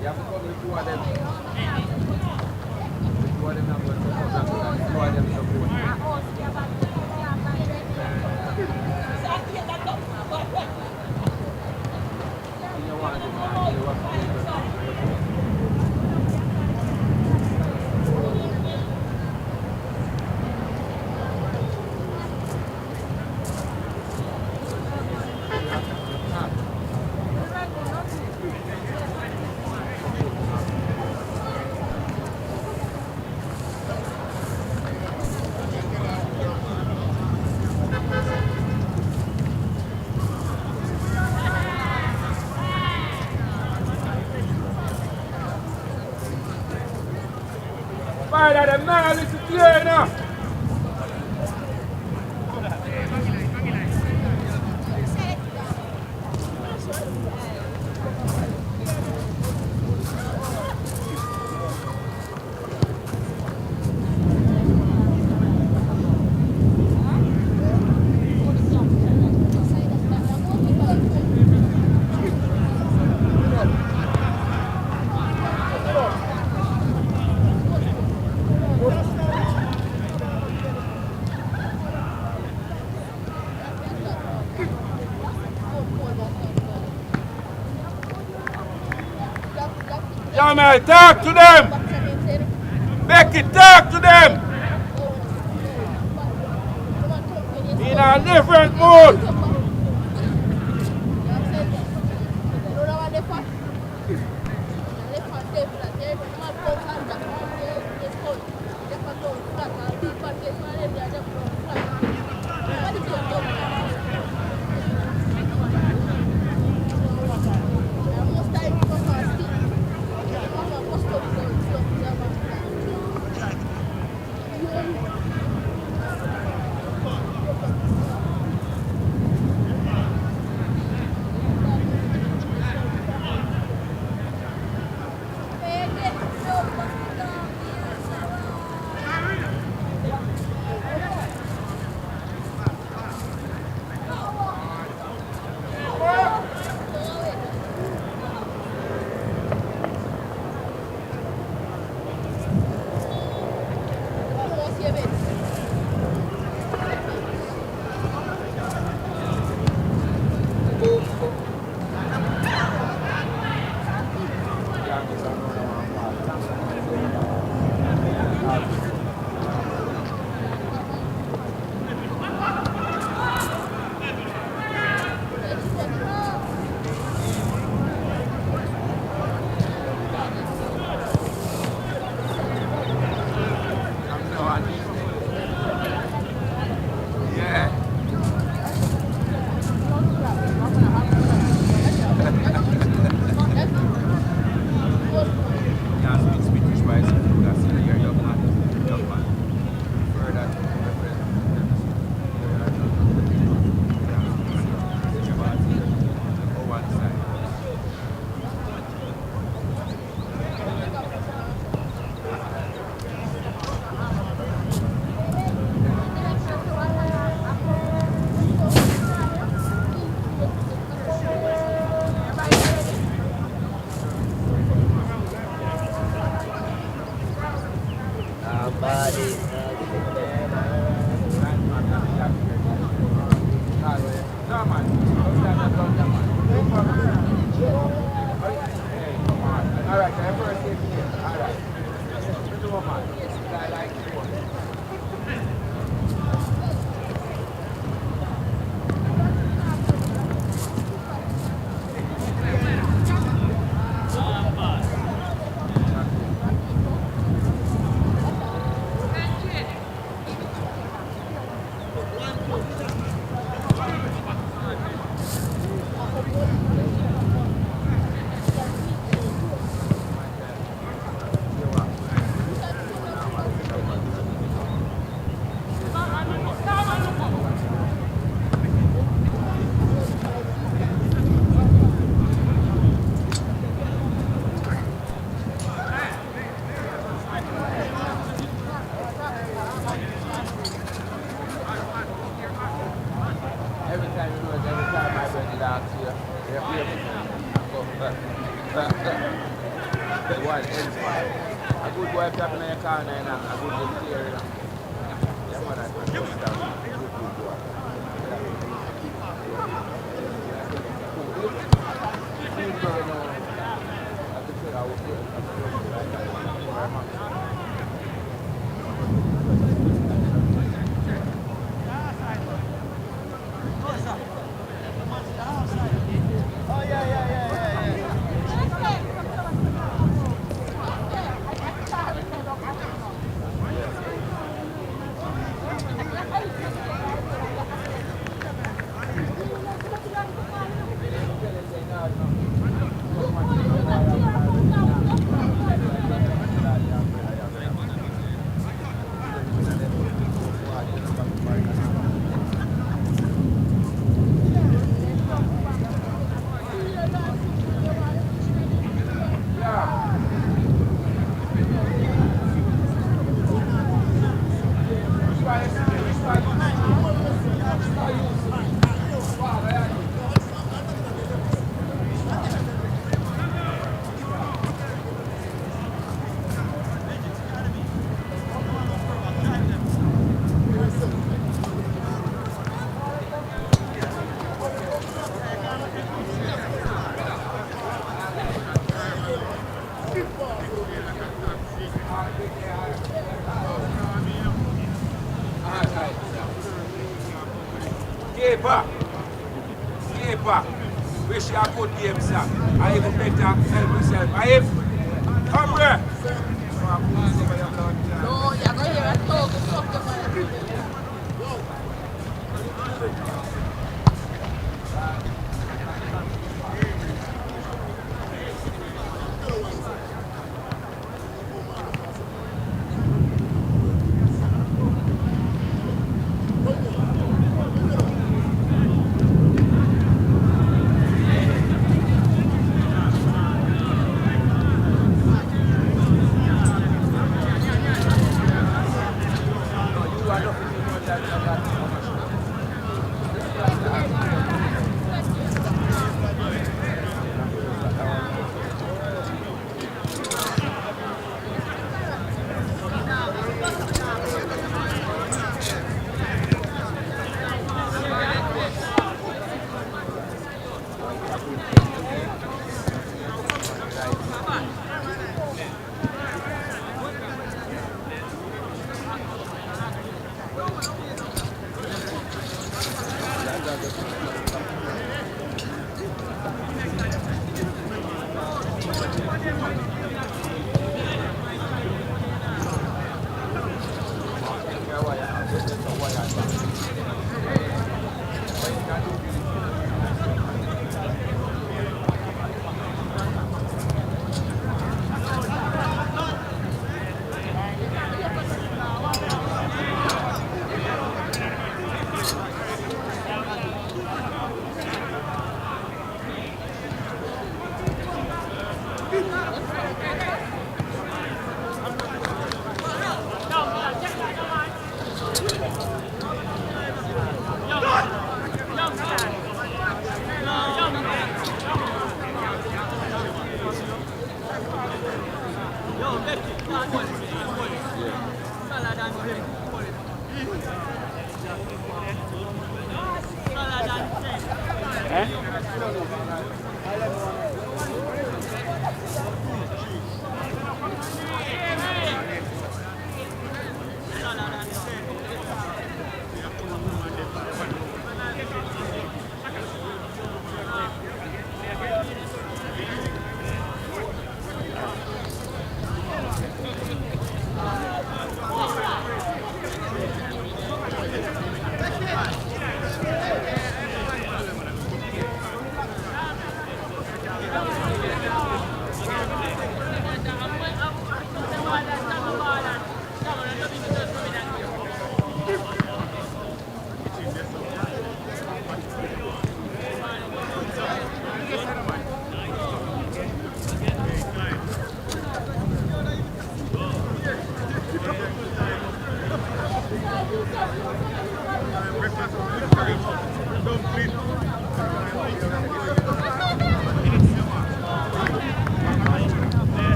You have to come with two of them. The two of them not going to come back. The two of them support. You want to do Fire that them now, listen to you now. Yeah, man, talk to them. Becky, talk to them. In a different mood. The one ends. A good boy tapping in your corner and a good boy clearing. Yeah, man, that's good boy. Keeper. Wish you a good game, sir. I even better help yourself. I have. Come here. No, you're going to hear a talk. Stop the man.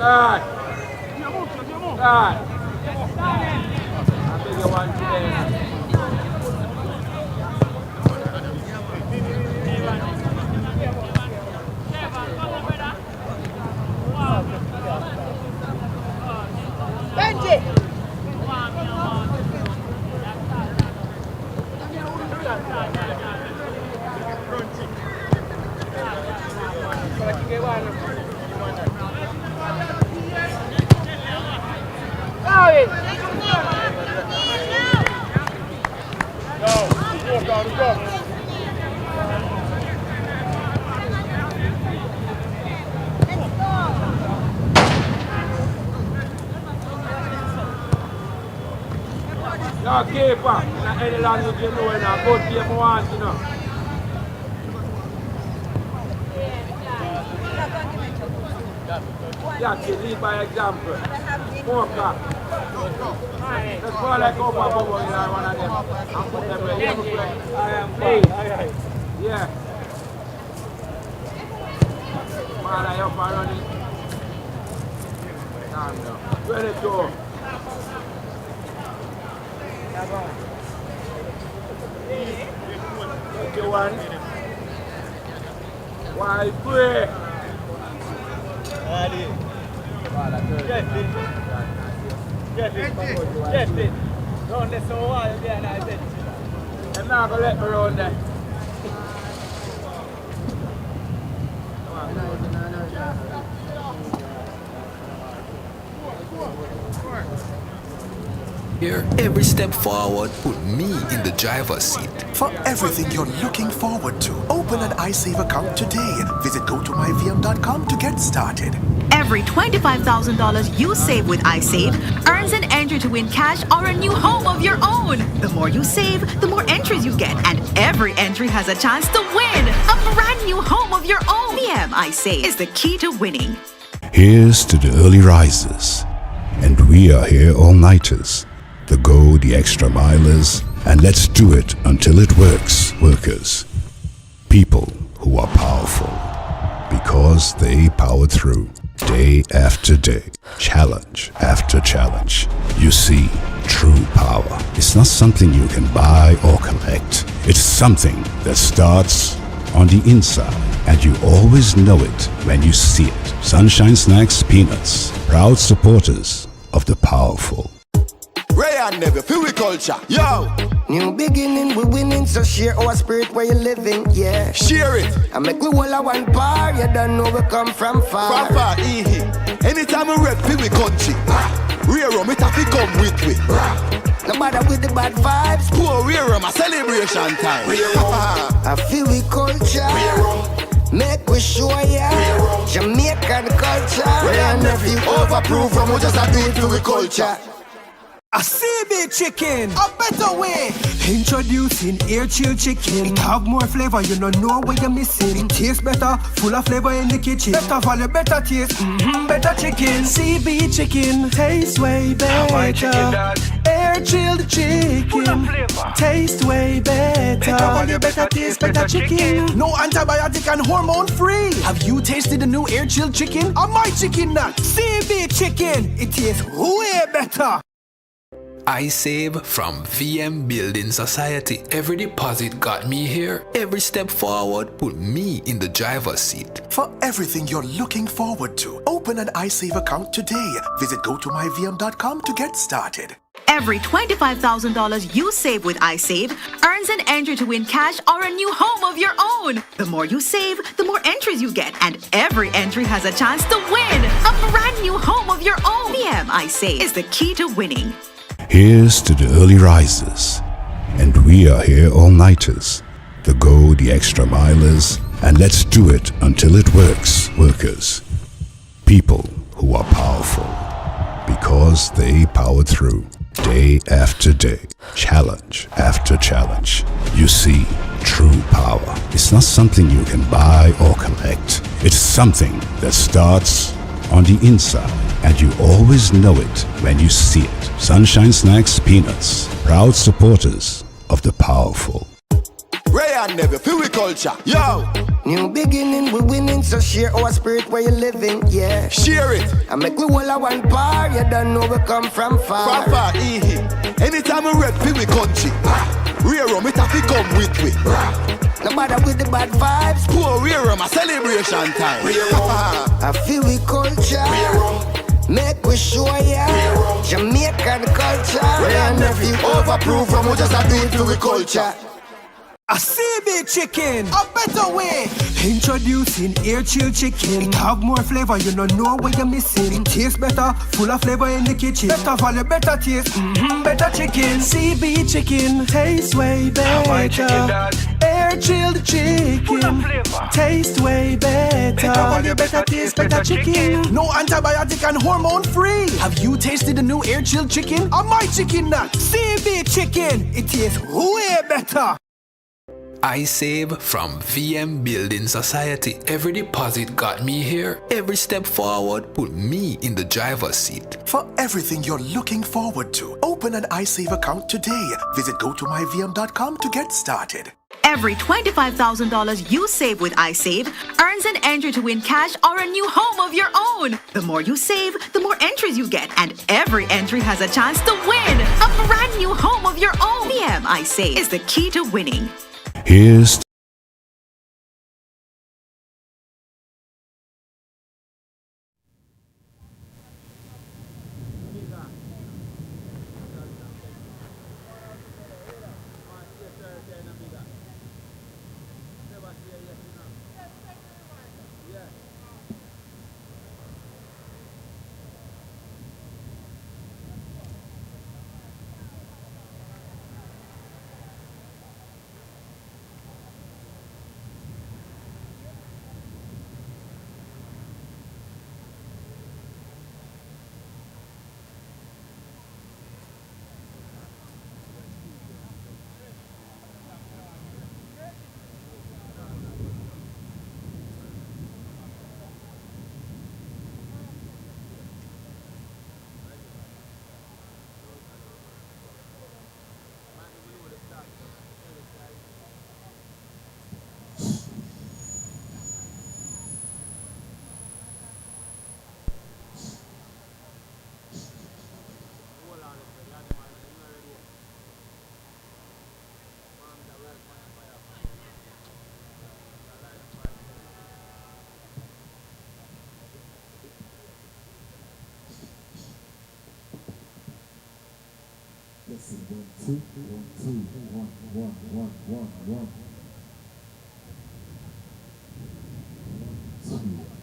God. God. I beg you one today. Benji! No, keep up. Not any language you know, and a good game I want, you know. Yeah, lead by example. 4 o'clock. Let's go like over bubble in one of them. And put them where you play. Yeah. Man, I up and running. Calm down. 22. One. Why pray? Yes, it. Don't let so wild there and I said. I'm not going to let me run there. Here, every step forward put me in the driver's seat. For everything you're looking forward to, open an iSave account today. Visit gotomyvm.com to get started. Every $25,000 you save with iSave earns an entry to win cash or a new home of your own. The more you save, the more entries you get, and every entry has a chance to win a brand new home of your own. VM iSave is the key to winning. Here's to the early risers, and we are here all-nighters, the go the extra milers, and let's do it until it works, workers. People who are powerful, because they power through, day after day, challenge after challenge. You see, true power is not something you can buy or collect. It's something that starts on the inside, and you always know it when you see it. Sunshine Snacks Peanuts, proud supporters of the powerful. Ray and Never, feel we culture, yo! New beginning, we winning, so share our spirit where you living, yeah. Share it! I make we all a one par, you don't know we come from far. From far, anytime we rep, feel we country. Rear rum, it have to come with we. No matter with the bad vibes. Poor rear rum, a celebration time. I feel we culture. Make we show ya Jamaican culture. Ray and Nephew, overproof from we just a do it for we culture. A CB chicken, a better way. Introducing air chill chicken. It have more flavor, you don't know what you're missing. It tastes better, full of flavor in the kitchen. Better value, better taste, better chicken. CB chicken, tastes way better. Air chilled chicken, taste way better. Better value, better taste, better chicken. No antibiotic and hormone free. Have you tasted the new air chilled chicken? Or my chicken nut? CB chicken, it tastes way better. I save from VM Building Society. Every deposit got me here. Every step forward put me in the driver's seat. For everything you're looking forward to, open an iSave account today. Visit gotomyvm.com to get started. Every $25,000 you save with iSave earns an entry to win cash or a new home of your own. The more you save, the more entries you get, and every entry has a chance to win a brand new home of your own. VM iSave is the key to winning. Here's to the early risers, and we are here all-nighters, the go the extra milers, and let's do it until it works, workers. People who are powerful, because they power through, day after day, challenge after challenge. You see, true power is not something you can buy or collect. It's something that starts on the inside, and you always know it when you see it. Sunshine Snacks Peanuts, proud supporters of the powerful. Ray and Never, feel we culture. Yo! New beginning, we winning, so share our spirit where you living, yeah. Share it. I make we all a one bar, you don't know we come from far. From far, anytime we rep, feel we country. Rear rum, it have to come with we. No matter with the bad vibes. Poor rear rum, a celebration time. I feel we culture. Make we show ya Jamaican culture. Ray and Never, overproof from we just a do it to we culture. A CB chicken, a better way. Introducing air chill chicken. It have more flavor, you don't know what you're missing. It tastes better, full of flavor in the kitchen. Better value, better taste, better chicken. CB chicken, tastes way better. Air chilled chicken, taste way better. Better value, better taste, better chicken. No antibiotic and hormone free. Have you tasted the new air chilled chicken? Or my chicken nut? CB chicken, it tastes way better. I save from VM Building Society. Every deposit got me here. Every step forward put me in the driver's seat. For everything you're looking forward to, open an iSave account today. Visit gotomyvm.com to get started. Every $25,000 you save with iSave earns an entry to win cash or a new home of your own. The more you save, the more entries you get, and every entry has a chance to win a brand new home of your own. VM iSave is the key to winning. Here's Listen, 1, 2, 1, 2, 1, 1, 1, 1, 1. 2.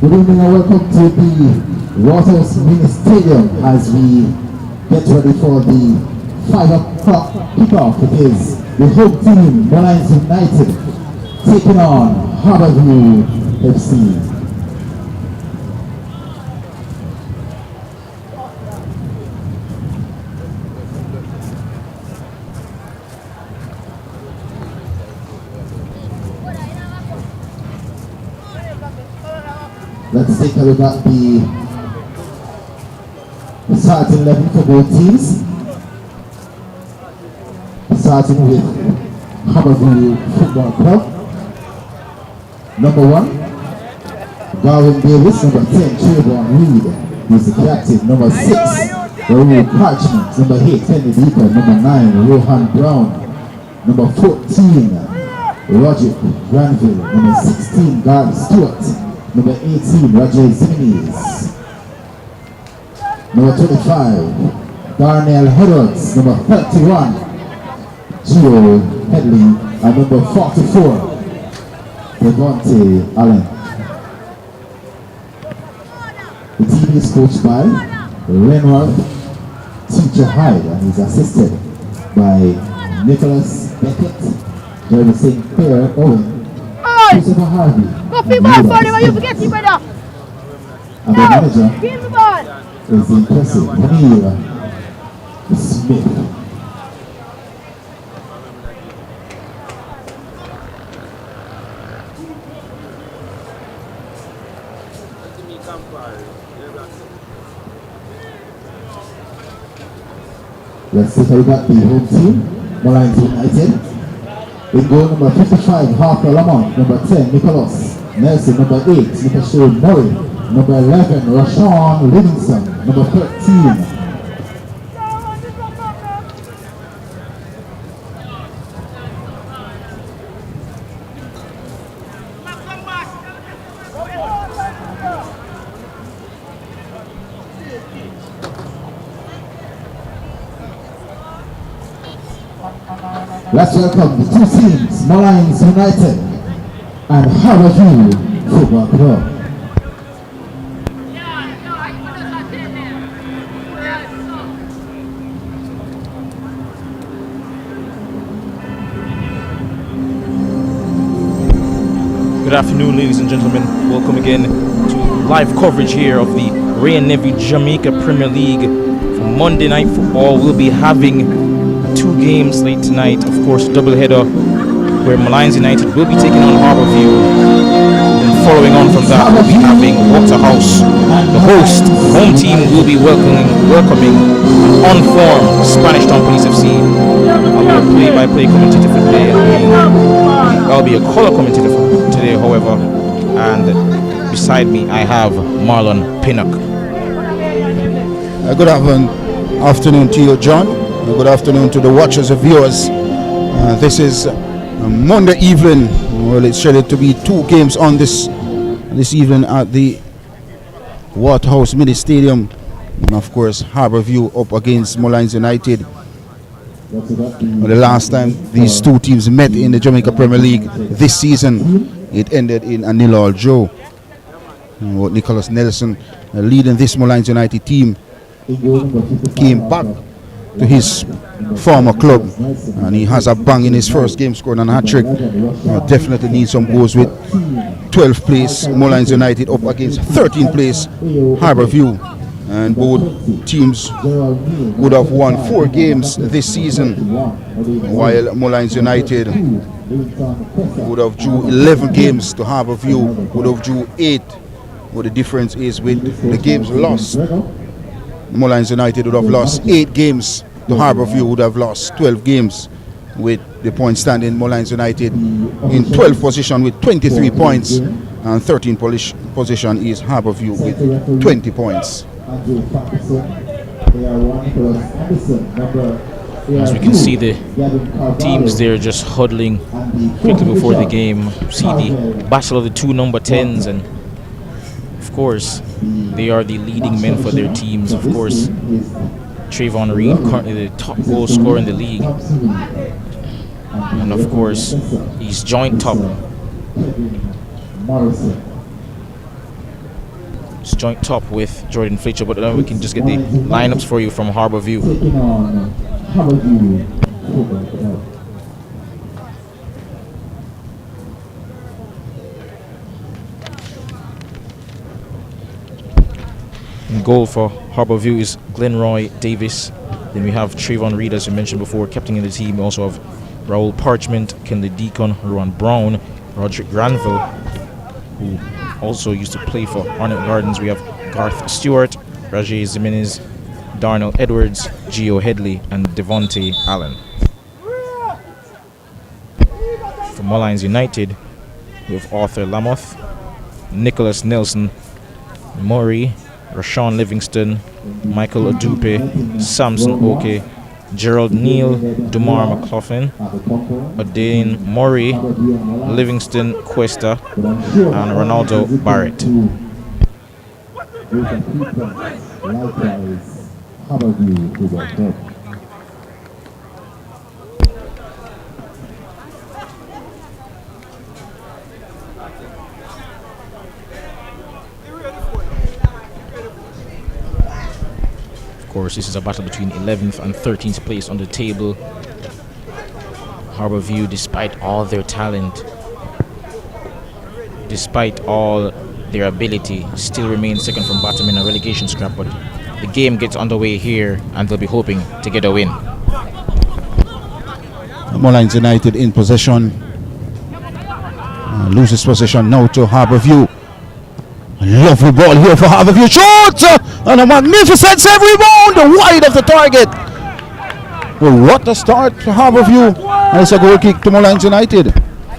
Good evening and welcome to the Molynes Mini Stadium as we get ready for the 5 o'clock kickoff. It is the home team, Molynes United, taking on Harbour FC. Let's take a look at the starting 11 for both teams. Starting with Harbour Football Club. Number 1, Darwin Davis. Number 10, Trayvon Reed, who's the captain. Number 6, Raoul Parchment. Number 8, Henry Deeper. Number 9, Rohan Brown. Number 14, Roger Granville. Number 16, Garth Stewart. Number 18, Roger Zimenez. Number 25, Darnell Edwards. Number 31, Gio Headley. And number 44, Devontae Allen. The team is coached by Renworth Teacher Hyde and is assisted by Nicholas Beckett, Jeremy St. Clair Owen, Christopher Harvey. Go people for them, you forget you brother. And the manager Give the ball. is the impressive Neil Smith. Let's take a look at the home team, Molynes United. In goal, number 55, Harper Lamont. Number 10, Nicholas Nelson. Number 8, Nicole Murray. Number 11, Rashawn Livingston. Number 13, let's welcome the two teams, Molynes United and Harbour Football Club. Good afternoon, ladies and gentlemen. Welcome again to live coverage here of the Ray and Nevy Jamaica Premier League. For Monday Night Football, we'll be having 2 games late tonight. Of course, doubleheader where Molynes United will be taking on Harbourview. Then following on from that, we'll be having Waterhouse. The host, the home team, will be welcoming on-form Spanish Town Police FC. I'll be a play-by-play commentator for today. I'll be a color commentator for today, however. And beside me, I have Marlon Pinnock. Good afternoon to you, John. Good afternoon to the watchers and viewers. This is Monday evening. Well, it's scheduled to be 2 games on this evening at the Waterhouse Mini Stadium. And of course, Harbourview up against Molynes United. The last time these 2 teams met in the Jamaica Premier League this season, it ended in a 0-0 draw. Nicholas Nelson, leading this Molynes United team, came back to his former club, and he has a bang in his first game, scoring a hat-trick. Definitely needs some goals with 12th place Molynes United up against 13th place Harbourview, and both teams would have won 4 games this season, while Molynes United would have drew 11 games to Harbourview, would have drew 8. What the difference is with the games lost, Molynes United would have lost 8 games. The Harbourview would have lost 12 games, with the point standing Molynes United in 12th position with 23 points, and 13th position is Harbourview with 20 points. As we can see, the teams there just huddling quickly before the game. See the battle of the 2 number 10s, and of course they are the leading men for their teams. Of course, Trayvon Reed, currently the top goal scorer in the league, and of course he's joint top joint top with Jordan Fletcher, but then we can just get the lineups for you from Harbour View. Taking on Harbour View Football Club. In goal for Harbour View is Glenroy Davis. Then we have Trayvon Reed, as we mentioned before, captain of the team. We also have Raul Parchment, Kenley Deacon, Ruan Brown, Roderick Granville, who also used to play for Arnott Gardens. We have Garth Stewart, Rajay Zimenez, Darnell Edwards, Gio Headley, and Devontae Allen. For Molynes United, we have Arthur Lamoth, Nicholas Nelson, Murray, Rashawn Livingston, Michael Adupe, Samson Oke, Gerald Neal, Dumar McLaughlin, Odane Murray, Livingston Cuesta, and Ronaldo Barrett. Likewise, Harbour View Football Club. Of course, this is a battle between 11th and 13th place on the table. Harbour View, despite all their talent, despite all their ability, still remains second from bottom in a relegation scrap, but the game gets underway here and they'll be hoping to get a win. Molynes United in possession. Loses possession now to Harbour View. A lovely ball here for Harbour View. Shot! And a magnificent save, rebound wide of the target. Well, what a start for Harbour View. And it's a goal kick to Molynes United.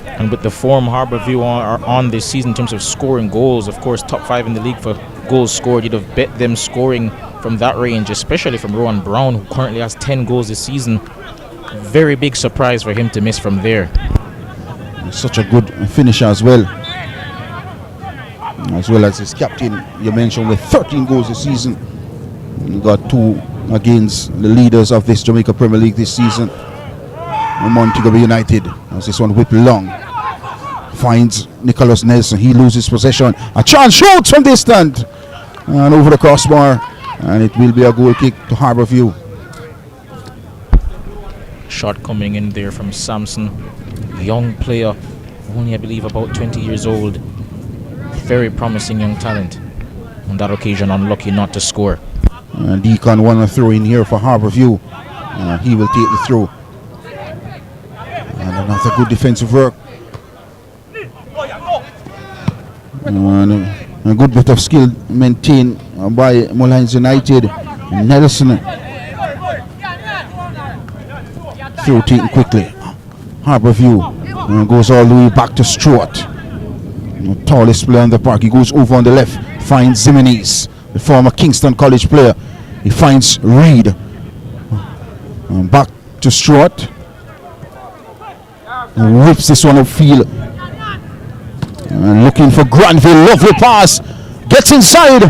And with the form Harbour View are on this season in terms of scoring goals, of course, top 5 in the league for goals scored, you'd have bet them scoring from that range, especially from Rowan Brown, who currently has 10 goals this season. Very big surprise for him to miss from there. Such a good finisher as well. As well as his captain, you mentioned, with 13 goals this season. He got 2 against the leaders of this Jamaica Premier League this season, Montego United. As this one whipped long, finds Nicholas Nelson. He loses possession. A chance, shoots from distance and over the crossbar, and it will be a goal kick to Harbour View. Shot coming in there from Samson, young player, only I believe about 20 years old. Very promising young talent. On that occasion, unlucky not to score. Deacon won a throw in here for Harbour View. He will take the throw. And another good defensive work. And a good bit of skill maintained by Molynes United. Nelson. Throw taken quickly. Harbour View goes all the way back to Stewart. The tallest player in the park. He goes over on the left, finds Zimenez, the former Kingston College player. He finds Reed. Back to Stewart. Whips this one upfield. Looking for Granville. Lovely pass. Gets inside.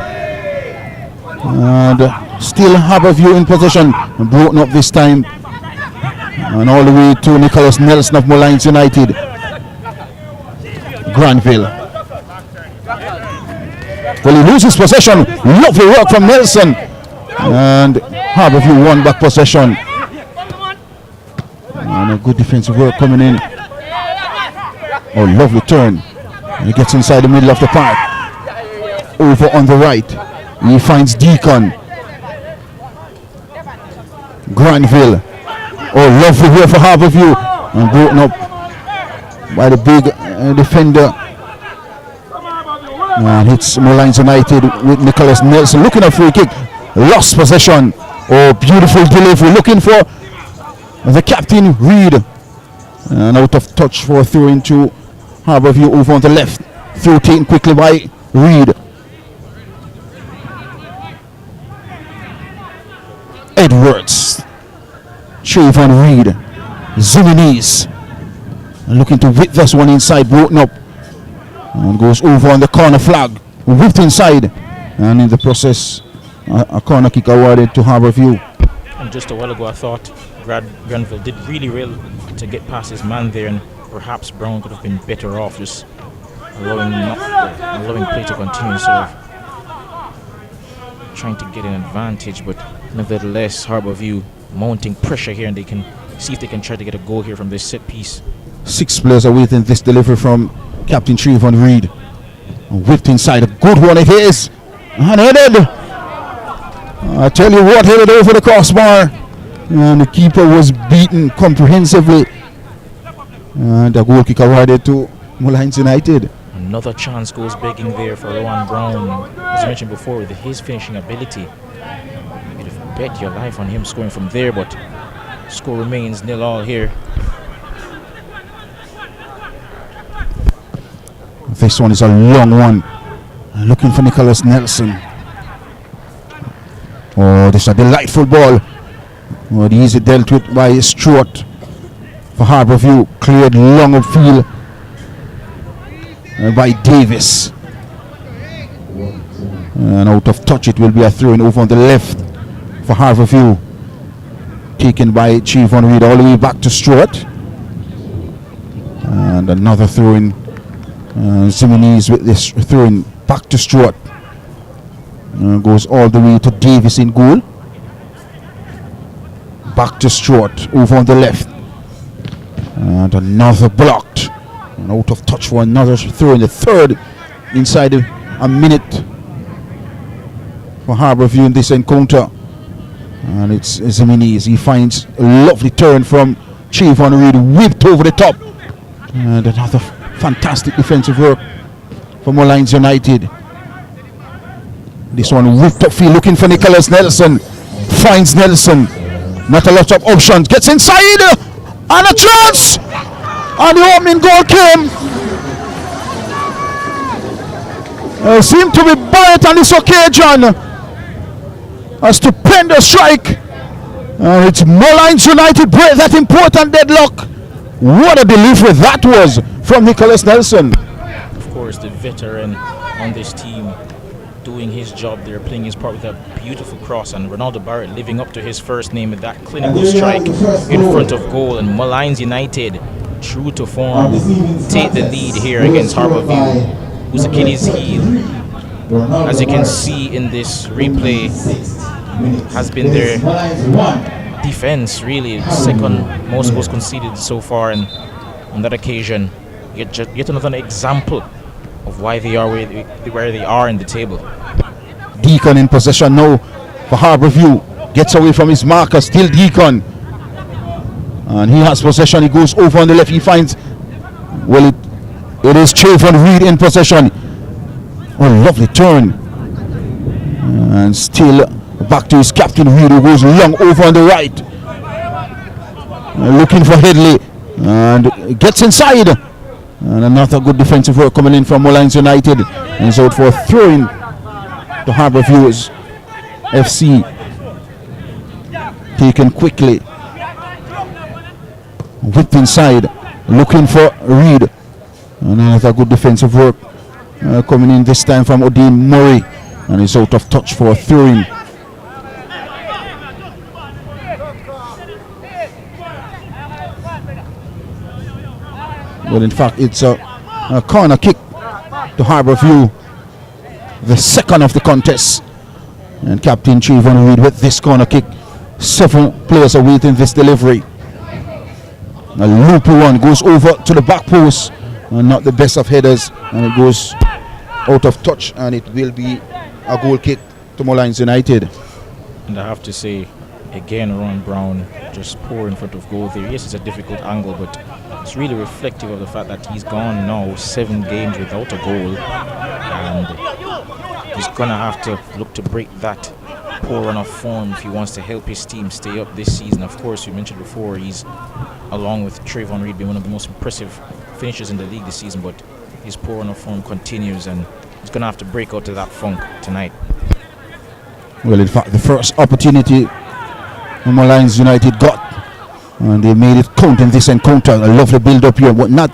And still Harbour View in possession. Broken up this time. And all the way to Nicholas Nelson of Molynes United. Granville. Well, he loses possession. Lovely work from Nelson. And Harbour View won back possession. And a good defensive work coming in. Oh, lovely turn. And he gets inside the middle of the park. Over on the right. He finds Deacon. Granville. Oh, lovely here for Harbour View. And broken up by the big defender. And hits Molynes United with Nicholas Nelson. Looking at free kick. Lost possession. Oh, beautiful delivery. Looking for the captain, Reed. And out of touch for a throw into Harbour View over on the left. Throw taken quickly by Reed. Edwards. Trayvon Reed. Zimenez. Looking to whip this one inside. Broken up. And goes over on the corner flag. Whipped inside. And in the process, a corner kick awarded to Harbour View. And just a while ago I thought Granville did really well to get past his man there, and perhaps Brown could have been better off just allowing play to continue instead of trying to get an advantage, but nevertheless, Harbourview mounting pressure here, and they can see if they can try to get a goal here from this set piece. 6 players awaiting this delivery from Captain Trayvon Reed. Whipped inside, a good one it is, and headed. I tell you what, headed over the crossbar, and the keeper was beaten comprehensively. And the goal kick awarded to Molynes United. Another chance goes begging there for Rowan Brown. As I mentioned before, with his finishing ability, you'd have bet your life on him scoring from there, but score remains 0-0 here. This one is a long one. Looking for Nicholas Nelson. Oh, this is a delightful ball. Oh, easy dealt with by Stewart for Harbourview. Cleared long upfield by Davis. And out of touch, it will be a throw-in over on the left for Harbourview. Taken by Trayvon Reed all the way back to Stewart. And another throw-in. Zimonese with this throw-in back to Stewart. Goes all the way to Davis in goal. Back to Stewart over on the left. And another blocked. And out of touch for another throw-in. The third inside a minute for Harbourview in this encounter. And it's Zimonese. He finds a lovely turn from Trayvon Reed, whipped over the top. And another fantastic defensive work for Molynes United. This one whipped upfield, looking for Nicholas Nelson. Finds Nelson. Not a lot of options. Gets inside. And a chance. And the opening goal came. Seemed to be buoyant on this occasion. A stupendous strike. It's Molynes United break that important deadlock. What a delivery that was from Nicholas Nelson. Of course, the veteran on this team doing his job there, playing his part with a beautiful cross, and Ronaldo Barrett living up to his first name with that clinical strike in front of goal. And Molynes United, true to form, take the lead here against Harbourview, whose Achilles heel, as you can see in this replay, has been their defense, really. Second most goals conceded so far, and on that occasion, yet another example of why they are where they are in the table. Deacon in possession now for Harbourview. Gets away from his marker, still Deacon. And he has possession. He goes over on the left. He finds, well, it is Trayvon Reed in possession. Oh, lovely turn. And still back to his captain Reed, who goes long over on the right. Looking for Headley. And gets inside. And another good defensive work coming in from Molynes United. And he's out for a throw-in to Harbourview FC. Taken quickly. Whipped inside. Looking for Reed. And another good defensive work coming in this time from Odin Murray. And he's out of touch for a throw-in. Well, in fact, it's a corner kick to Harbourview, the second of the contest. And Captain Trayvon Reed with this corner kick. 7 players are waiting this delivery. A loopy one goes over to the back post. And not the best of headers. And it goes out of touch. And it will be a goal kick to Molynes United. And I have to say, again, Ron Brown just poor in front of goal there. Yes, it's a difficult angle, but it's really reflective of the fact that he's gone now 7 games without a goal, and he's gonna have to look to break that poor run of form if he wants to help his team stay up this season. Of course, we mentioned before, he's, along with Trayvon Reed, being one of the most impressive finishers in the league this season, but his poor run of form continues, and he's gonna have to break out of that funk tonight. Well, in fact, the first opportunity Molynes United got, and they made it count in this encounter. A lovely build-up here, but not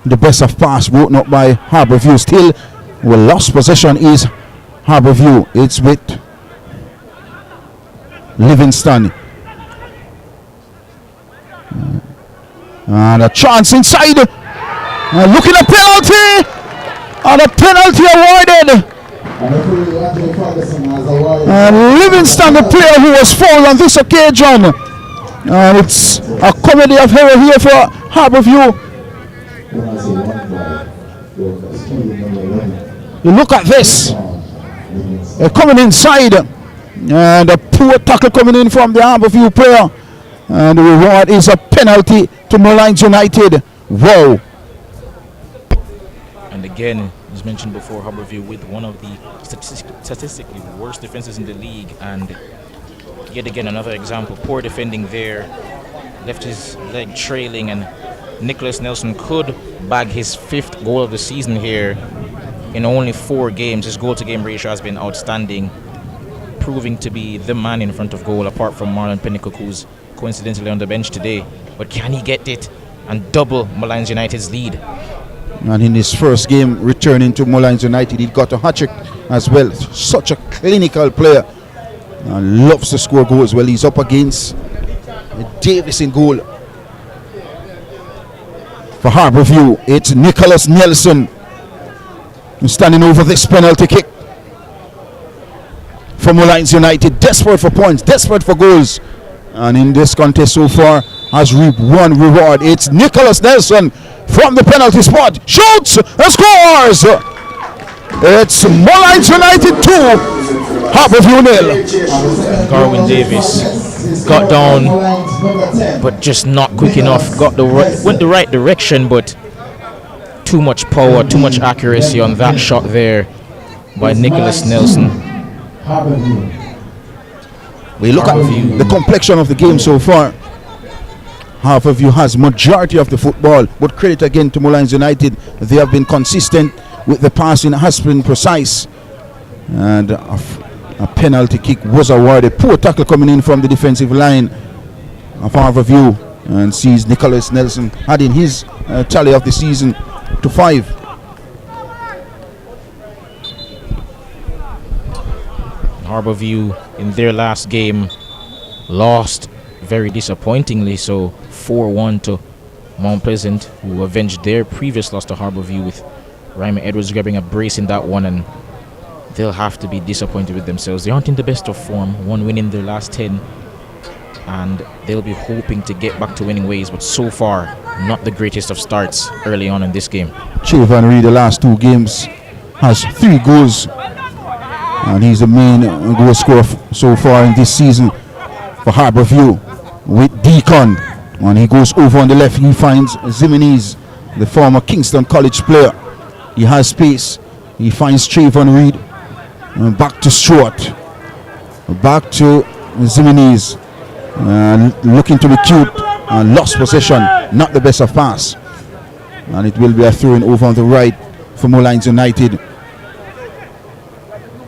the best of pass broken up by Harbourview. Still, well, lost possession is Harbourview. It's with Livingston. And a chance inside. Looking at penalty. And a penalty awarded. Livingston, the player who was fouled on this occasion. And it's a comedy of error here for Harbourview. You look at this. They're coming inside. And a poor tackle coming in from the Harbourview player. And the reward is a penalty to Molynes United. Wow. And again, as mentioned before, Harbourview with one of the statistically worst defenses in the league, and yet again another example, poor defending there, left his leg trailing, and Nicholas Nelson could bag his 5th goal of the season here in only 4 games. His goal to game ratio has been outstanding, proving to be the man in front of goal apart from Marlon Pennycook, who's coincidentally on the bench today. But can he get it and double Molynes United's lead? And in his first game returning to Molynes United, he got a hat-trick as well. Such a clinical player and loves to score goals. Well, he's up against Davis in goal. For Harbourview, it's Nicholas Nelson standing over this penalty kick. For Molynes United, desperate for points, desperate for goals. And in this contest so far, has reaped one reward. It's Nicholas Nelson from the penalty spot, shoots and scores. It's Molynes United 2, Harbourview 0. Garwin Davis got down, but just not quick enough. Went the right direction, but too much power, too much accuracy on that shot there by Nicholas Nelson. We look at the complexion of the game so far. Harbourview has majority of the football, but credit again to Molynes United. They have been consistent with the passing, has been precise, and a penalty kick was awarded. Poor tackle coming in from the defensive line of Harbourview, and sees Nicholas Nelson adding his tally of the season to 5. Harbourview in their last game lost very disappointingly, so 4-1 to Mount Pleasant, who avenged their previous loss to Harbourview with Ryman Edwards grabbing a brace in that one, and they'll have to be disappointed with themselves. They aren't in the best of form, 1 win in their last 10, and they'll be hoping to get back to winning ways, but so far not the greatest of starts early on in this game. Trayvon Reed, the last 2 games, has 3 goals, and he's the main goal scorer so far in this season for Harbourview. With Deacon, when he goes over on the left, he finds Zimenez, the former Kingston College player. He has space, he finds Trayvon Reed, and back to Stewart, back to Zimenez, looking to be cute, and lost possession, not the best of pass, and it will be a throw-in over on the right for Molynes United.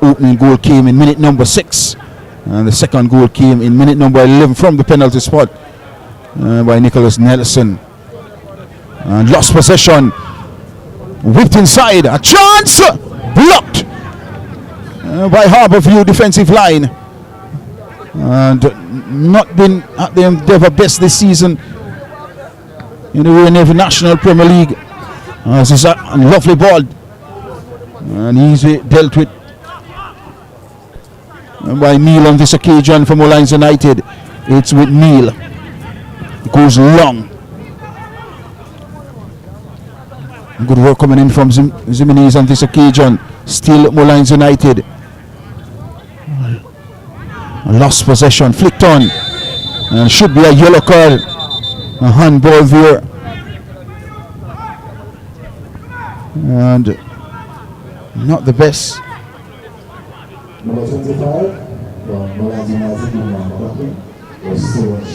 Opening goal came in minute number 6, and the second goal came in minute number 11 from the penalty spot by Nicholas Nelson. And lost possession, whipped inside, a chance, blocked by Harbourview defensive line, and not been at their best this season in the Royal Navy National Premier League. This is a lovely ball, and easily dealt with by Neil on this occasion for Molynes United. It's with Neil. It goes long. Good work coming in from Zimenez on this occasion. Still Molynes United. Lost possession, flicked on, and should be a yellow card. A handball there. And not the best.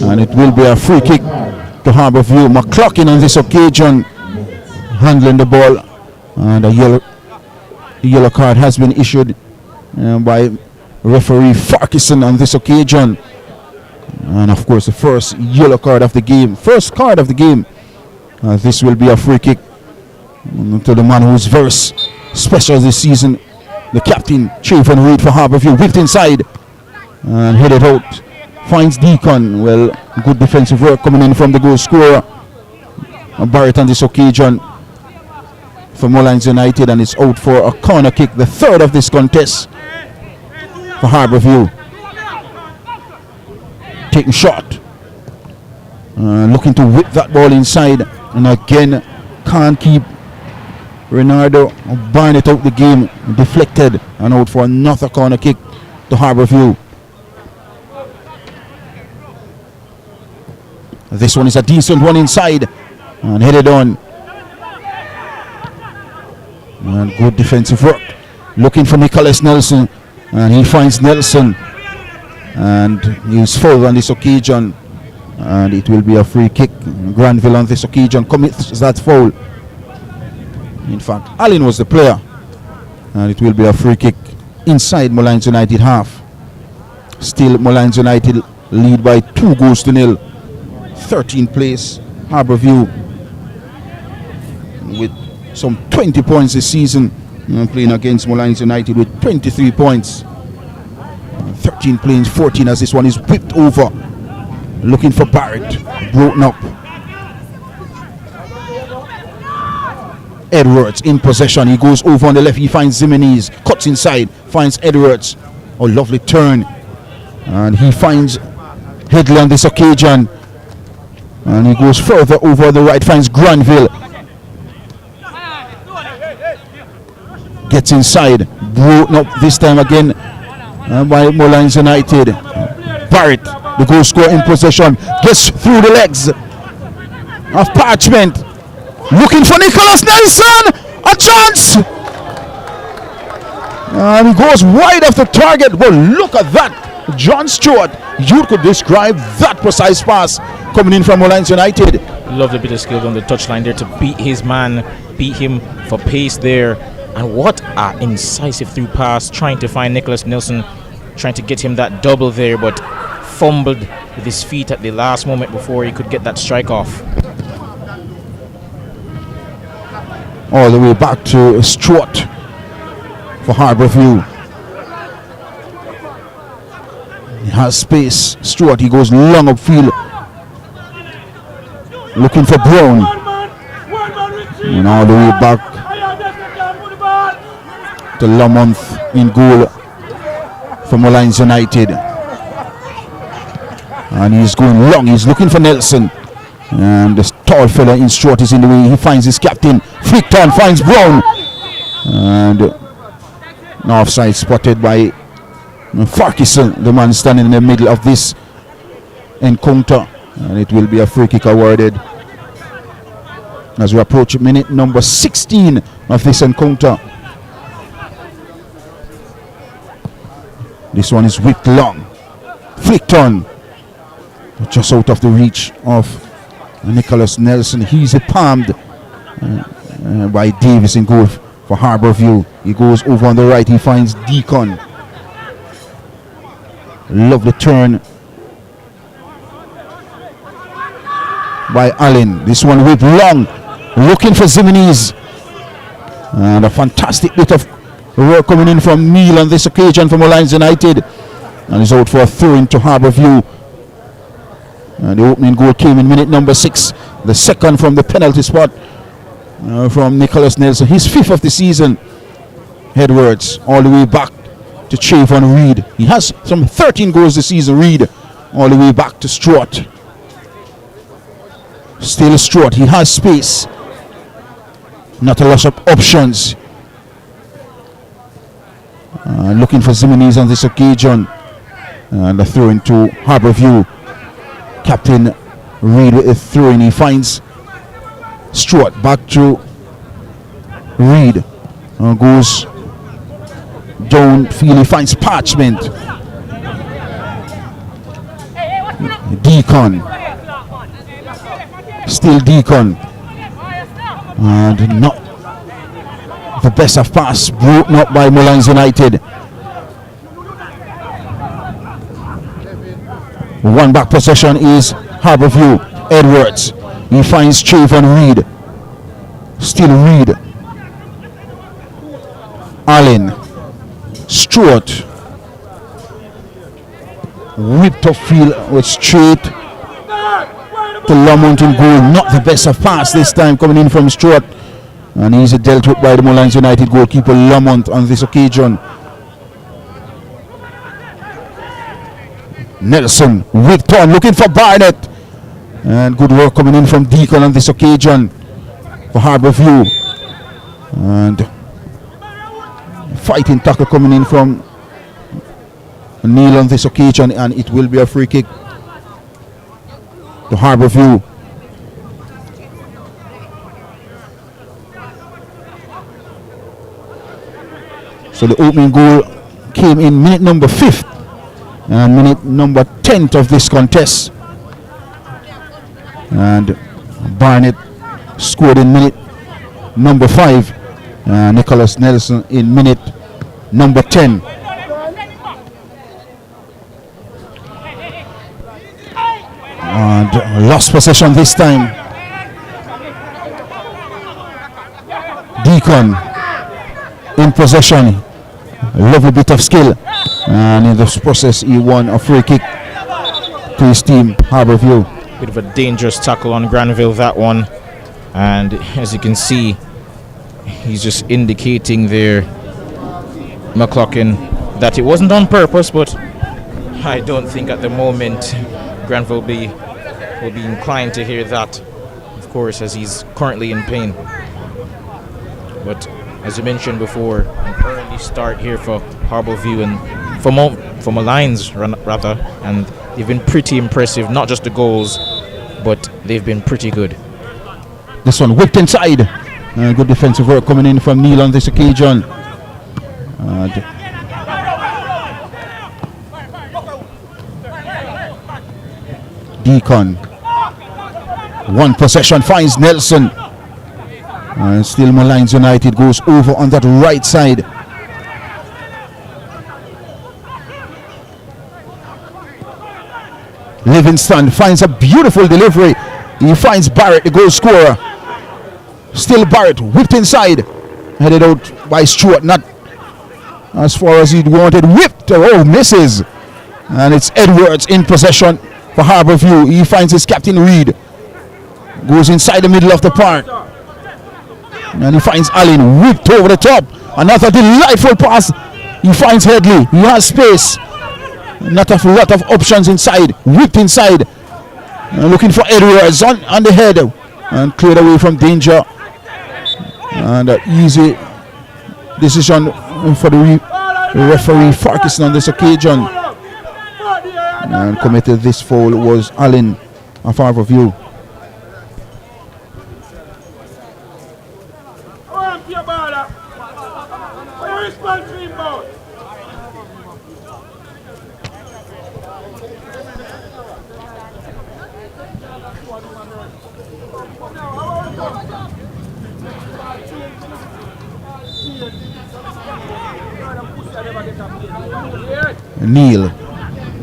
And it will be a free kick to Harbourview. McLaughlin on this occasion handling the ball, and a yellow card has been issued by referee Farquharson on this occasion. And of course the first yellow card of the game, first card of the game. This will be a free kick to the man who's very special this season, the captain, Trayvon Reed for Harbourview. Whipped inside and headed out, finds Deacon. Well, good defensive work coming in from the goal scorer Barrett on this occasion. for Molynes United, and it's out for a corner kick, the third of this contest for Harbourview. Taking shot, looking to whip that ball inside, and again can't keep Renardo buying it out the game. Deflected and out for another corner kick to Harbourview. This one is a decent one inside and headed on. And good defensive work. Looking for Nicholas Nelson, and he finds Nelson, and he's fouled on this occasion, and it will be a free kick. Granville on this occasion commits that foul. In fact, Allen was the player, and it will be a free kick inside Molynes United half. Still Molynes United lead by 2-0. 13th place Harbourview with some 20 points this season, playing against Molynes United with 23 points. 13 playing 14 as this one is whipped over. Looking for Barrett, broken up. Edwards in possession, he goes over on the left, he finds Zimenez, cuts inside, finds Edwards. Oh, lovely turn, and he finds Headley on this occasion, and he goes further over on the right, finds Granville, gets inside, broken up this time again by Molynes United. Barrett, the goal scorer in possession, gets through the legs of Parchment. Looking for Nicholas Nelson, a chance, and he goes wide of the target. Well, look at that, John Stewart. You could describe that precise pass coming in from Molynes United. Lovely bit of skill on the touchline there to beat his man, beat him for pace there, and what an incisive through pass, trying to find Nicholas Nelson, trying to get him that double there, but fumbled with his feet at the last moment before he could get that strike off. All the way back to Stewart for Harbourview. He has space. Stewart, he goes long upfield, looking for Brown, and all the way back to Lamont in goal for Molynes United. And he's going long. He's looking for Nelson, and this tall fella in Stewart is in the way. He finds his captain. Flicked on, finds Brown, and an offside spotted by Farquharson, the man standing in the middle of this encounter, and it will be a free kick awarded as we approach minute number 16 of this encounter. This one is whipped long, flicked on, just out of the reach of Nicholas Nelson. He's palmed by Davis in goal for Harbourview. He goes over on the right, he finds Deacon. Lovely turn by Allen. This one whipped long, looking for Zimenez, and a fantastic bit of work coming in from Neil on this occasion from Molynes United, and he's out for a throw into Harbourview. And the opening goal came in minute number 6, the second from the penalty spot from Nicholas Nelson, his 5th of the season. Edwards all the way back to Trayvon Reed. He has some 13 goals this season. Reed all the way back to Stewart. Still Stewart, he has space, not a lot of options. Looking for Zimenez on this occasion, and a throw into Harbourview. Captain Reed with a throw in. He finds Stewart, back to Reed, goes downfield. He finds Parchment. Deacon, still Deacon, and not the best of pass, broken up by Molynes United. One back possession is Harbourview. Edwards, he finds Trayvon Reed, still Reed. Allen, Stewart, whipped up field with straight to Lamont in goal. Not the best of pass this time coming in from Stewart. And easy dealt with by the Molynes United goalkeeper Lamont on this occasion. Nelson with turn looking for Barnett. And good work coming in from Deacon on this occasion for Harbour View. And fighting tackle coming in from Neil on this occasion, and it will be a free kick to Harbour View. So the opening goal came in minute number 5th and minute number 10th of this contest. And Barnett scored in minute number 5. Nicholas Nelson in minute number 10. And lost possession this time. Deacon in possession. A lovely bit of skill. And in this process, he won a free kick to his team, Harbour View. Bit of a dangerous tackle on Granville, that one. And as you can see, he's just indicating there, McLaughlin, that it wasn't on purpose, but I don't think at the moment Granville will be inclined to hear that, of course, as he's currently in pain. But as you mentioned before, an early start here for Harbour View and for Molynes rather, and they've been pretty impressive, not just the goals, but they've been pretty good. This one whipped inside. Good defensive work coming in from Neil on this occasion. Deacon. One possession finds Nelson. And still Molynes United goes over on that right side. Livingston finds a beautiful delivery. He finds Barrett, the goal scorer. Still Barrett whipped inside. Headed out by Stewart, not as far as he wanted. Whipped, oh, misses. And it's Edwards in possession for Harbour View. He finds his captain Reed. Goes inside the middle of the park. And he finds Allen whipped over the top. Another delightful pass. He finds Headley. He has space. Not a lot of options inside. Whipped inside. Looking for Edwards on the head. And cleared away from danger. And easy decision for the referee Farquharson on this occasion. And committed this foul was Allen of Harbour View. Neil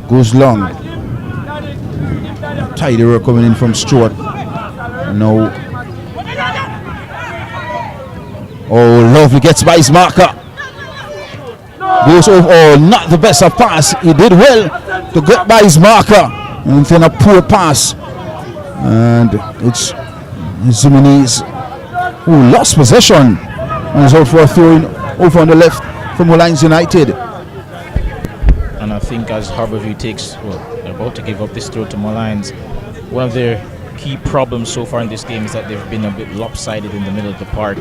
goes long. Tidy work coming in from Stewart. No. Oh, lovely, gets by his marker. Goes over. Oh, not the best of pass. He did well to get by his marker. And then a poor pass. And it's Zimenez who lost possession. And is out for a throw in over on the left from Molynes United. And I think as Harbour View they're about to give up this throw to Molynes, one of their key problems so far in this game is that they've been a bit lopsided in the middle of the park.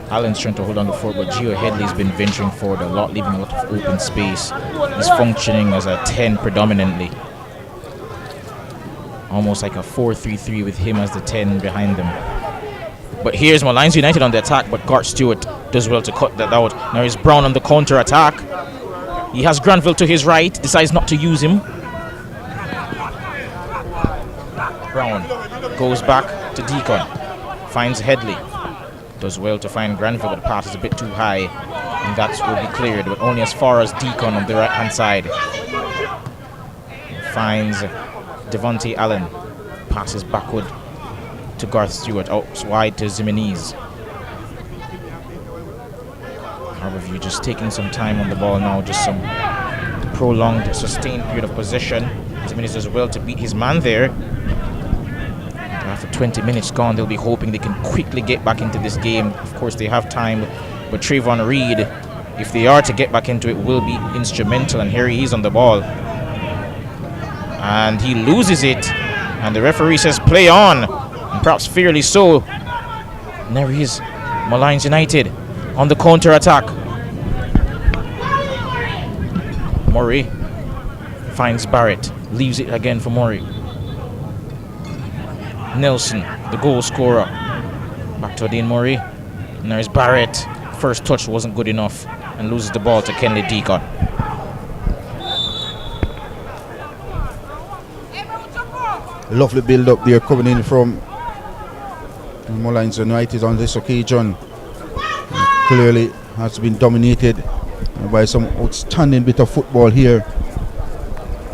Allen's trying to hold on the fort, but Gio Headley's been venturing forward a lot, leaving a lot of open space. He's functioning as a 10 predominantly. Almost like a 4-3-3 with him as the 10 behind them. But here's Molynes United on the attack, but Garth Stewart does well to cut that out. Now here's Brown on the counter attack. He has Granville to his right, decides not to use him. Brown goes back to Deacon, finds Headley. Does well to find Granville, but the pass is a bit too high, and that will be cleared, but only as far as Deacon on the right hand side. Finds Devontae Allen, passes backward to Garth Stewart, out wide to Zimenez. Harbour View just taking some time on the ball now, just some prolonged, sustained period of possession. Zimenez does well to beat his man there. Have So 20 minutes gone. They'll be hoping they can quickly get back into this game. Of course, they have time, but Trayvon Reed, if they are to get back into it, will be instrumental. And here he is on the ball. And he loses it. And the referee says play on. And perhaps fairly so. And there he is. Molynes United on the counter-attack. Murray finds Barrett. Leaves it again for Murray. Nelson, the goal scorer. Back to Dean Murray. And there's Barrett. First touch wasn't good enough. And loses the ball to Kenley Deacon. Lovely build up there coming in from Molynes United on this occasion. Clearly has been dominated by some outstanding bit of football here.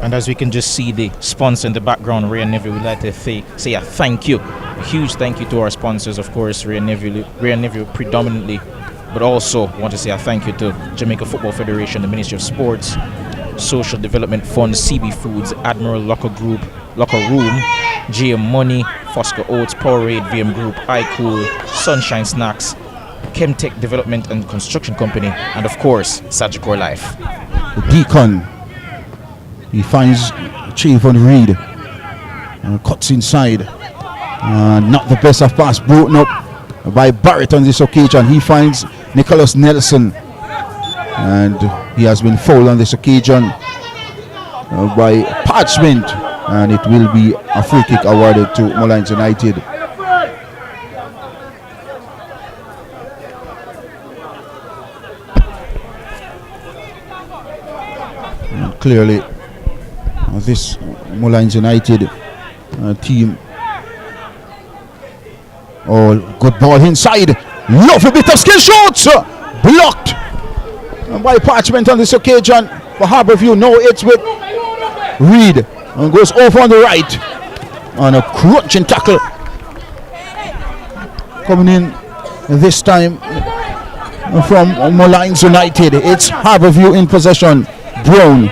And as we can just see the sponsor in the background, Ray and Neville, would like to say a thank you. A huge thank you to our sponsors, of course, Ray and Neville predominantly, but also want to say a thank you to Jamaica Football Federation, the Ministry of Sports, Social Development Fund, CB Foods, Admiral Locker Room, GM Money, Fosco Oats, Powerade, VM Group, iCool, Sunshine Snacks, Chemtech Development and Construction Company, and of course, Sagicor Life. The Deacon, he finds Trayvon Reed and cuts inside. Not the best of pass, broken up by Barrett on this occasion. He finds Nicholas Nelson, and he has been fouled on this occasion by Parchment, and it will be a free kick awarded to Molynes United. And clearly this Molynes United team. Oh, good ball inside. Lovely bit of skill shots. Blocked by Parchment on this occasion for Harbour View. Now it's with Reed and goes over on the right on a crunching tackle. Coming in this time from Molynes United. It's Harbour View in possession. Brown.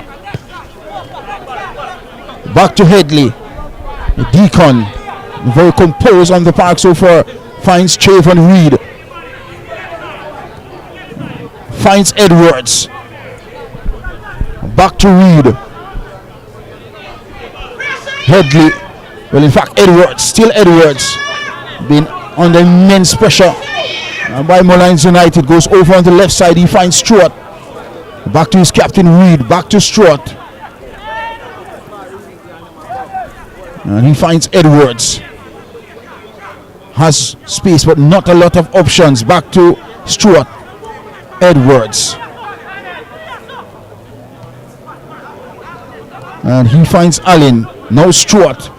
Back to Headley. Deacon, very composed on the park so far, finds Trayvon Reed. Finds Edwards. Back to Reed. Headley. Well, in fact, Edwards, still Edwards, being under immense pressure by Molynes United. Goes over on the left side. He finds Stewart. Back to his captain Reed. Back to Stewart. And he finds Edwards. Has space but not a lot of options. Back to Stewart. Edwards. And he finds Allen. Now Stewart.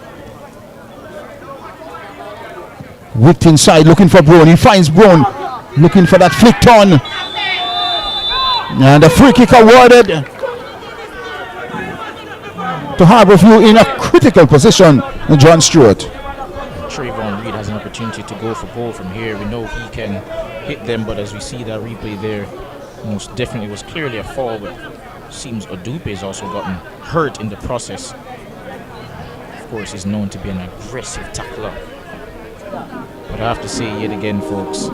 Whipped inside looking for Brown. He finds Brown. Looking for that flick turn. And a free kick awarded to Harbour View in a critical position. John Stewart. Trayvon Reed has an opportunity to go for goal from here. We know he can hit them, but as we see that replay there, most definitely was clearly a foul, but seems Odupe has also gotten hurt in the process. Of course, he's known to be an aggressive tackler. But I have to say yet again, folks,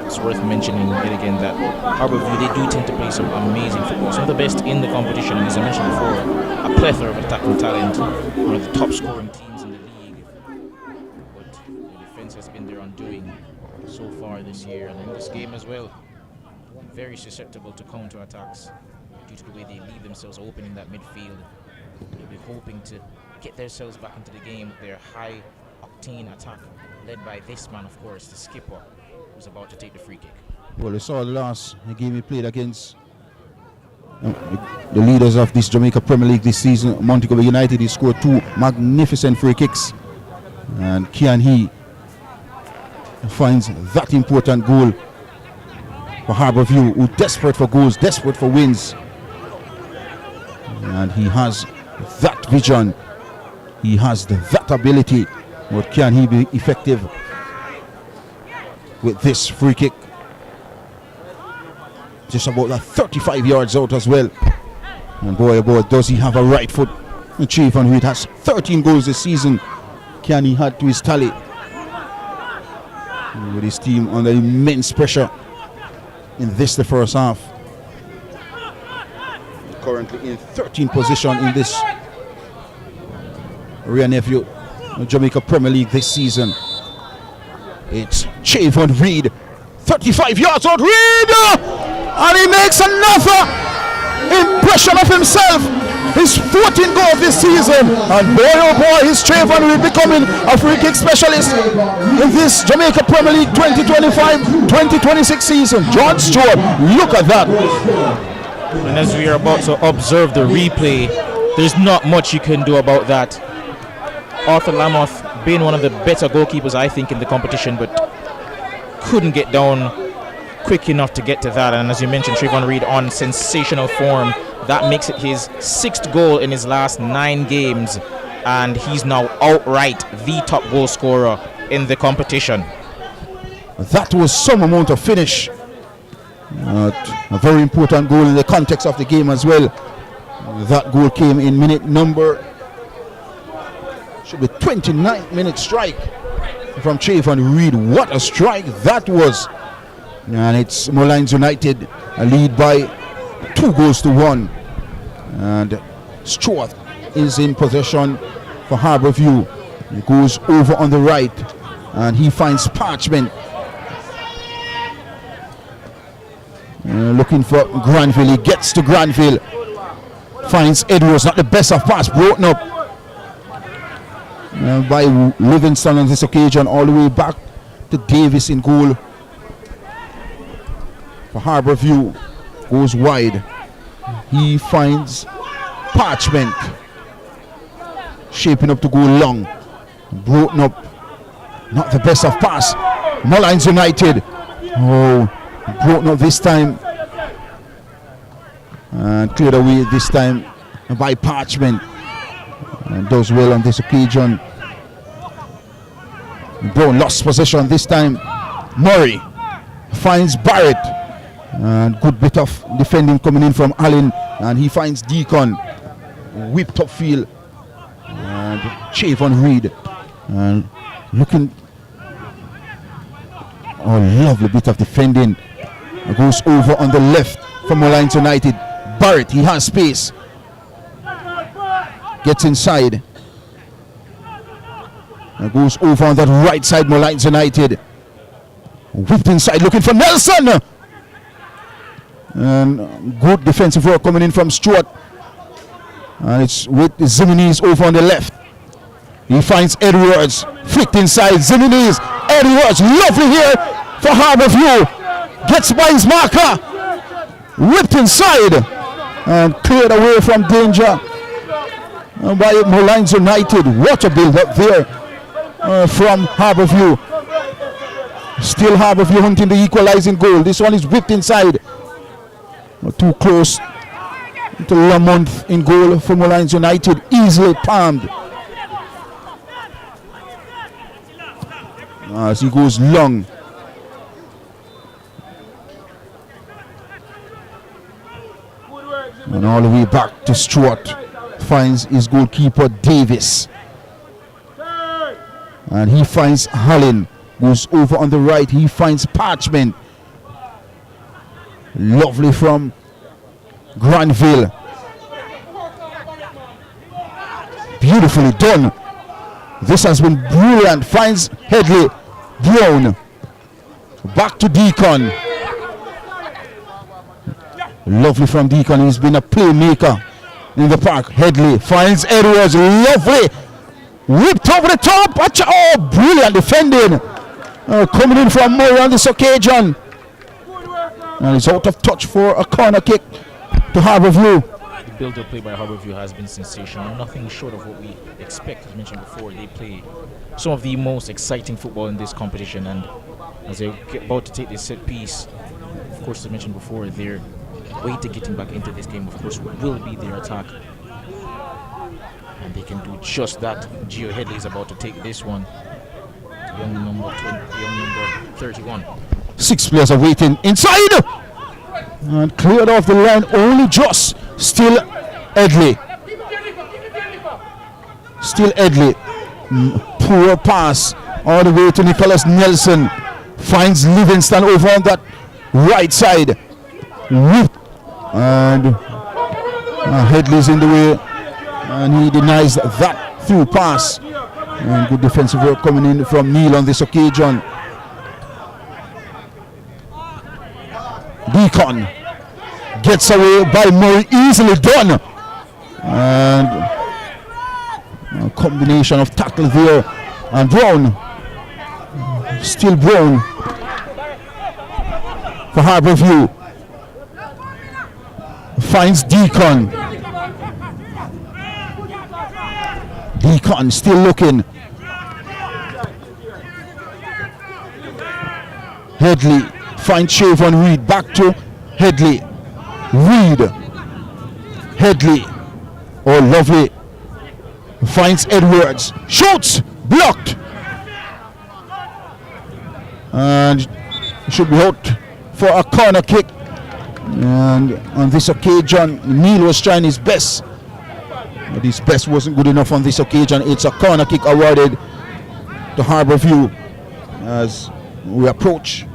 it's worth mentioning yet again that Harbour View, they do tend to play some amazing football, some of the best in the competition, and as I mentioned before, a plethora of attacking talent, one of the top scoring teams in the league. But the defense has been their undoing so far this year, and in this game as well, very susceptible to counter-attacks due to the way they leave themselves open in that midfield. They'll be hoping to get themselves back into the game with their high-octane attack, led by this man, of course, the skipper, who's about to take the free kick. Well, we saw the last game he played against the leaders of this Jamaica Premier League this season, Montego United. He scored 2 magnificent free kicks, and Kian finds that important goal for Harbour View, who desperate for goals, desperate for wins, and he has that vision, he has that ability. But can he be effective with this free kick? Just about 35 yards out as well. And boy, oh boy, does he have a right foot. And Trayvon Reed has 13 goals this season. Can he add to his tally? with his team under immense pressure in this, the first half. Currently in 13th position in this Ria Nephew Jamaica Premier League this season. It's Chavon Reed, 35 yards out, Reed! And he makes another impression of himself. His 14th goal this season. And boy oh boy, his Chavon Reed becoming a free kick specialist in this Jamaica Premier League 2025-2026 season. John Stewart, look at that. And as we are about to observe the replay, there's not much you can do about that. Arthur Lamoth being one of the better goalkeepers, I think, in the competition, but couldn't get down quick enough to get to that. And as you mentioned, Chavon Reed on sensational form. That makes it his 6th goal in his last 9 games, and he's now outright the top goal scorer in the competition. That was some amount of finish. A very important goal in the context of the game as well. That goal came in minute number, should be 29th minute strike from Chavon Reed. What a strike that was. And it's Molynes United a lead by 2-1. And Stewart is in possession for Harbour View. He goes over on the right and he finds Parchment. Looking for Granville. He gets to Granville. Finds Edwards, not the best of pass, broken up by Livingston on this occasion, all the way back to Davis in goal for Harbour View. Goes wide. He finds Parchment, shaping up to go long, broken up, not the best of pass. Molynes United, broken up this time and cleared away this time by Parchment, and does well on this occasion. Brown lost possession this time. Murray finds Barrett, and good bit of defending coming in from Allen, and he finds Deacon, whipped upfield, and Chavon Reed, and looking, lovely bit of defending. Goes over on the left for Molynes United. Barrett, he has space, gets inside, and goes over on that right side. Molynes United whipped inside, looking for Nelson, and good defensive work coming in from Stewart, and it's with Zimenez over on the left. He finds Edwards, flicked inside. Zimenez, Edwards, lovely here for Harbour View, gets by his marker, whipped inside and cleared away from danger by Molynes United. What a build up there from Harbour View. Still Harbour View hunting the equalizing goal. This one is whipped inside. Too close to Lamont in goal for Molynes United. Easily palmed as he goes long. And all the way back to Stewart. Finds his goalkeeper Davis. And he finds Hallin. Goes over on the right. He finds Parchment. Lovely from Granville. Beautifully done. This has been brilliant. Finds Headley. Brown. Back to Deacon. Lovely from Deacon. He's been a playmaker in the park. Headley finds Edwards. Lovely. Whipped over the top. Oh, brilliant defending. Coming in from Murray on this occasion. And he's out of touch for a corner kick to Harbour View. The build-up play by Harbour View has been sensational. Nothing short of what we expect. As mentioned before, they play some of the most exciting football in this competition. And as they're about to take this set piece, of course, as mentioned before, their way to getting back into this game, of course, will be their attack. And they can do just that. Gio Headley is about to take this one. Young number 31. 6 players are waiting inside and cleared off the line only just. Still Edley. Poor pass all the way to Nicholas Nelson. finds Livingston over on that right side. And Headley's in the way, and he denies that through pass. And good defensive work coming in from Neil on this occasion. Deacon gets away by Murray, easily done. And a combination of tackle there. And Brown, still Brown for Harbour View. Finds Deacon. Deacon still looking. Headley finds Shavon Reed. Back to Headley. Reed. Headley. Oh, lovely. Finds Edwards. Shoots. Blocked. And should be out for a corner kick. And on this occasion, Neil was trying his best, but his best wasn't good enough on this occasion. It's a corner kick awarded to Harbour View as we approach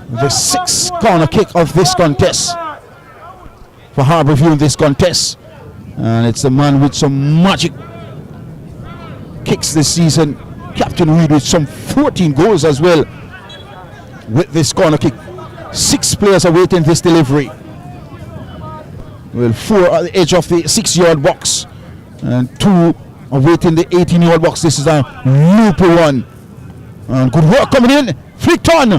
the 6th corner kick of this contest for Harbour View in this contest. And it's the man with some magic kicks this season, Captain Reed, with some 14 goals as well with this corner kick. 6 players awaiting this delivery. Well, 4 at the edge of the 6-yard box and 2 awaiting the 18-yard box. This is a looper one. And good work coming in. Flicked on.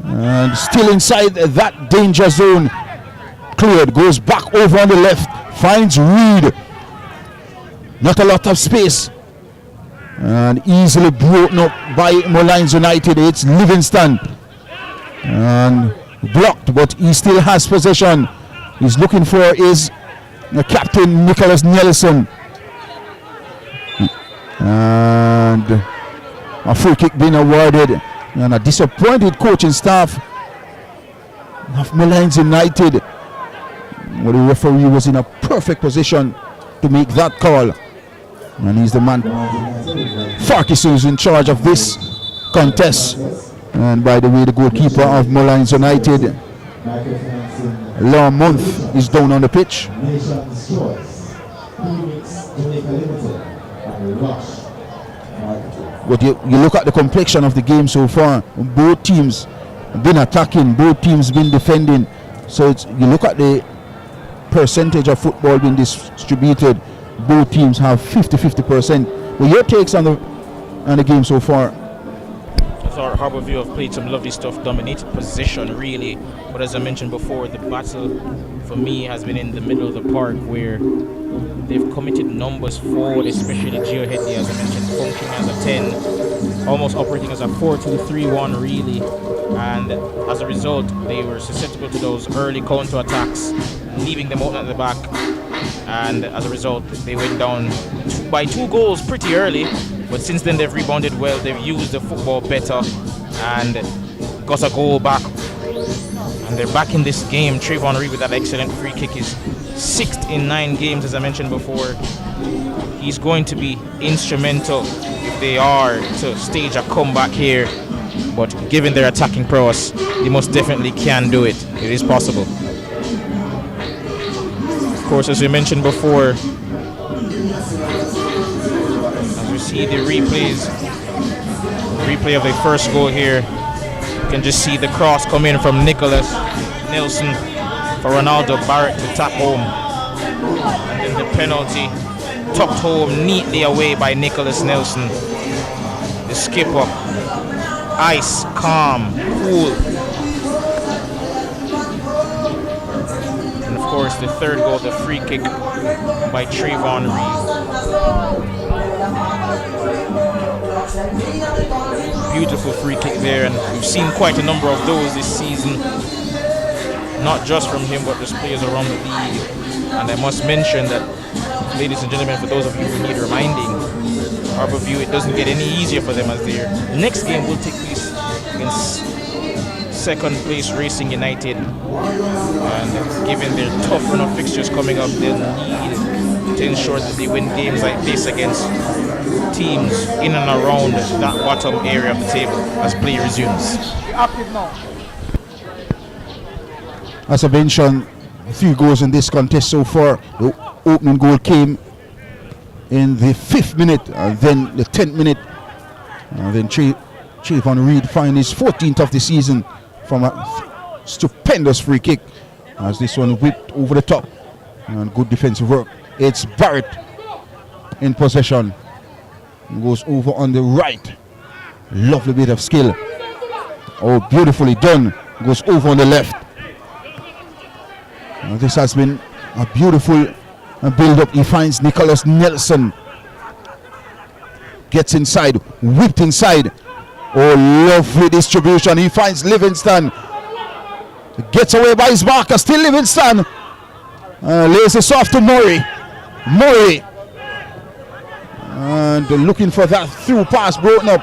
And still inside that danger zone. Cleared. Goes back over on the left. Finds Reed. Not a lot of space. And easily broken up by Molynes United. It's Livingston. And blocked, but he still has possession. He's looking for is Captain Nicholas Nelson. And a free kick being awarded. And a disappointed coaching staff of Molynes United. Well, the referee was in a perfect position to make that call. And he's the man. Farkison is in charge of this contest. And by the way, the goalkeeper of Molynes United, Lamont, is down on the pitch. But you look at the complexion of the game so far. Both teams been attacking, both teams been defending. So you look at the percentage of football being distributed. Both teams have 50-50%. Well, your takes on the game so far? I thought Harbour View have played some lovely stuff, dominated possession really, but as I mentioned before, the battle for me has been in the middle of the park where they've committed numbers forward, especially Gio Headley, as I mentioned, functioning as a 10, almost operating as a 4-2-3-1 really, and as a result they were susceptible to those early counter attacks, leaving them out at the back. And as a result, they went down by 2 goals pretty early. But since then, they've rebounded well. They've used the football better and got a goal back. And they're back in this game. Trayvon Reed with that excellent free kick is 6th in 9 games, as I mentioned before. He's going to be instrumental if they are to stage a comeback here. But given their attacking prowess, they most definitely can do it. It is possible. Of course, as we mentioned before, as we see the replay of the first goal here, you can just see the cross come in from Nicholas Nelson for Ronaldo Barrett to tap home, and then the penalty tucked home neatly away by Nicholas Nelson, the skipper. Ice, calm, cool. Of course, the third goal, the free kick by Trayvon Reed. Beautiful free kick there, and we've seen quite a number of those this season. Not just from him, but just players around the league. And I must mention that, ladies and gentlemen, for those of you who need reminding, Harbour View, it doesn't get any easier for them as their next game will take place against second place Racing United, and given their tough run of fixtures coming up, they'll need to ensure that they win games like this against teams in and around that bottom area of the table as play resumes. As I mentioned, 3 goals in this contest so far. The opening goal came in the 5th minute, and then the 10th minute. And then Trayvon Reed finds his 14th of the season from a stupendous free kick, as this one whipped over the top. And good defensive work. It's Barrett in possession. Goes over on the right. Lovely bit of skill. Oh, beautifully done. Goes over on the left. This has been a beautiful build-up. He finds Nicholas Nelson. Gets inside, whipped inside. Oh, lovely distribution. He finds Livingston. Gets away by his marker. Still Livingston. Lays this off to Murray. Murray. And looking for that through pass broken up.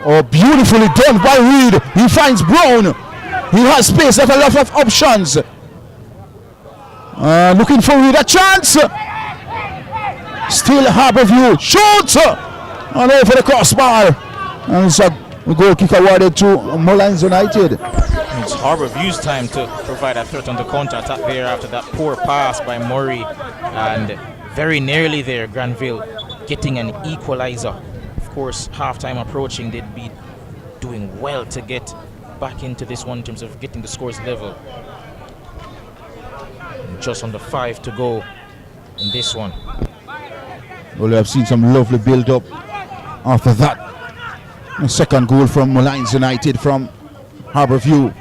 Oh, beautifully done by Reed. He finds Brown. He has space, not a lot of options. Looking for Reed, a chance. Still Harbour View. Shoots. And over the crossbar. And it's a goal kick awarded to Molynes United. It's Harbour View's time to provide a threat on the counter-attack there after that poor pass by Murray. And very nearly there, Granville getting an equalizer. Of course, half-time approaching, they'd be doing well to get back into this one in terms of getting the scores level. Just under 5 to go in this one. Well, I've seen some lovely build-up after that. A second goal from Molynes United from Harbour View.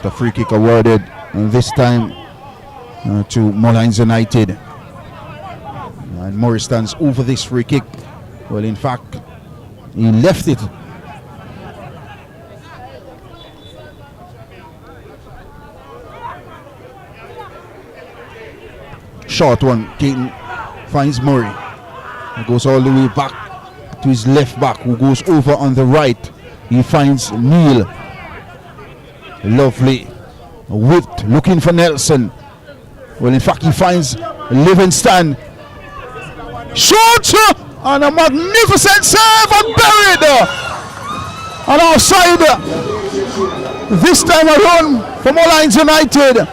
The free kick awarded this time to Molynes United. And Murray stands over this free kick. Well, in fact, he left it. Short one. Keaton finds Murray. He goes all the way back to his left back, who goes over on the right. He finds Neil. Lovely. Whipped, looking for Nelson. Well, in fact, he finds Livingston. Shoots! And a magnificent save and buried. And outside. This time around for Molynes United.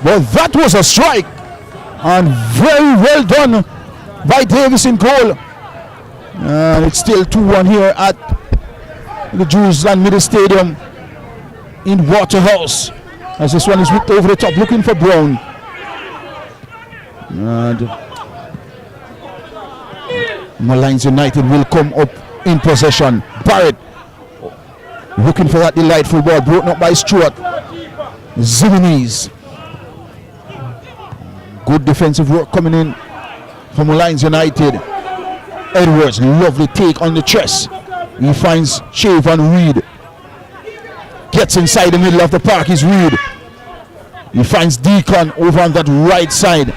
But that was a strike. And very well done by Davis in goal. And it's still 2-1 here at the Jerusalem Middle Stadium in Waterhouse, as this one is whipped over the top, looking for Brown. And Molynes United will come up in possession. Barrett looking for that delightful ball, broken up by Stewart. Zimenez. Good defensive work coming in from Molynes United. Edwards, lovely take on the chest. He finds Trayvon Reed. Gets inside the middle of the park is Reed. He finds Deacon over on that right side.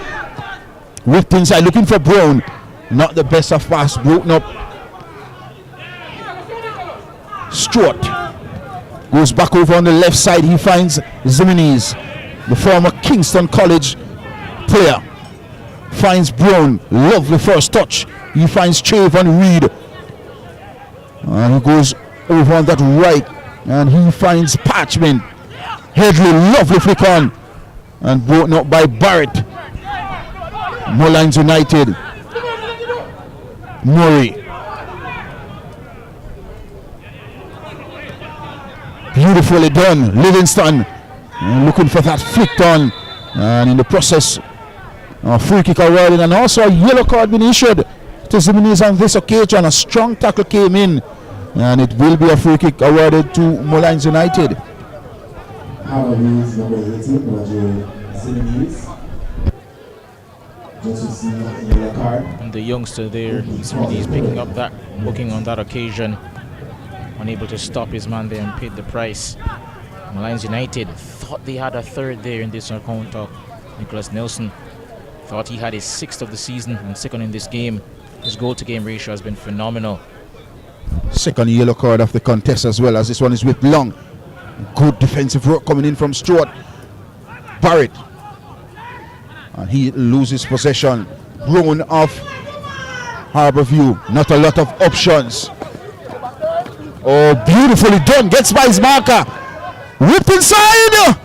Whipped inside, looking for Brown. Not the best of pass, broken up. Stewart goes back over on the left side. He finds Zimenez, the former Kingston College player. Finds Brown. Lovely first touch. He finds Trayvon Reed. And he goes over on that right. And he finds Patchman. Headley, lovely flick on. And broken up by Barrett. Molynes United. Murray. Beautifully done. Livingston looking for that flicked on. And in the process, a free kick awarded and also a yellow card being issued to Zimenez on this occasion. A strong tackle came in. And it will be a free kick awarded to Molynes United. Number 18, Roger Zimenez. Just received a yellow card. And the youngster there, Zimenez picking up that booking on that occasion. Unable to stop his man there and paid the price. Molynes United thought they had a third there in this encounter. Nicholas Nelson thought he had his 6th of the season and second in this game. His goal-to-game ratio has been phenomenal. Second yellow card of the contest as well, as this one is whipped long. Good defensive work coming in from Stewart. Barrett. And he loses possession. Brown off Harbour View, not a lot of options. Oh, beautifully done. Gets by his marker. Whipped inside.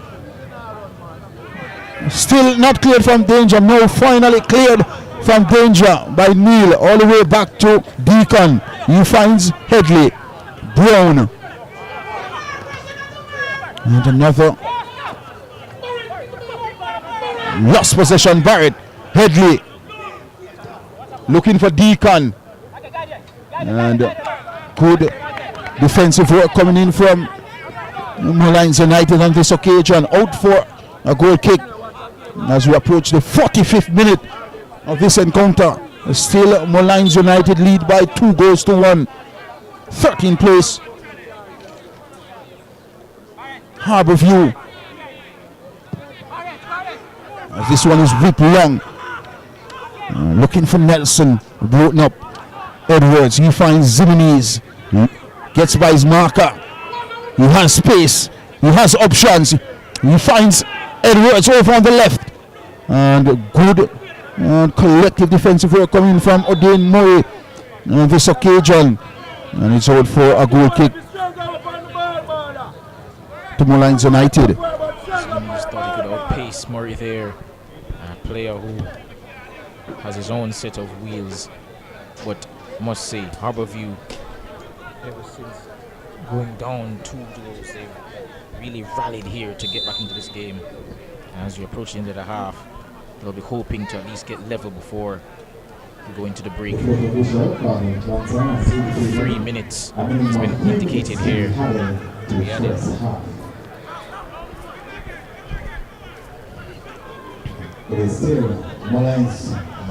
Still not cleared from danger. No, finally cleared from danger by Neil. All the way back to Deacon. He finds Headley. Brown. And another. Lost possession, Barrett. Headley. Looking for Deacon. And good defensive work coming in from Molynes United on this occasion. Out for a goal kick as we approach the 45th minute of this encounter. Still Molynes United lead by 2-1. 13th place Harbour View. As this one is whipped long. Looking for Nelson. Broken up. Edwards. He finds Zimonese. Gets by his marker. He has space. He has options. He finds Edwards over on the left. And good collective defensive work coming from O'Dane Murray on this occasion. And it's out for a goal kick to Molynes United. Thought he could outpace Murray there. A player who has his own set of wheels. But I must say, Harbour View, ever since going down 2-0, they've really rallied here to get back into this game. As we approach the end of the half, they'll be hoping to at least get level before we go into the break. 3 minutes has been indicated here to be added.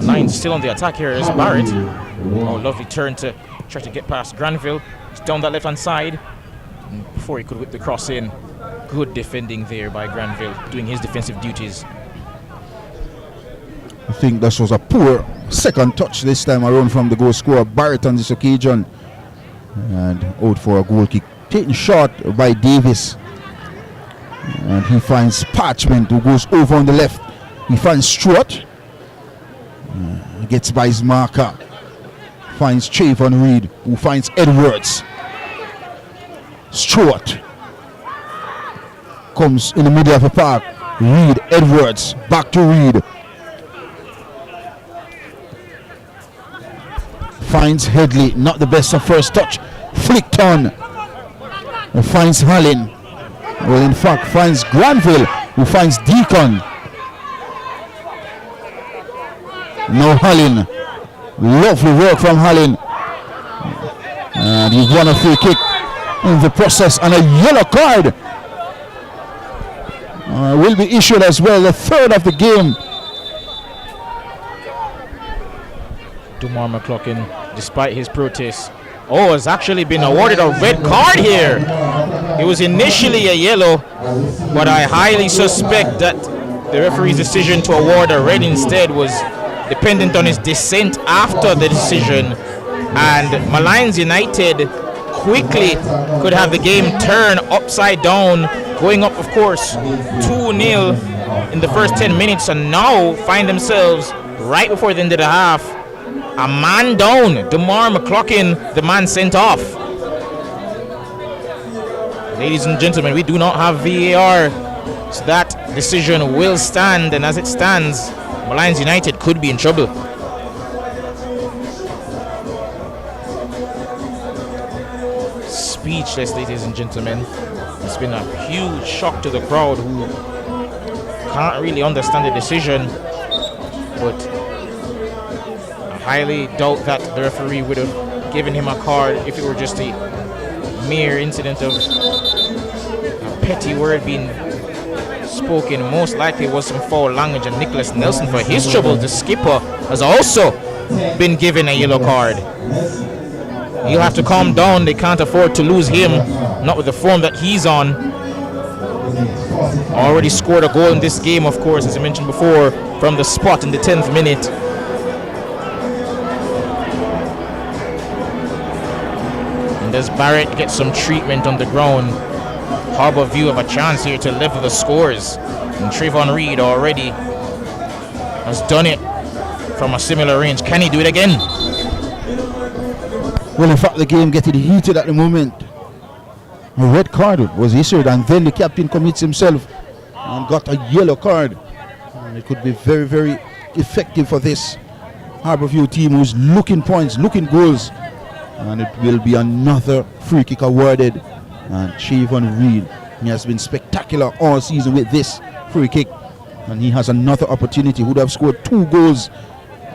Molynes still on the attack here is Barrett. Oh, lovely turn to try to get past Granville. He's down that left hand side. And before he could whip the cross in. Good defending there by Granville, doing his defensive duties. I think this was a poor second touch this time around from the goal scorer Barrett on this occasion. And out for a goal kick. Taken short by Davis. And he finds Parchment, who goes over on the left. He finds Stewart. Gets by his marker. Finds Chavon Reed, who finds Edwards. Stewart comes in the middle of the park. Reed, Edwards, back to Reed. Finds Headley, not the best of first touch. Flicked on. And finds Hallin. Well, in fact, finds Granville, who finds Deacon. No Hallin. Lovely work from Hallin. And he won a free kick in the process, and a yellow card will be issued as well, the third of the game. Dumar McLaughlin, despite his protests, has actually been awarded a red card here. It was initially a yellow, but I highly suspect that the referee's decision to award a red instead was dependent on his dissent after the decision, and Molynes United quickly could have the game turn upside down, going up, of course, 2-0 in the first 10 minutes, and now find themselves right before the end of the half, a man down. Dumar McLaughlin, the man sent off. Ladies and gentlemen, we do not have VAR, so that decision will stand, and as it stands, Molynes United could be in trouble. Speechless, ladies and gentlemen. It's been a huge shock to the crowd who can't really understand the decision, but I highly doubt that the referee would have given him a card if it were just a mere incident of a petty word being spoken. Most likely was some foul language, and Nicholas Nelson, for his trouble, the skipper, has also been given a yellow card. He'll have to calm down. They can't afford to lose him, not with the form that he's on. Already scored a goal in this game, of course, as I mentioned before, from the spot in the 10th minute. And as Barrett gets some treatment on the ground, Harbour View have a chance here to level the scores. And Trayvon Reed already has done it from a similar range. Can he do it again? Well, in fact, the game getting heated at the moment. A red card was issued, and then the captain commits himself and got a yellow card. And it could be very, very effective for this Harbourview team who's looking points, looking goals. And it will be another free kick awarded. And Trayvon Reed, he has been spectacular all season with this free kick. And he has another opportunity. He would have scored 2 goals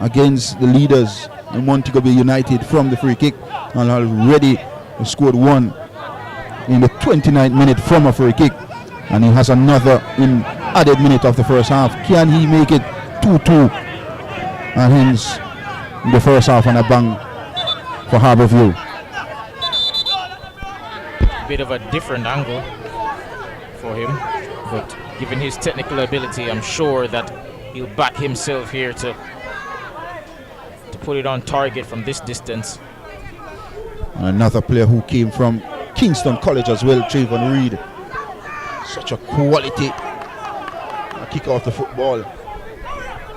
against the leaders in Montego Bay United from the free kick, and already scored 1 in the 29th minute from a free kick, and he has another in added minute of the first half. Can he make it 2-2? And hence in the first half on a bang for Harbourview. Bit of a different angle for him, but given his technical ability, I'm sure that he'll back himself here to put it on target from this distance. Another player who came from Kingston College as well, Trayvon Reed. Such a quality kicker of the football.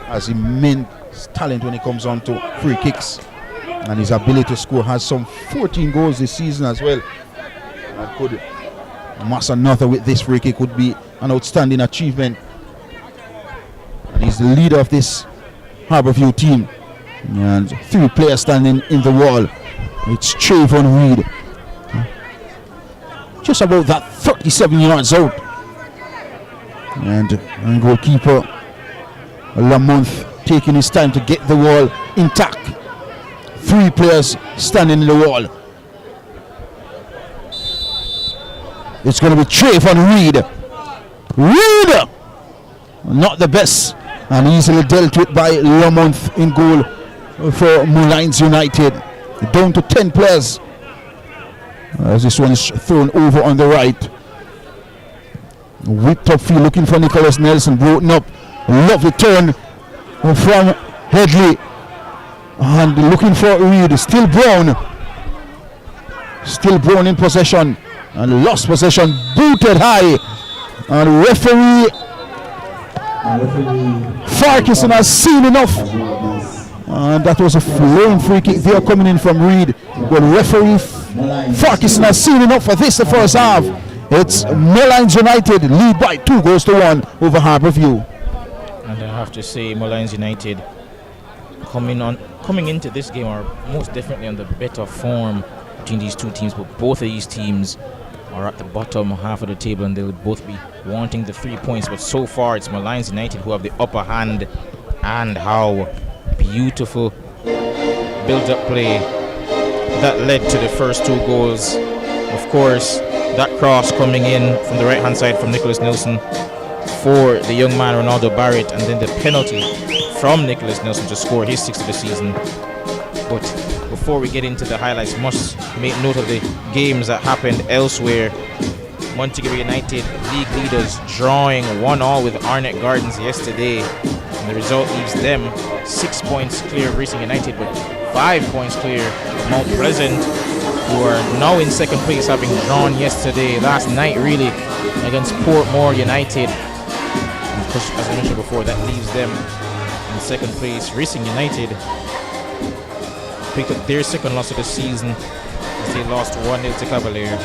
Has immense talent when it comes on to free kicks. And his ability to score, has some 14 goals this season as well. And could amass another with this free kick, would be an outstanding achievement. And he's the leader of this Harbourview team. And 3 players standing in the wall. It's Trayvon Reed. Just about that 37 yards out. And goalkeeper Lamont taking his time to get the wall intact. 3 players standing in the wall. It's going to be Trayvon Reed. Reed! Not the best. And easily dealt with by Lamont in goal for Molynes United. Down to 10 players. As this one is thrown over on the right. Whipped up field looking for Nicholas Nelson. Broken up. Lovely turn from Headley. And looking for Reed. Still Brown. Still Brown in possession. And lost possession. Booted high. And referee Farquharson has seen enough. And that was a lone free kick there coming in from Reed. But referee Farquharson has seen enough for this, the first half. It's Molynes United lead by 2-1 over Harbourview. And I have to say, Molynes United coming into this game are most definitely on the better form between these two teams. But both of these teams are at the bottom half of the table, and they'll both be wanting the 3 points. But so far, it's Molynes United who have the upper hand. And how beautiful build-up play that led to the first 2 goals. Of course, that cross coming in from the right-hand side from Nicholas Nelson for the young man Ronaldo Barrett, and then the penalty from Nicholas Nelson to score his 6th of the season. But before we get into the highlights, must make note of the games that happened elsewhere. Montego Bay United, league leaders, drawing 1-1 with Arnett Gardens yesterday. And the result leaves them 6 points clear of Racing United, but 5 points clear of Mount Pleasant, who are now in second place, having drawn yesterday, last night really, against Portmore United. And of course, as I mentioned before, that leaves them in second place. Racing United picked up their second loss of the season as they lost 1-0 to Cavalier.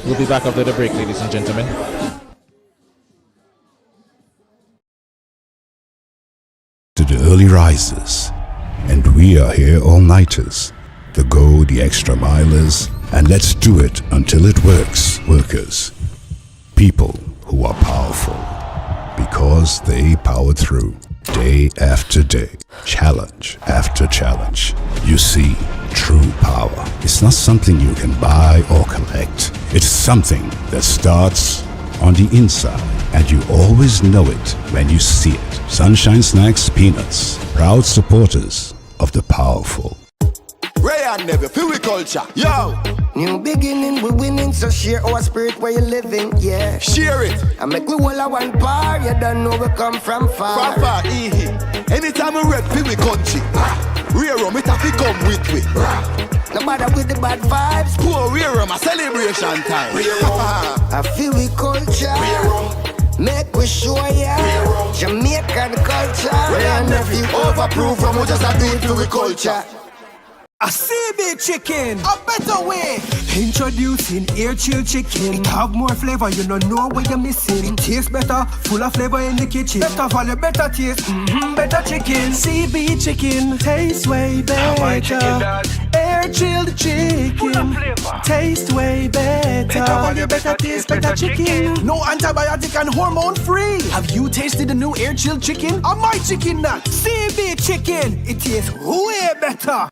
We'll be back after the break, ladies and gentlemen. To the early risers, and we are here all-nighters, the go, the extra milers, and let's do it until it works, workers. People who are powerful because they powered through day after day, challenge after challenge. You see, true power is not something you can buy or collect. It's something that starts on the inside, and you always know it when you see it. Sunshine Snacks Peanuts, proud supporters of the powerful. Ray and Never, feel we culture, yo! New beginning, we winning, so share our spirit where you living, yeah. Share it! I make we all a one par, you don't know we come from far. From far, anytime we rep, feel we country. Rear rum, it have to come with we. No matter with the bad vibes. Poor rear rum, a celebration time. I feel we culture. Make we show ya Jamaican culture. We are nephew overproof from we just a do it to we culture. A CB chicken, a better way. Introducing air chill chicken. It have more flavor, you don't know what you're missing. It tastes better, full of flavor in the kitchen. Better value, better taste, better chicken. CB chicken, tastes way better. Air chilled chicken, taste way better. Better value, better taste, better chicken. No antibiotic and hormone free. Have you tasted the new air chilled chicken? Or my chicken nut? CB chicken, it tastes way better.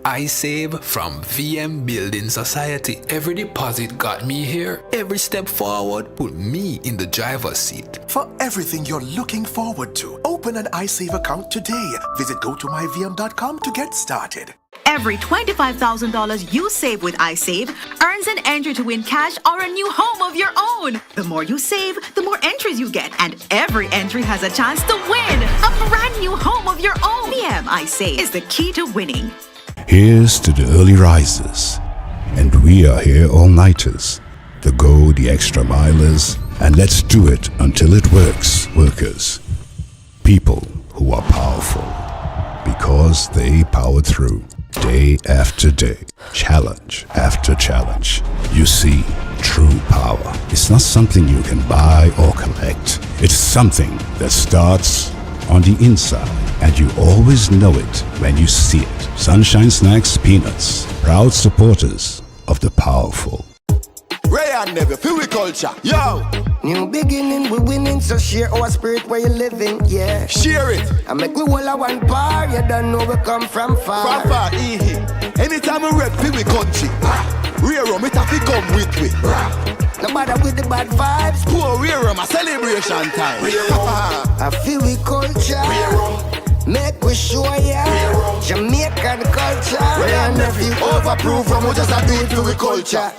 I save from VM Building Society. Every deposit got me here. Every step forward put me in the driver's seat. For everything you're looking forward to, open an iSave account today. Visit gotomyvm.com to get started. Every $25,000 you save with iSave earns an entry to win cash or a new home of your own. The more you save, the more entries you get, and every entry has a chance to win a brand new home of your own. VM iSave is the key to winning. Here's to the early risers, and we are here all-nighters, the go the extra milers, and let's do it until it works, workers. People who are powerful, because they powered through, day after day, challenge after challenge. You see, true power is not something you can buy or collect. It's something that starts on the inside, and you always know it when you see it. Sunshine Snacks Peanuts, proud supporters of the powerful. Ray and Never, feel we culture, yo! New beginning, we winning, so share our spirit where you living, yeah. Share it! I make we all a one par, you don't know we come from far. From far, anytime we rep, feel we country. Rear rum, it have to come with we. No matter with the bad vibes. Poor rear rum, a celebration time. I feel we culture. Make we show ya Jamaican culture. We are nephew overproof from we just a do it to we culture.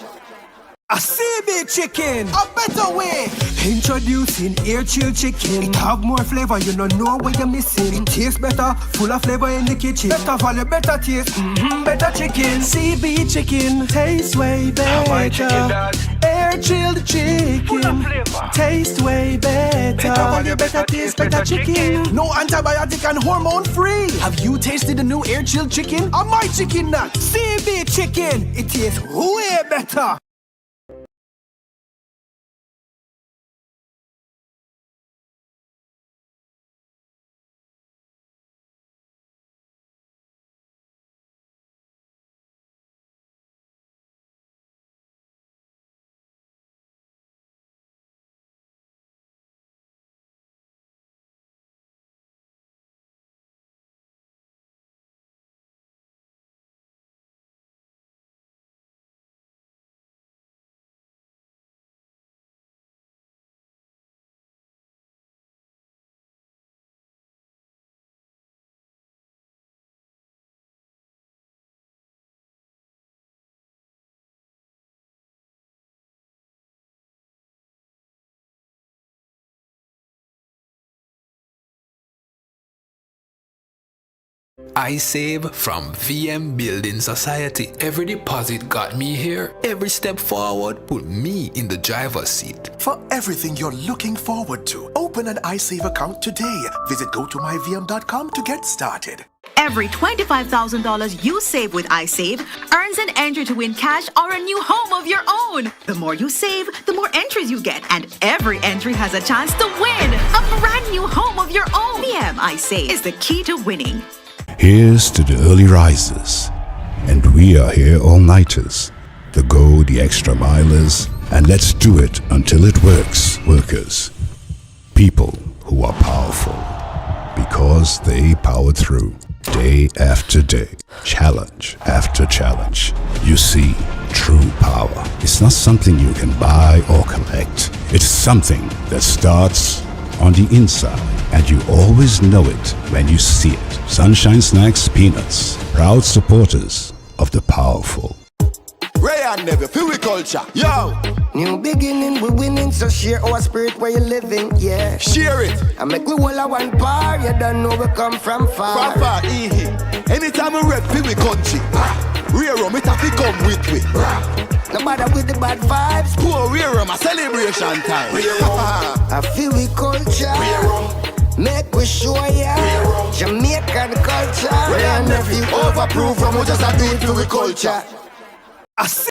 A CB chicken, a better way. Introducing air chill chicken. It have more flavor, you don't know what you're missing. It tastes better, full of flavor in the kitchen. Better value, better taste, better chicken. CB chicken, tastes way better. Air chilled chicken, taste way better. Better value, better taste, better chicken. No antibiotic and hormone free. Have you tasted the new air chilled chicken? Or my chicken nut? CB chicken, it tastes way better. I save from VM Building Society. Every deposit got me here. Every step forward put me in the driver's seat. For everything you're looking forward to, open an iSave account today. Visit gotomyvm.com to get started. Every $25,000 you save with iSave earns an entry to win cash or a new home of your own. The more you save, the more entries you get, and every entry has a chance to win a brand new home of your own. VM iSave is the key to winning. Here's to the early risers, and we are here all-nighters, the go the extra milers, and let's do it until it works, workers. People who are powerful, because they powered through, day after day, challenge after challenge. You see, true power is not something you can buy or collect. It's something that starts on the inside, and you always know it when you see it. Sunshine Snacks Peanuts, proud supporters of the powerful. Ray and Never, feel we culture, yo! New beginning, we winning, so share our spirit where you living, yeah. Share it! I make we all a one par, you don't know we come from far. From far, anytime we rep, feel we country. Rear rum, it have to come with we. No matter with the bad vibes. Poor We're on a celebration time. I feel we culture. Make we show ya Jamaican culture. Well, nephew, overproof from we just a do it to we culture. I see.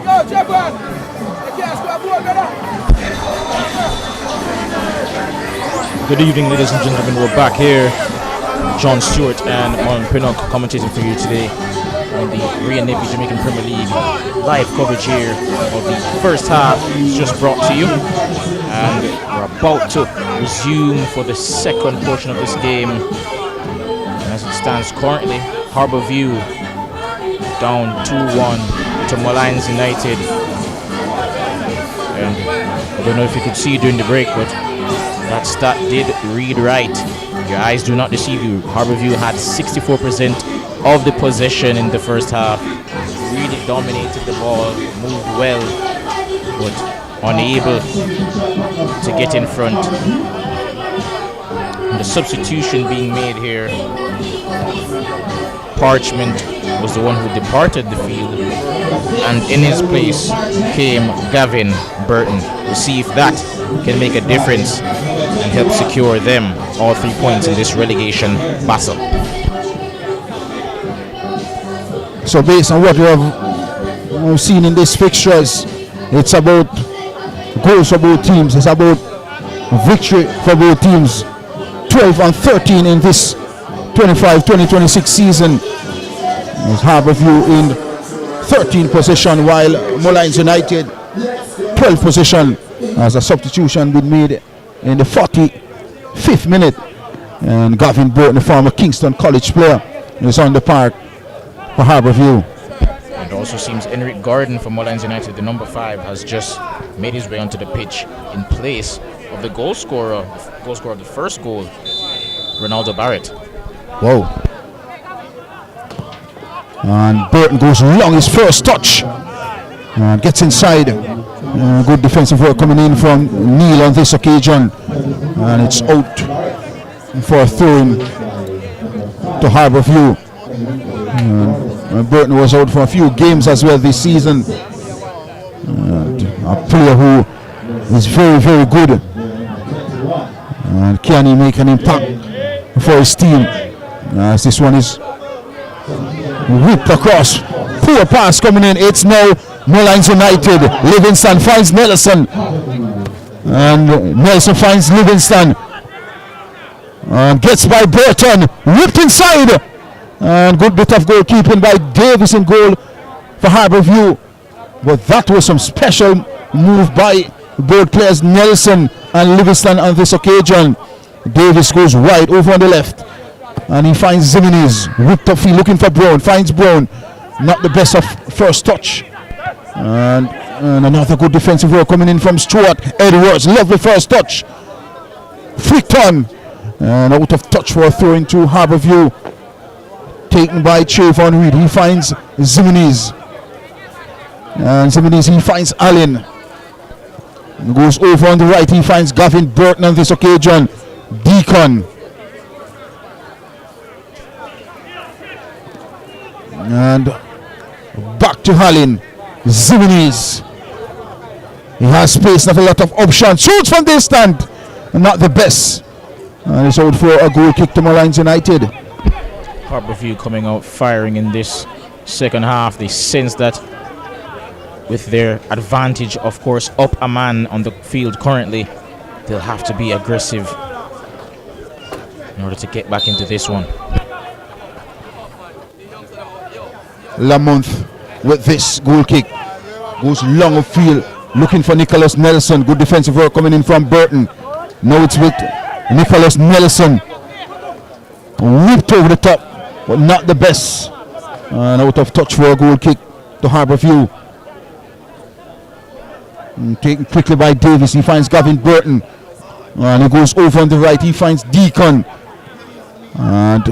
Yo, Japan! Good evening, ladies and gentlemen. We're back here. John Stewart and Marlon Pinnock commentating for you today on the Ray and Navy Jamaican Premier League live coverage here of the first half is just brought to you, and we're about to resume for the second portion of this game. And as it stands currently, Harbour View down 2-1 to Molynes United. And I don't know if you could see during the break, but that stat did read right. Your eyes do not deceive you. Harbour View had 64% of the possession in the first half. Really dominated the ball, moved well, but unable to get in front. And the substitution being made here, Parchment was the one who departed the field, and in his place came Gavin Burton. We'll see if that can make a difference and help secure them all 3 points in this relegation battle. So based on what we have seen in these fixtures, it's about goals for both teams. It's about victory for both teams. 12 and 13 in this 25-2026 season. As Harbour View in 13 possession, while Molynes United 12 possession, as a substitution been made in the 45th minute. And Gavin Burton, the former Kingston College player, is on the park for Harbour View. It also seems Enric Gordon from Molynes United, the number 5, has just made his way onto the pitch in place of the goal scorer of the first goal, Ronaldo Barrett. Whoa. And Burton goes long, his first touch. And gets inside. Good defensive work coming in from Neil on this occasion. And it's out for a throw-in to Harbour View. Burton was out for a few games as well this season. A player who is very, very good. And can he make an impact for his team? As this one is whipped across. Poor pass coming in. It's now Molynes United. Livingston finds Nelson. And Nelson finds Livingston. And gets by Burton. Whipped inside. And good bit of goalkeeping by Davis in goal for Harbour View. But that was some special move by both players, Nelson and Livingston, on this occasion. Davis goes wide over on the left. And he finds Zimenez. Whipped up field looking for Brown. Finds Brown. Not the best of first touch. And another good defensive work coming in from Stuart Edwards. Lovely first touch. Flicked on. And out of touch for a throw into Harbour View. Taken by Trayvon Reed. He finds Zimenez. And Zimenez, he finds Allen. He goes over on the right. He finds Gavin Burton on this occasion. Deacon. And back to Hallin. Zimenez. He has space, not a lot of options. Shoots from distance. Not the best. And it's out for a goal kick to Molynes United. Harbour View coming out firing in this second half. They sense that with their advantage, of course, up a man on the field currently, they'll have to be aggressive in order to get back into this one. Lamont with this goal kick. Goes long of field, looking for Nicholas Nelson. Good defensive work coming in from Burton. Now it's with Nicholas Nelson. Whipped over the top, but not the best. And out of touch for a goal kick to Harbour View. Taken quickly by Davis. He finds Gavin Burton. And he goes over on the right. He finds Deacon. And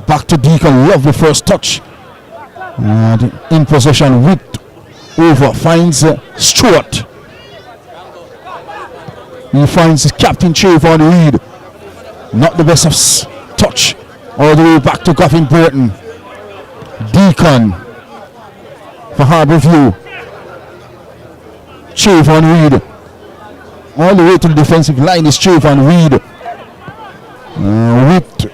back to Deacon. Lovely first touch. And in possession, whipped over. Finds Stewart. He finds Captain Trayvon Reed. Not the best of touch. All the way back to Gavin Burton. Deacon for Harbour View. Trayvon Reed. All the way to the defensive line is Trayvon Reed. Whipped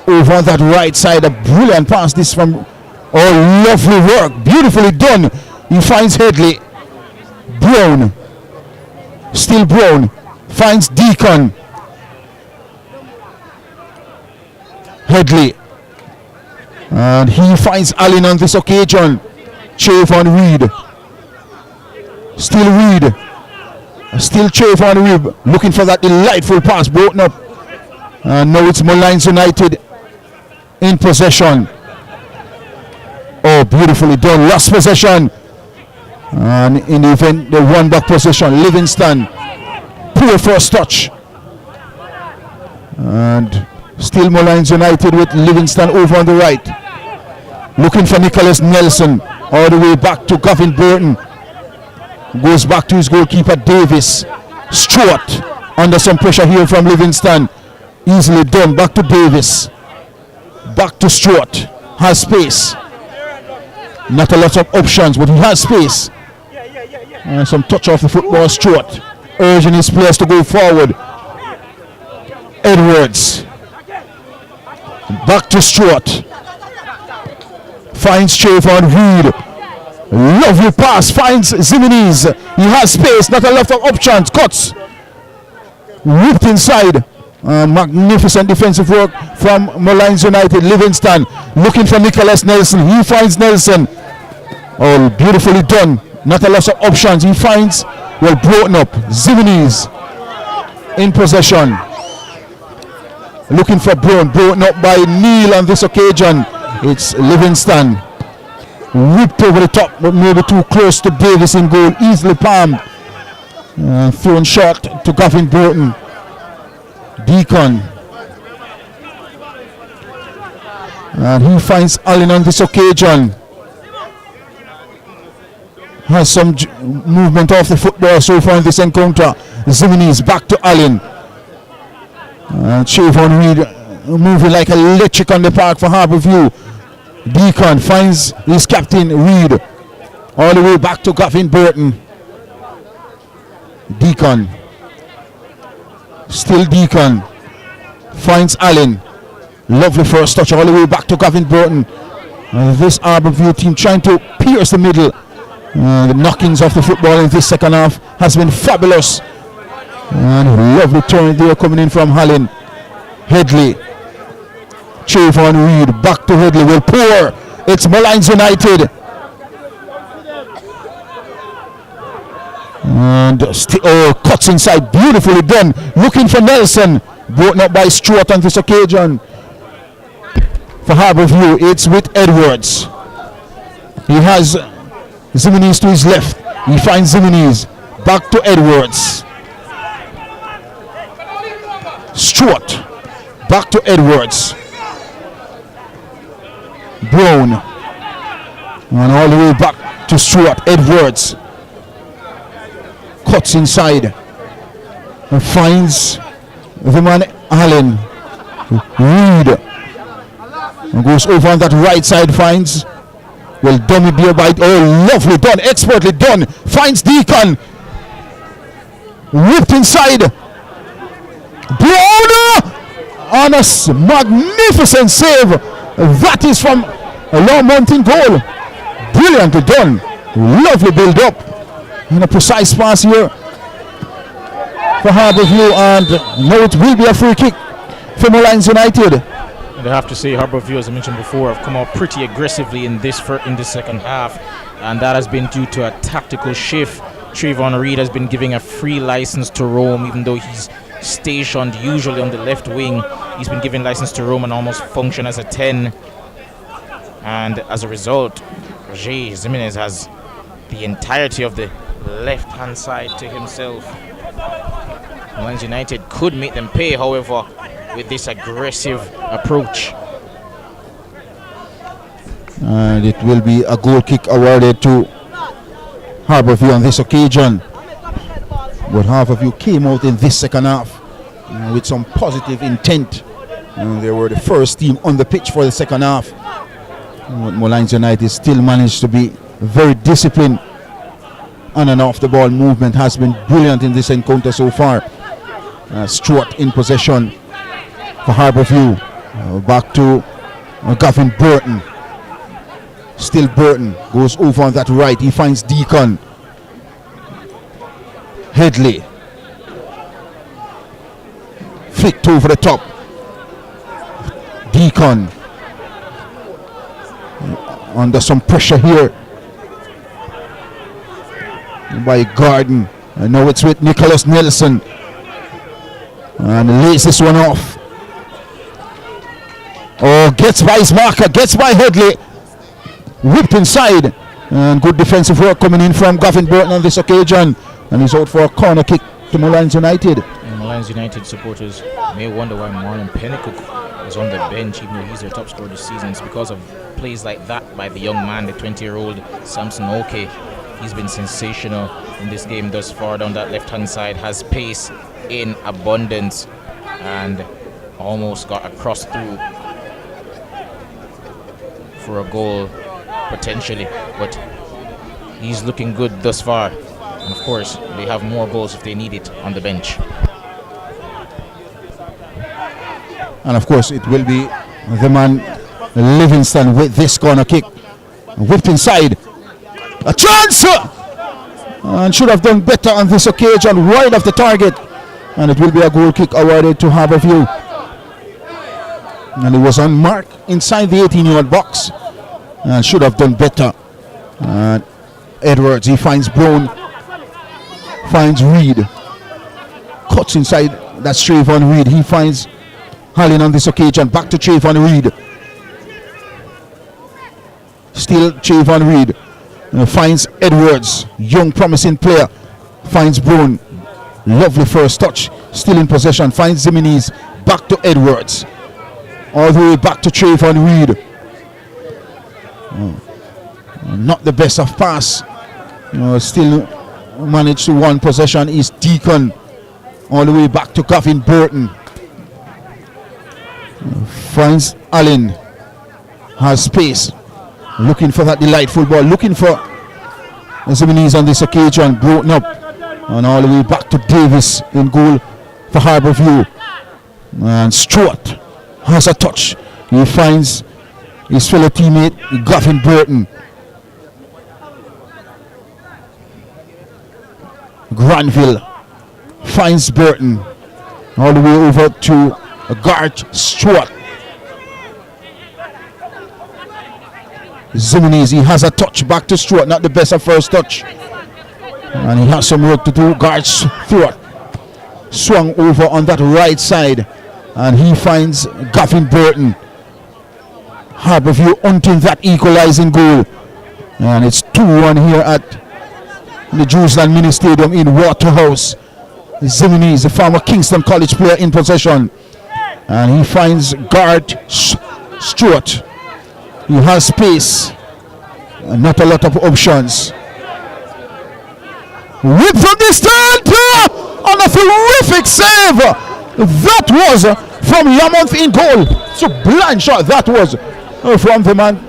over on that right side. A brilliant pass. This from lovely work. Beautifully done. He finds Headley. Brown. Still Brown. Finds Deacon. Headley. And he finds Allen on this occasion. Trayvon Reed. Still Reed. Still Trayvon Reed. Looking for that delightful pass. Broken up. And now it's Molynes United in possession. Oh, beautifully done. Lost possession. And in the event, the one back possession. Livingston. Poor first touch. And still Molynes United with Livingston over on the right. Looking for Nicholas Nelson. All the way back to Gavin Burton. Goes back to his goalkeeper Davis. Stewart under some pressure here from Livingston. Easily done. Back to Davis. Back to Stewart. Has space. Not a lot of options, but he has space. And some touch off the football. Stewart urging his players to go forward. Edwards. Back to Stewart. Finds Trayvon Reed. Lovely pass. Finds Zimenez. He has space. Not a lot of options. Cuts. Whipped inside. Magnificent defensive work from Molynes United. Livingston looking for Nicholas Nelson. He finds Nelson. Oh, beautifully done. Not a lot of options. He finds, well, broken up. Zimenez in possession. Looking for Brown. Broken up by Neil on this occasion. It's Livingston. Whipped over the top, but maybe too close to Davis in goal. Easily palmed. Thrown short to Gavin Burton. Deacon. And he finds Allen on this occasion. Has some movement off the football so far in this encounter. Zimenez back to Allen. And Trayvon Reed moving like electric on the park for Harbour View. Deacon finds his captain Reed. All the way back to Gavin Burton. Deacon. Still Deacon. Finds Allen. Lovely first touch all the way back to Gavin Burton. This Harbour View team trying to pierce the middle. The knockings off the football in this second half has been fabulous. And a lovely turn there coming in from Allen. Headley. Trayvon Reed back to Headley. Will pour. It's Molynes United. And cuts inside. Beautifully done. Looking for Nelson. Broken up by Stewart on this occasion. For Harbour View, it's with Edwards. He has Zimenez to his left. He finds Zimenez. Back to Edwards. Stewart. Back to Edwards. Brown. And all the way back to Stewart. Edwards. Cuts inside. And finds the man Allen. Reed. And goes over on that right side. Finds. Well, dummy beer bite. Oh, lovely done. Expertly done. Finds Deacon. Whipped inside. Brown. On a magnificent save. That is from a long mountain goal. Brilliantly done. Lovely build up. And a precise pass here for Harbour View. And now it will be a free kick for Molynes United. And I have to say, Harbour View, as I mentioned before, have come out pretty aggressively in this second half, and that has been due to a tactical shift. Trayvon Reed has been giving a free license to roam, even though he's stationed usually on the left wing. He's been given license to roam and almost function as a 10. And as a result, Roger Zimenez has the entirety of the left-hand side to himself. Molynes United could make them pay, however, with this aggressive approach. And it will be a goal kick awarded to Harbour View on this occasion. But Harbour View came out in this second half with some positive intent. They were the first team on the pitch for the second half. But Molynes United still managed to be very disciplined. On and off the ball movement has been brilliant in this encounter so far. Stewart in possession for Harbour View. Back to Gavin Burton. Still Burton goes over on that right. He finds Deacon. Headley. Flicked over the top. Deacon under some pressure here by Garden. And now it's with Nicholas Nelson. And lays this one off. Oh, gets by his marker, gets by Headley. Whipped inside. And good defensive work coming in from Gavin Burton on this occasion. And he's out for a corner kick to Molynes United. And Molynes United supporters may wonder why Marlon Pennycook is on the bench, even though he's their top scorer this season. It's because of plays like that by the young man, the 20-year-old Samson Oke. He's been sensational in this game thus far down that left-hand side, has pace in abundance, and almost got a cross through for a goal potentially, but he's looking good thus far. And of course, they have more goals if they need it on the bench. And of course, it will be the man Livingston with this corner kick. Whipped inside. A chance! And should have done better on this occasion, wide of the target. And it will be a goal kick awarded to Harbourview. And it was on mark inside the 18-yard box. And should have done better. And Edwards, he finds Brown, finds Reed, cuts inside. That's Trayvon Reed. He finds Hallin on this occasion. Back to Trayvon Reed. Still Trayvon Reed. Finds Edwards, young promising player. Finds Brown. Lovely first touch. Still in possession. Finds Zimenez. Back to Edwards. All the way back to Trayvon Reed. Not the best of pass. Still managed to one possession is Deacon. All the way back to Gavin Burton. Finds Allen. Has space. Looking for that delightful ball. Looking for Zimenez on this occasion. Broken up. And all the way back to Davis in goal for Harbourview. And Stewart has a touch. He finds his fellow teammate Gavin Burton. Granville finds Burton. All the way over to Garth Stewart. Zimenez, he has a touch back to Stewart, not the best of first touch. And he has some work to do. Garth Stewart swung over on that right side. And he finds Gavin Burton. Harbourview hunting that equalizing goal. And it's 2-1 here at the Jerusalem Mini Stadium in Waterhouse. Zimenez, the former Kingston College player, in possession. And he finds Garth Stewart. He has space. And not a lot of options. Whip from distance! On a terrific save! That was from Lamont in goal. So blind shot that was from the man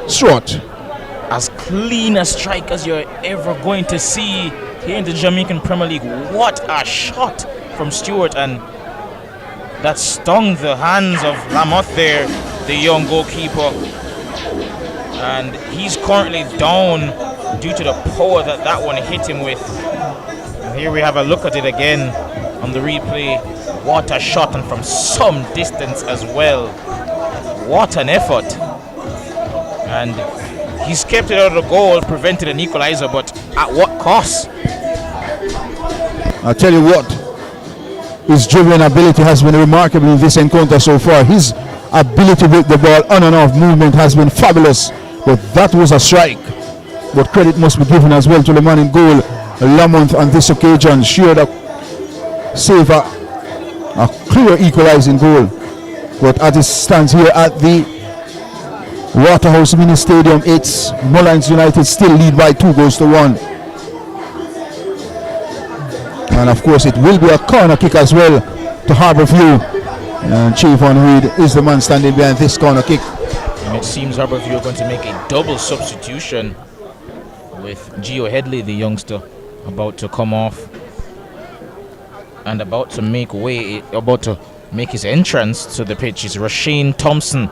Stewart. As clean a strike as you're ever going to see here in the Jamaican Premier League. What a shot from Stewart, and that stung the hands of Lamotte there, the young goalkeeper. And he's currently down due to the power that one hit him with. And here we have a look at it again on the replay. What a shot, and from some distance as well. What an effort. And he's kept it out of the goal, prevented an equalizer, but at what cost? I'll tell you what, his dribbling ability has been remarkable in this encounter so far. His ability with the ball on and off movement has been fabulous, but that was a strike. But credit must be given as well to the man in goal, Lamont, on this occasion. Sure that save a clear equalizing goal. But as it stands here at the Waterhouse Mini Stadium, it's Molynes United still lead by 2-1. And of course it will be a corner kick as well to Harbourview. And Trayvon Reed is the man standing behind this corner kick. And it seems Harbourview are going to make a double substitution with Gio Headley, the youngster, about to come off and about to make his entrance to the pitch. Is Rasheen Thompson.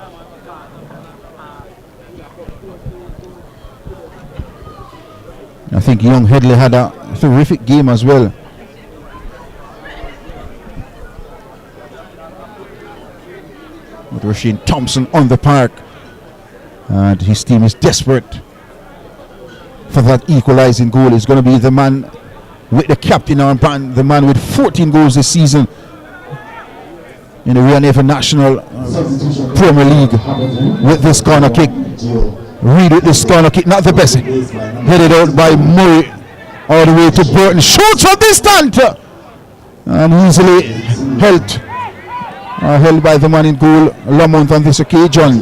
I think young Headley had a terrific game as well. But Rasheen Thompson on the park, and his team is desperate for that equalizing goal. He's going to be the man with the captain armband, the man with 14 goals this season in the Royal Navy National Premier League with this corner kick. Read with this corner kick, not the best. Headed out by Murray all the way to Burton. Shoots from distance and easily held by the man in goal, Lamont, on this occasion.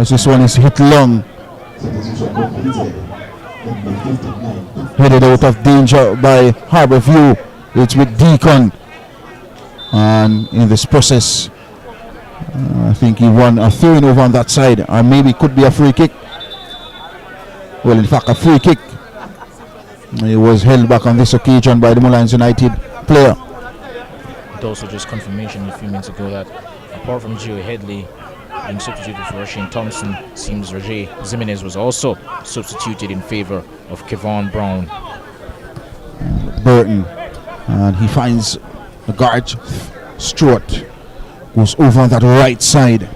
This one is hit long. Headed out of danger by Harbour View. It's with Deacon, and in this process I think he won a throwing over on that side, or maybe could be a free kick. Well, in fact, a free kick. He was held back on this occasion by the Molynes United player. And also just confirmation a few minutes ago that apart from Gio Headley being substituted for Rasheen Thompson, seems Roger Jimenez was also substituted in favor of Kevon Brown. Burton, and he finds the guard. Stewart goes over on that right side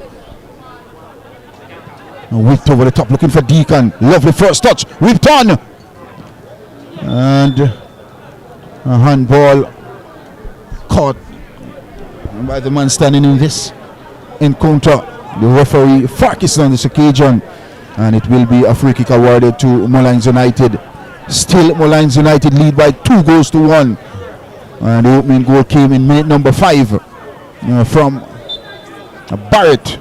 and whipped over the top, looking for Deacon. Lovely first touch, whipped on, and a handball caught by the man standing in this encounter, the referee Farkison, on this occasion, and it will be a free kick awarded to Molynes United. Still Molynes United lead by 2-1, and the opening goal came in minute number 5 from Barrett,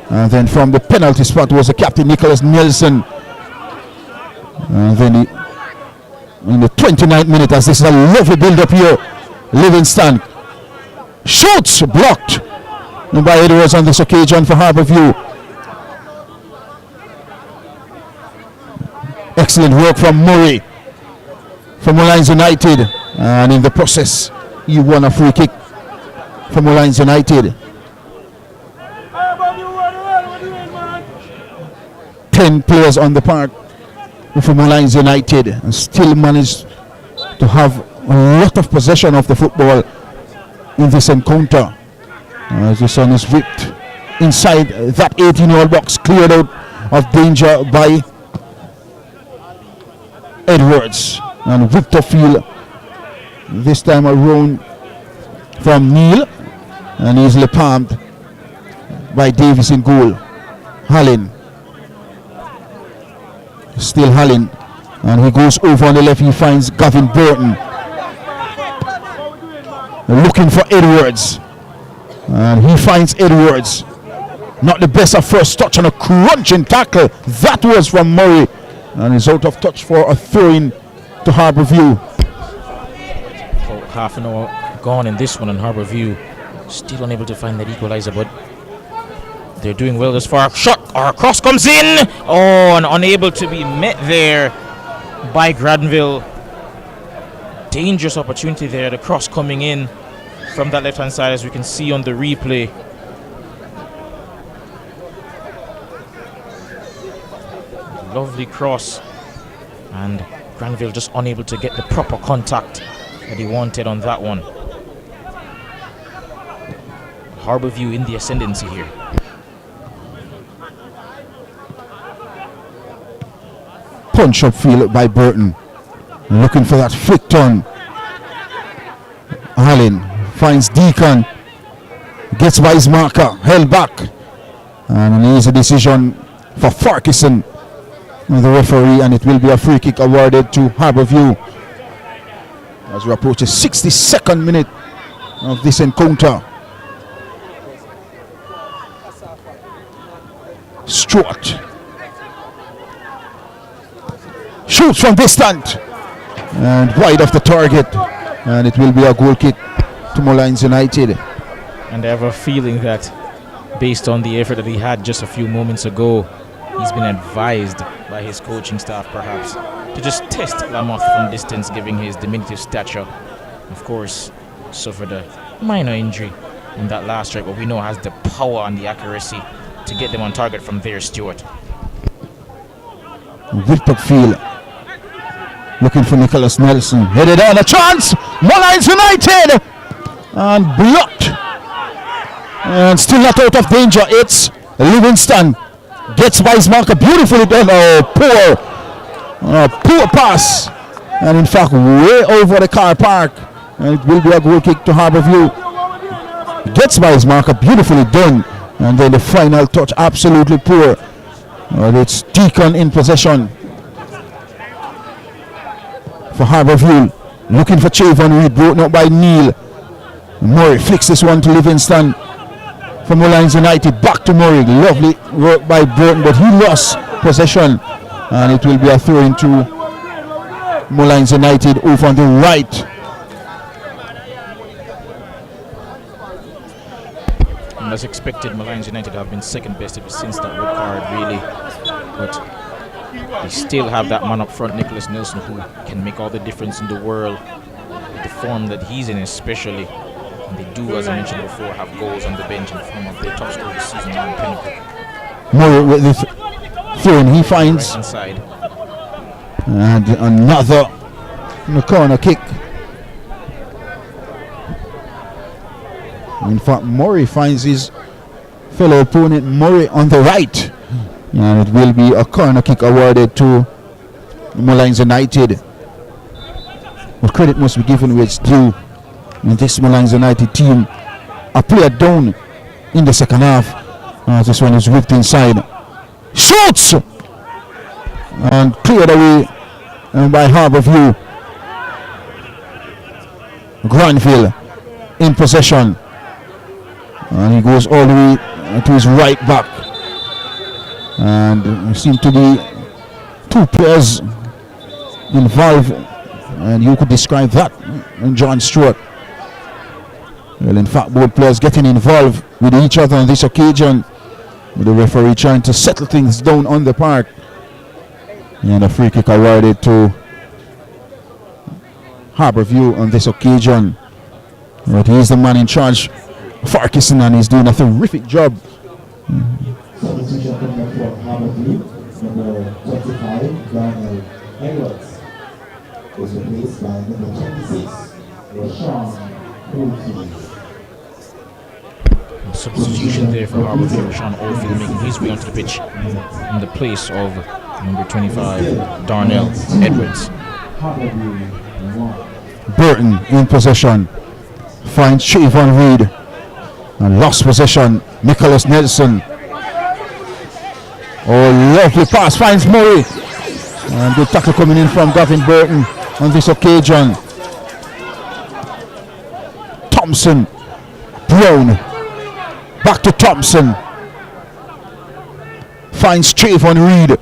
and then from the penalty spot was the captain Nicholas Nelson, and then in the 29th minute, as this is a lovely build-up here, Livingston shoots, blocked by Edwards on this occasion for Harbour View. Excellent work from Murray from Molynes United, and in the process he won a free kick for Molynes United. 10 players on the park for Molynes United, and still managed to have a lot of possession of the football in this encounter. As the son is whipped inside that 18-yard box, cleared out of danger by Edwards, and whipped upfield this time around from Neil, and easily palmed by Davis in goal. Hallin, still Hallin, and he goes over on the left. He finds Gavin Burton looking for Edwards, and he finds Edwards. Not the best of first touch, and a crunching tackle that was from Murray, and is out of touch for a throw-in to Harbour View. About half an hour gone in this one, and Harbour View still unable to find that equalizer, but they're doing well thus far. Shot or cross comes in, and unable to be met there by Granville. Dangerous opportunity there, the cross coming in from that left hand side, as we can see on the replay. Lovely cross, and Granville just unable to get the proper contact that he wanted on that one. Harbour View in the ascendancy here. Punch upfield by Burton, looking for that flick turn. Hallin finds Deacon, gets by his marker, held back, and an easy decision for Farkison, the referee, and it will be a free kick awarded to Harbour View as we approach the 62nd minute of this encounter. Stewart shoots from distance and wide of the target, and it will be a goal kick to Molynes United. And I have a feeling that based on the effort that he had just a few moments ago, he's been advised by his coaching staff perhaps to just test Lamoth from distance, given his diminutive stature. Of course, suffered a minor injury in that last strike, but we know has the power and the accuracy to get them on target from there. Stewart. Whipped upfield Looking for Nicholas Nelson. Headed on a chance. Molynes United. And blocked. And still not out of danger. It's Livingston. Gets by his marker. Beautifully done. Poor pass. And in fact, way over the car park. And it will be a goal kick to Harbourview. Gets by his marker. Beautifully done. And then the final touch. Absolutely poor. It's Deacon in possession. For Harbourview, looking for Chavon Reed, broken up by Neil. Murray flicks this one to Livingston. For Molynes United, back to Murray. Lovely work by Burton, but he lost possession. And it will be a throw into Molynes United over on the right. And as expected, Molynes United have been second best ever since that red card, really. But they still have that man up front, Nicholas Nelson, who can make all the difference in the world with the form that he's in, especially. And they do, as I mentioned before, have goals on the bench in form of their top scorer this season, Ryan Pinnacle. Murray with the throw, he finds. Right inside. And another corner kick. In fact, Murray finds his fellow opponent, Murray, on the right. And it will be a corner kick awarded to Molynes United. But credit must be given where it's due. And this Molynes United team, a player down in the second half. This one is whipped inside. Shoots! And cleared away by Harbourview. Granville in possession. And he goes all the way to his right back. And there seem to be two players involved, and you could describe that in John Stewart. Well, in fact, both players getting involved with each other on this occasion, with the referee trying to settle things down on the park. And a free kick awarded to Harbourview on this occasion. But he's the man in charge, Farquharson, and he's doing a terrific job. Substitution coming up from Harbourview, number 25, Daniel Edwards, is replaced by number 26, Rashawn Oldfield. Substitution there for Harbourview, Rashawn Oldfield making his way onto the pitch in the place of number 25, Darnell Edwards. Burton in possession, finds Chavon Reed, and lost possession, Nicholas Nelson. Oh, lovely pass, finds Murray. And good tackle coming in from Gavin Burton on this occasion. Thompson, Brown, back to Thompson. Finds Chavon Reed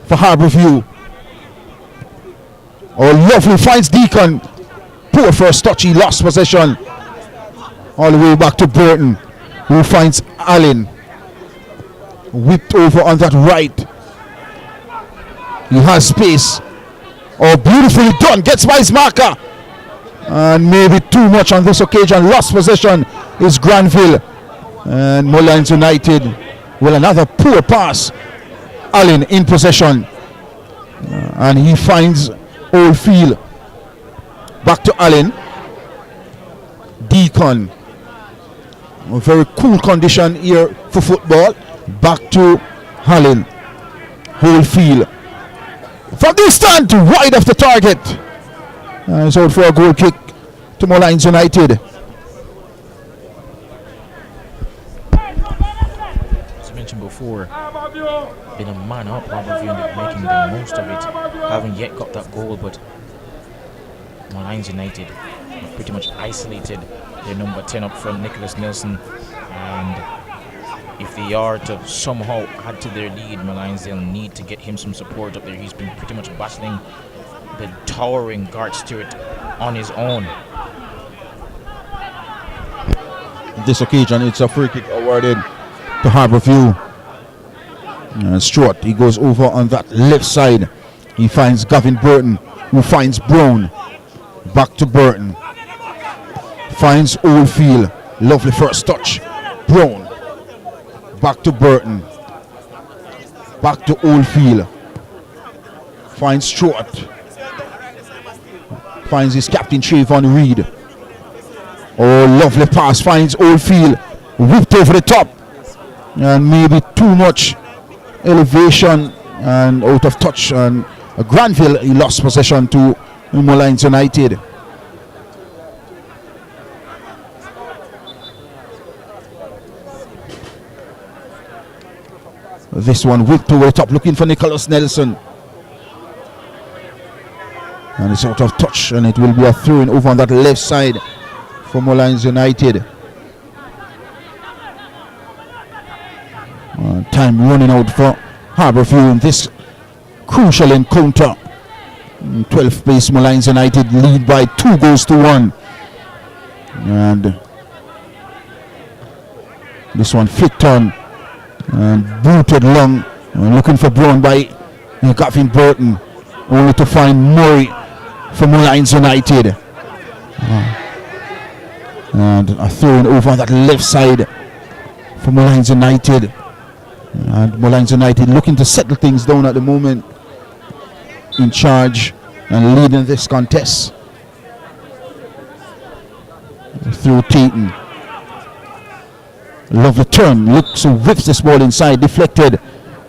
for Harbourview. Oh, lovely, finds Deacon. Poor first touch, he lost possession. All the way back to Burton, who finds Allen. Whipped over on that right. He has space. Oh, beautifully done. Gets by his marker. And maybe too much on this occasion. Lost possession is Granville. And Molynes United. Well, another poor pass. Allen in possession. And he finds Oldfield. Back to Allen. Deacon. A very cool condition here for football. Back to Allen. Oldfield. From distance, wide of the target. It's out for a goal kick to Molynes United. As I mentioned before, been a man up Harbourview and making the most of it. Haven't yet got that goal, but Molynes United have pretty much isolated their number 10 up front, Nicholas Nelson. And if they are to somehow add to their lead, Molynes, they'll need to get him some support up there. He's been pretty much battling the towering Garth Stewart on his own. This occasion, it's a free kick awarded to Harbourview. Stewart, he goes over on that left side. He finds Gavin Burton, who finds Brown. Back to Burton. Finds Oldfield. Lovely first touch. Brown. Back to Burton. Back to Oldfield. Finds Stewart. finds his captain Trayvon Reed. Oh, lovely pass, finds Oldfield, whipped over the top, and maybe too much elevation and out of touch, and Granville, he lost possession to Molynes United. This one whipped over the top, looking for Nicholas Nelson. And it's out of touch, and it will be a throw-in over on that left side for Molynes United. Time running out for Harbourview in this crucial encounter. 12th place Molynes United lead by 2-1. And this one flicked on and booted long, looking for Brown by Gavin Burton, only to find Murray for Molynes United. And a throw over on that left side for Molynes United. And Molynes United looking to settle things down at the moment, in charge and leading this contest. Through Tatum. Lovely turn, looks, whips this ball inside, deflected,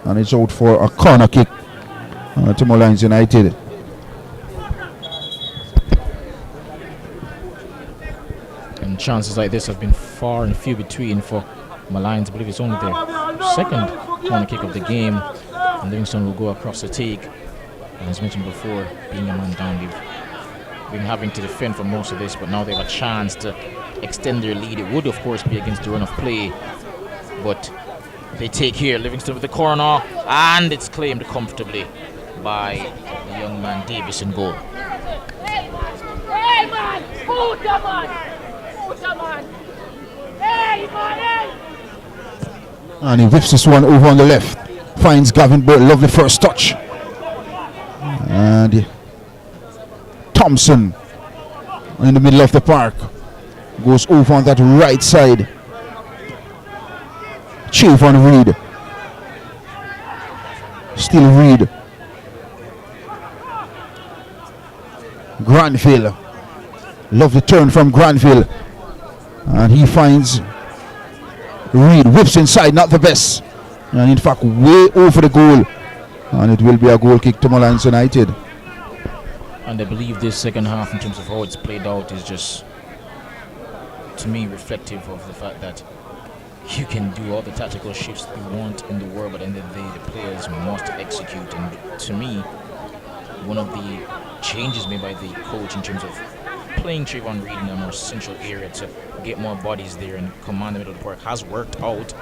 and it's out for a corner kick to Molynes United. And chances like this have been far and few between for Molynes. I believe it's only their second corner kick of the game, and Livingston will go across the take. And as mentioned before, being a man down, they've been having to defend for most of this, but now they have a chance to extend their lead. It would of course be against the run of play, but they take here. Livingston with the corner, and it's claimed comfortably by the young man Davis in goal. Hey man, put them on! Hey man, hey! And he whips this one over on the left, finds Gavin Burton, lovely first touch. And Thompson in the middle of the park goes over on that right side. Trayvon Reed, still Reed. Granville, lovely turn from Granville, and he finds Reed, whips inside, not the best, and in fact way over the goal, and it will be a goal kick to Molynes United. And I believe this second half, in terms of how it's played out, is just, to me, reflective of the fact that you can do all the tactical shifts you want in the world, but at the end of the day, the players must execute. And to me, one of the changes made by the coach in terms of playing Trayvon Reed in a more central area to get more bodies there and command the middle of the park has worked out,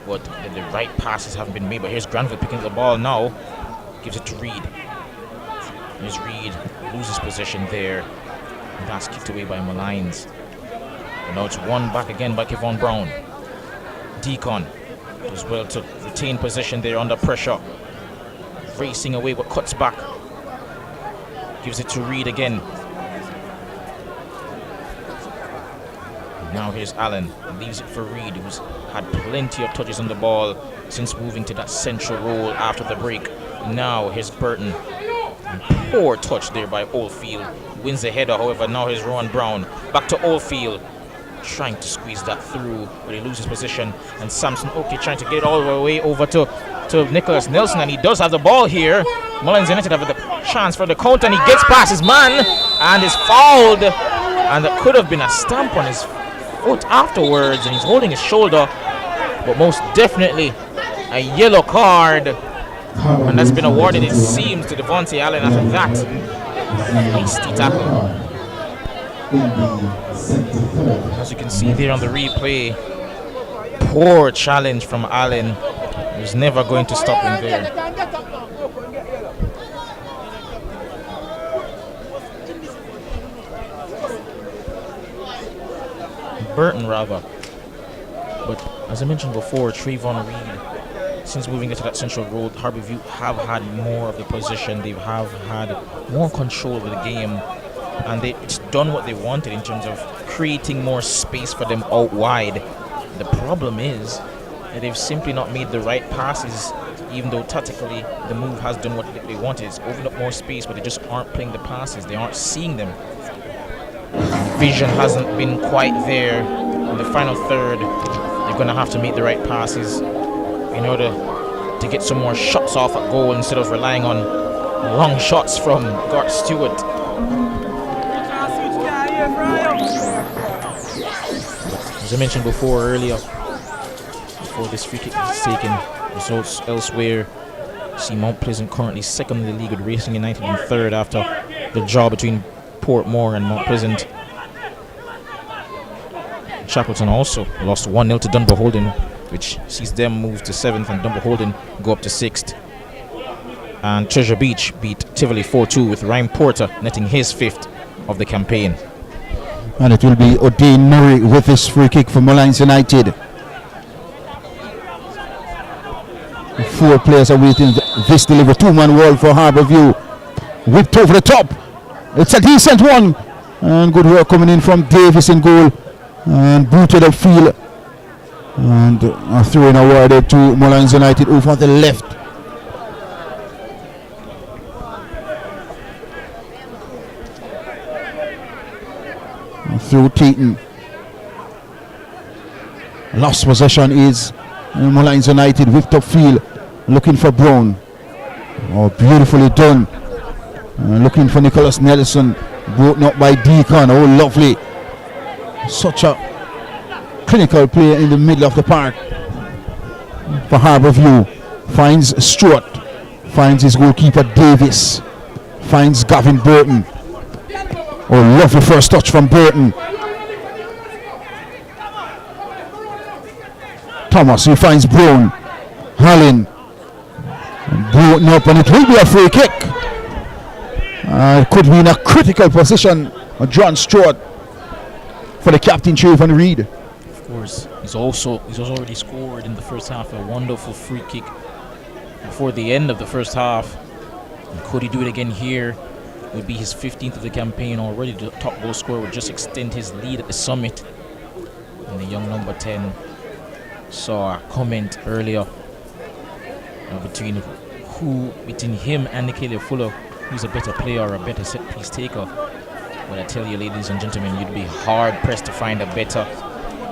but the right passes haven't been made. But here's Granville picking up the ball now, gives it to Reed. Here's Reed, loses possession there, and that's kicked away by Molynes. And now it's won back again by Kevon Brown. Deacon does well to retain possession there under pressure, racing away but cuts back, gives it to Reed again. Now here's Allen, leaves it for Reed, who's had plenty of touches on the ball since moving to that central role after the break. Now here's Burton. Poor touch there by Oldfield. Wins the header, however. Now here's Rowan Brown. Back to Oldfield. Trying to squeeze that through, but he loses position. And Samson Oki trying to get it all the way over to Nicholas Nelson. And he does have the ball here. Molynes United have the chance for the counter, and he gets past his man and is fouled. And that could have been a stamp on his foot afterwards, and he's holding his shoulder. But most definitely a yellow card. And that's been awarded, it seems, to Devontae Allen after that hasty tackle. As you can see there on the replay, poor challenge from Allen. He was never going to stop him there. Burton rather. But as I mentioned before, Trayvon Reed, since moving into that central road, Harbourview have had more of the possession. They have had more control over the game, and it's done what they wanted in terms of creating more space for them out wide. The problem is that they've simply not made the right passes, even though tactically the move has done what they wanted. It's opened up more space, but they just aren't playing the passes. They aren't seeing them. Vision hasn't been quite there. In the final third, they're going to have to make the right passes in order to get some more shots off at goal instead of relying on long shots from Garth Stewart. As I mentioned earlier, before this free kick is taken, results elsewhere see Mount Pleasant currently second in the league with Racing United in third after the draw between Portmore and Mount Pleasant. Shackleton also lost 1-0 to Dunbar Holding, which sees them move to 7th and Dunbar Holding go up to 6th. And Treasure Beach beat Tivoli 4-2 with Ryan Porter netting his 5th of the campaign. And it will be O'Dane Murray with this free kick for Molynes United. 4 players are waiting this delivery. 2-man wall for Harbour View. Whipped over the top. It's a decent one. And good work coming in from Davis in goal. And booted upfield. And a throw-in awarded to Molynes United over the left. Through Tatum. Lost possession is Molynes United, whipped up field, looking for Brown. Oh, beautifully done. Looking for Nicholas Nelson, broken up by Deacon. Oh, lovely. Such a clinical player in the middle of the park. For Harbour View, finds Stewart, finds his goalkeeper Davis, finds Gavin Burton. Oh, lovely first touch from Burton. Thomas, he finds Brown. Hallin. Broken up, and it will be a free kick. It could be in a critical position. John Stewart for the captain, Trayvon Reed. Of course, he's already scored in the first half a wonderful free kick before the end of the first half. And could he do it again here? It would be his 15th of the campaign already. The top goal scorer would just extend his lead at the summit. And the young number 10 saw a comment earlier between him and Nikhil Fuller, who's a better player or a better set piece taker. But I tell you, ladies and gentlemen, you'd be hard pressed to find a better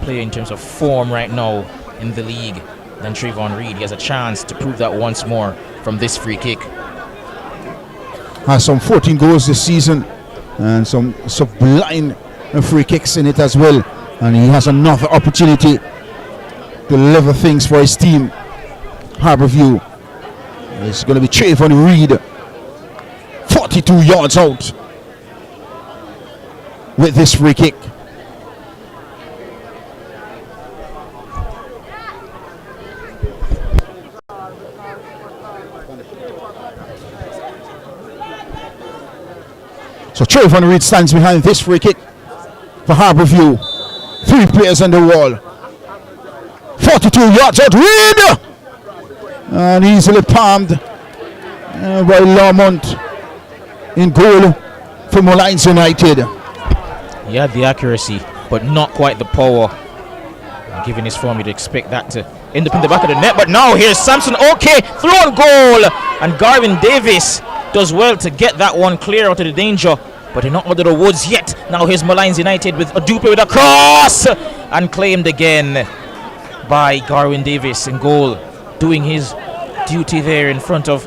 player in terms of form right now in the league than Trayvon Reed. He has a chance to prove that once more from this free kick. Has some 14 goals this season and some sublime free kicks in it as well. And he has another opportunity to level things for his team. Harbour View. It's going to be Trayvon Reed. 42 yards out with this free kick. So Trayvon Reed stands behind this free kick for Harbour View. 3 players on the wall. 42 yards out, Reed! And easily palmed by Lamont in goal for Molynes United. He had the accuracy, but not quite the power. Given his form, you'd expect that to end up in the back of the net. But now here's Samson. Okay, throw on goal. And Garvin Davis does well to get that one clear out of the danger. But they're not out of the woods yet. Now here's Molynes United with a Dupe with a cross. And claimed again by Garvin Davis in goal, doing his duty there in front of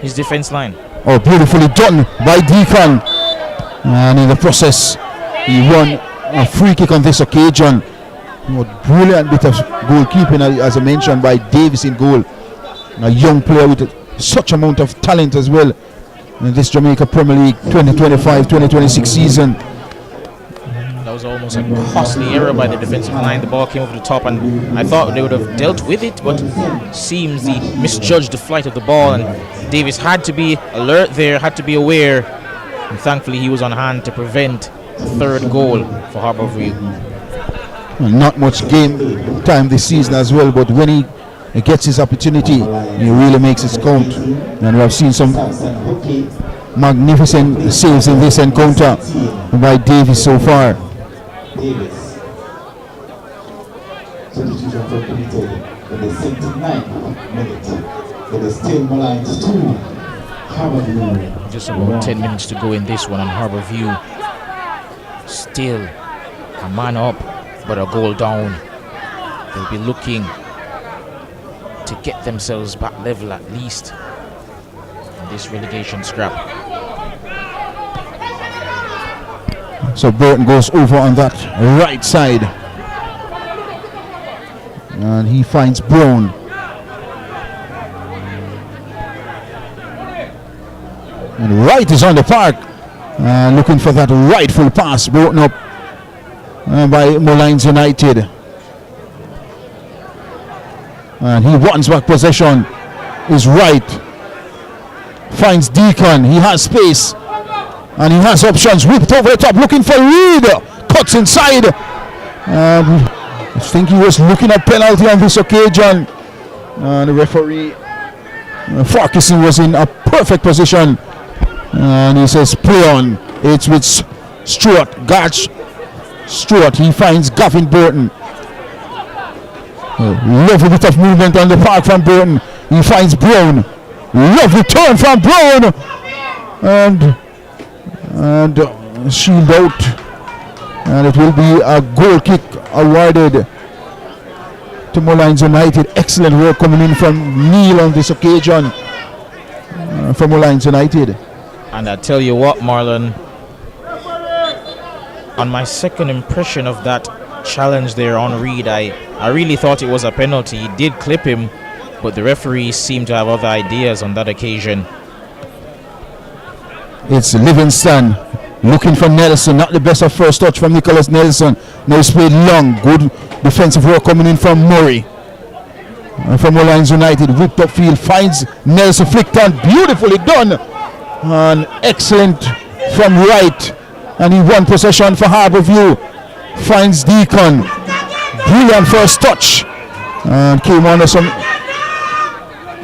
his defense line. Oh, beautifully done by Deacon. And in the process, he won a free kick on this occasion. Brilliant bit of goalkeeping, as I mentioned, by Davis in goal. A young player with such amount of talent as well in this Jamaica Premier League 2025-2026 season. That was almost a costly error by the defensive line. The ball came over the top, and I thought they would have dealt with it, but seems he misjudged the flight of the ball, and Davis had to be alert there, had to be aware, and thankfully he was on hand to prevent a third goal for Harbour View. Well, not much game time this season as well, but when he gets his opportunity, he really makes it count. And we have seen some magnificent saves in this encounter by Davis so far. Substitution completed in the 79th minute. It is still Molynes 2, Harbour View. Just about 10 minutes to go in this one, and Harbour View Still a man up, but a goal down. They'll be looking to get themselves back level at least in this relegation scrap. So Burton goes over on that right side. And he finds Brown. And Wright is on the park. Looking for that rightful pass. Broken up by Molynes United. And he wants back possession. Is Wright. Finds Deacon. He has space. And he has options. Whipped over the top. Looking for Reed. Cuts inside. I think he was looking at penalty on this occasion. The referee Farquharson was in a perfect position. And he says play on. It's with Stewart. Garch Stewart. He finds Gavin Burton. Lovely bit of movement on the park from Burton. He finds Brown. Lovely turn from Brown. And shield out. And it will be a goal kick awarded to Molynes United. Excellent work coming in from Neil on this occasion from Molynes United. And I tell you what, Marlon, on my second impression of that challenge there on Reed, I really thought it was a penalty. He did clip him, but the referee seemed to have other ideas on that occasion. It's Livingston looking for Nelson. Not the best of first touch from Nicholas Nelson. Now it's played long. Good defensive work coming in from Murray. From Molynes United. Whipped upfield. Finds Nelson. Flicked on. Beautifully done. And excellent from Wright. And he won possession for Harbour View. Finds Deacon. Brilliant first touch. And came under some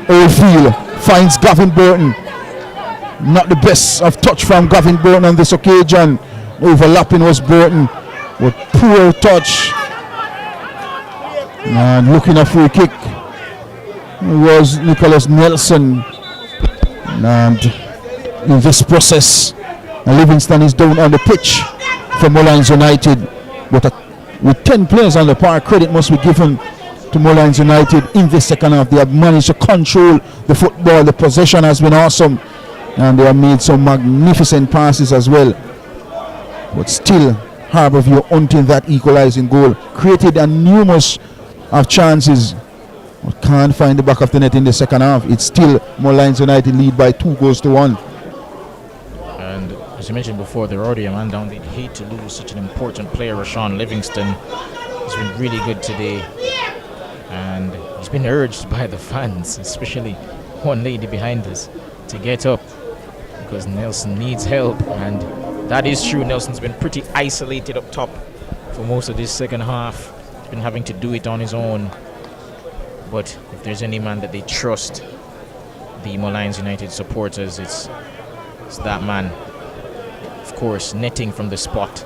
old field. Finds Gavin Burton. Not the best of touch from Gavin Burton on this occasion. Overlapping was Burton with poor touch. And looking a free kick was Nicholas Nelson. And in this process, Livingston is down on the pitch for Molynes United. But with 10 players on the park, credit must be given to Molynes United in the second half. They have managed to control the football. The possession has been awesome. And they have made some magnificent passes as well. But still, Harbour View hunting that equalizing goal. Created a numerous of chances. But can't find the back of the net in the second half. It's still Molynes United lead by 2-1. And as you mentioned before, they're already a man down. They'd hate to lose such an important player. Rashawn Livingston has been really good today. And he's been urged by the fans, especially one lady behind us, to get up, because Nelson needs help. And that is true. Nelson's been pretty isolated up top for most of this second half. He's been having to do it on his own. But if there's any man that they trust, the Molynes United supporters, it's that man. Of course, netting from the spot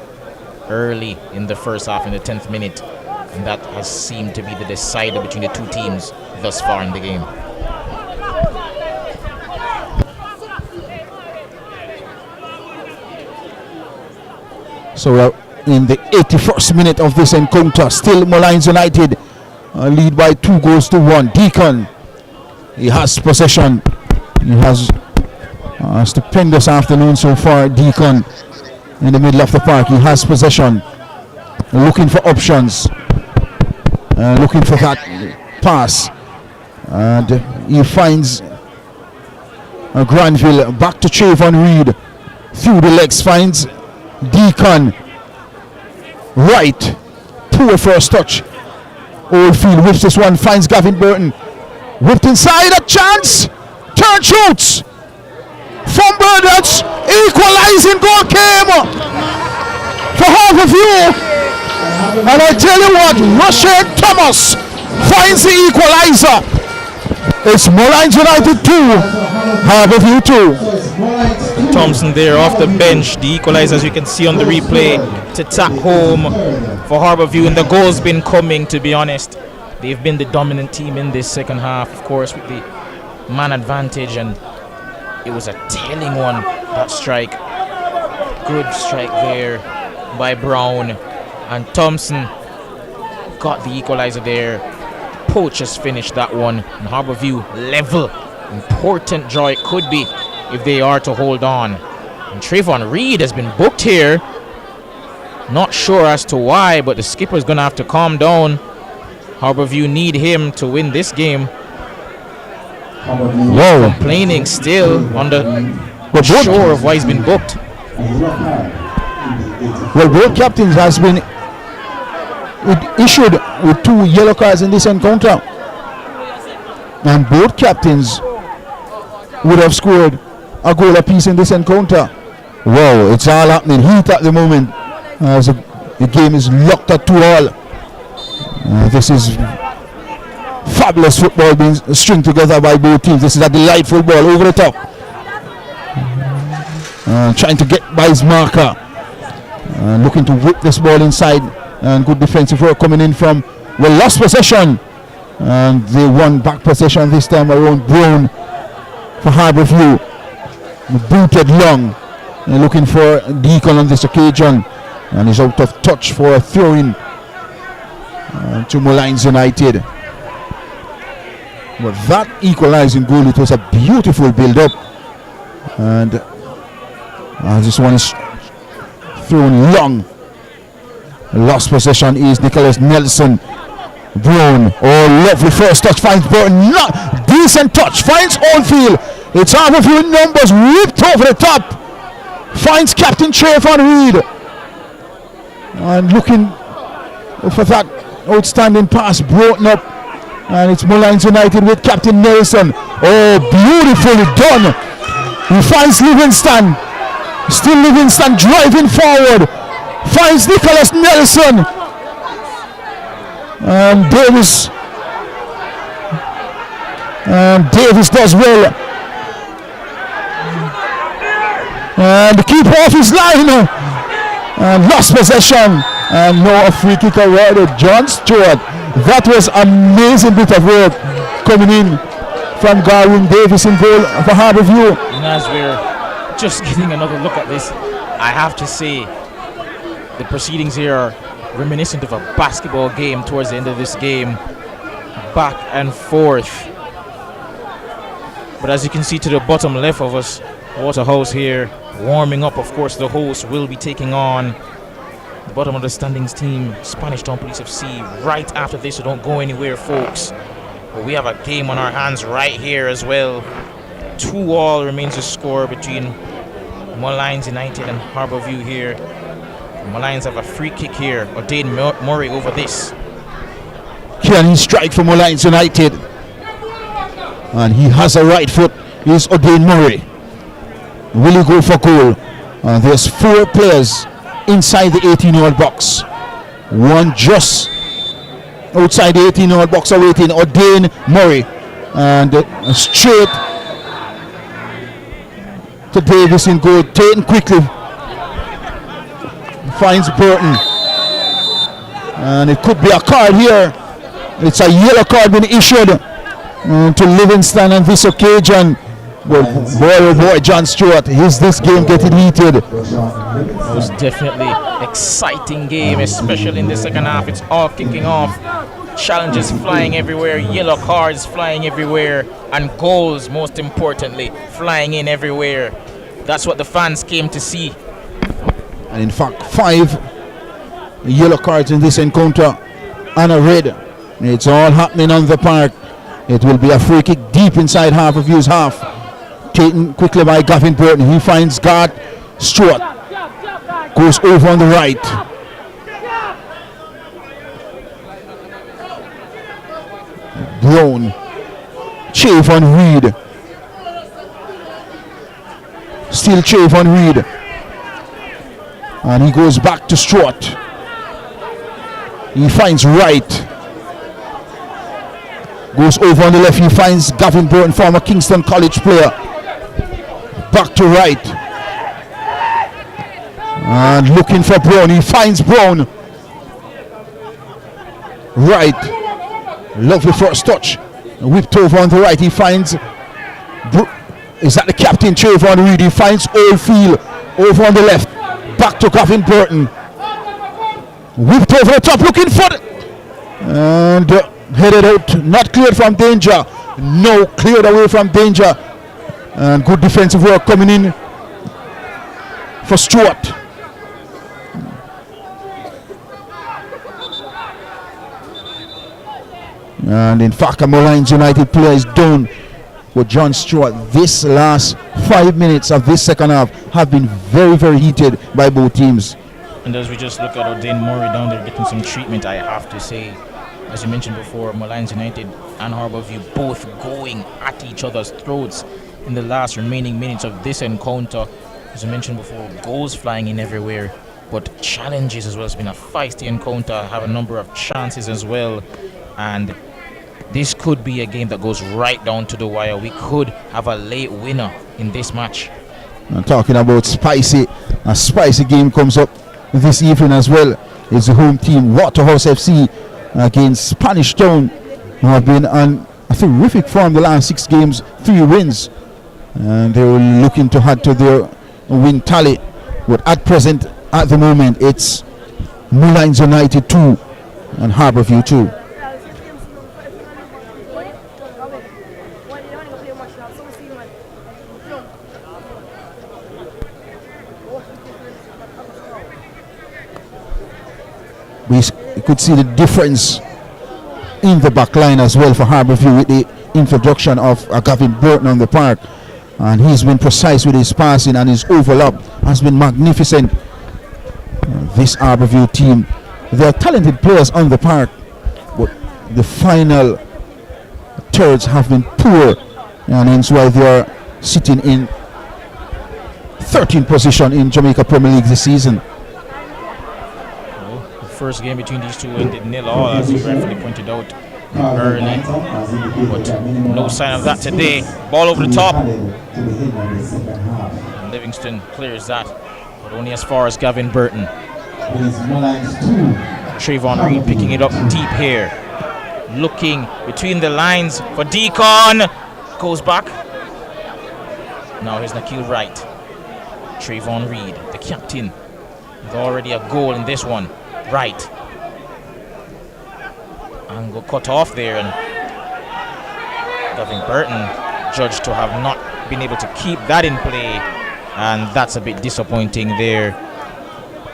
early in the first half, in the 10th minute. And that has seemed to be the decider between the two teams thus far in the game. So in the 81st minute of this encounter, still Molynes United lead by 2-1. Deacon, he has possession. He has a stupendous afternoon so far. Deacon in the middle of the park. He has possession. Looking for options. Looking for that pass. And he finds Granville back to Trayvon Reed. Through the legs finds Deacon. Right. Poor first touch. Oldfield whips this one. Finds Gavin Burton. Whipped inside. A chance. Turn shoots. From Burton's equalizing goal came for Harbour View. And I tell you what, Rashad Thomas finds the equalizer. It's Molynes United 2, Harbour View 2. Thompson there off the bench, the equalizer, as you can see on the replay, to tap home for Harbour View. And the goal's been coming, to be honest. They've been the dominant team in this second half, of course, with the man advantage. And it was a telling one, that strike. Good strike there. by Brown. And Thompson got the equalizer there. Poachers finished that one. And Harbourview level. Important draw it could be if they are to hold on. And Trayvon Reed has been booked here. Not sure as to why, but the skipper's going to have to calm down. Harbourview need him to win this game. Whoa. Complaining still on the shore of why he's been booked. Well, both captains has been issued with 2 yellow cards in this encounter. And both captains would have scored a goal apiece in this encounter. Wow, it's all happening heat at the moment. As the game is locked at 2-all. This is fabulous football being stringed together by both teams. This is a delightful ball over the top. Trying to get by his marker. Looking to whip this ball inside. And good defensive work coming in from, well, lost possession. And they won back possession this time around. Brown for Harbourview. Booted long. Looking for Deacon on this occasion. And he's out of touch for a throw-in to Molynes United. But that equalizing goal, it was a beautiful build-up. And this one is thrown long. Lost possession is Nicholas Nelson. Brown, oh, lovely first touch, finds Burton. Decent touch, finds Oldfield. It's Harbourview numbers, whipped over the top. Finds Captain Trayvon Reed. And looking for that outstanding pass, broken up. And it's Molynes United with Captain Nelson. Oh, beautifully done. He finds Livingston. Still Livingston driving forward. Finds Nicholas Nelson. And Davis. And Davis does well. And the keeper off his line. And lost possession. And now a free kick awarded. John Stewart. That was amazing bit of work coming in from Garwin Davis in goal for Harbourview. And as we're just getting another look at this, I have to say the proceedings here are reminiscent of a basketball game towards the end of this game. Back and forth. But as you can see to the bottom left of us, Waterhouse here warming up. Of course, the host will be taking on the bottom of the standings team, Spanish Town Police FC, right after this, so don't go anywhere, folks. But we have a game on our hands right here as well. 2-all remains the score between Molynes United and Harbourview here. Molynes have a free kick here. O'Dane Murray over this. Can he strike for Molynes United? And he has a right foot. Here's O'Dane Murray. Will he go for goal? There's 4 players inside the 18-yard box. One just outside the 18-yard box awaiting O'Dane Murray. And straight to Davis in goal. Taken quickly. Finds Burton. And it could be a card here. It's a yellow card being issued to Livingston on this occasion. Well, boy, oh boy, John Stewart, is this game getting heated? It was definitely exciting game, especially in the second half. It's all kicking off. Challenges flying everywhere, yellow cards flying everywhere, and goals, most importantly, flying in everywhere. That's what the fans came to see. And in fact, 5 yellow cards in this encounter and a red. It's all happening on the park. It will be a free kick deep inside Harbourview's half. Taken quickly by Gavin Burton. He finds guard Stewart. Goes over on the right. Brown. Trayvon Reed. Still Trayvon Reed. And he goes back to Stewart. He finds right. Goes over on the left. He finds Gavin Burton, former Kingston College player. Back to right. And looking for Brown. He finds Brown. Right. Lovely first touch. Whipped over on the right. He finds... Is that the captain, Trayvon Reed? He finds Oldfield over on the left. Back to Gavin Burton. Whipped over the top, looking for it. And headed out, not cleared from danger. No, cleared away from danger. And good defensive work coming in for Stewart. And in fact, a Molynes United player is down with John Stewart. This last 5 minutes of this second half have been very, very heated by both teams. And as we just look at O'Dane Murray down there getting some treatment, I have to say, as you mentioned before, Molynes United and Harbourview both going at each other's throats in the last remaining minutes of this encounter. As you mentioned before, goals flying in everywhere, but challenges as well. It's been a feisty encounter, have a number of chances as well, and this could be a game that goes right down to the wire. We could have a late winner in this match. And talking about spicy, a spicy game comes up this evening as well. It's the home team Waterhouse FC against Spanish Town, who have been on a terrific form the last 6 games, 3 wins, and they were looking to add to their win tally. But at present, at the moment, it's Molynes United 2 and Harbourview 2. We could see the difference in the back line as well for Harbourview with the introduction of Gavin Burton on the park, and he's been precise with his passing, and his overlap has been magnificent. This Harbourview team, they are talented players on the park, but the final thirds have been poor, and hence why they are sitting in 13th position in Jamaica Premier League this season. First game between these two ended 0-0, as you rightfully pointed out early, but no sign of that today. Ball over the top, and Livingston clears that, but only as far as Gavin Burton. Trayvon Reed picking it up deep here, looking between the lines for Deacon, goes back. Now here's Nikhil Wright. Trayvon Reed, the captain, with already a goal in this one. Right, and got cut off there, and Gavin Burton judged to have not been able to keep that in play, and that's a bit disappointing there.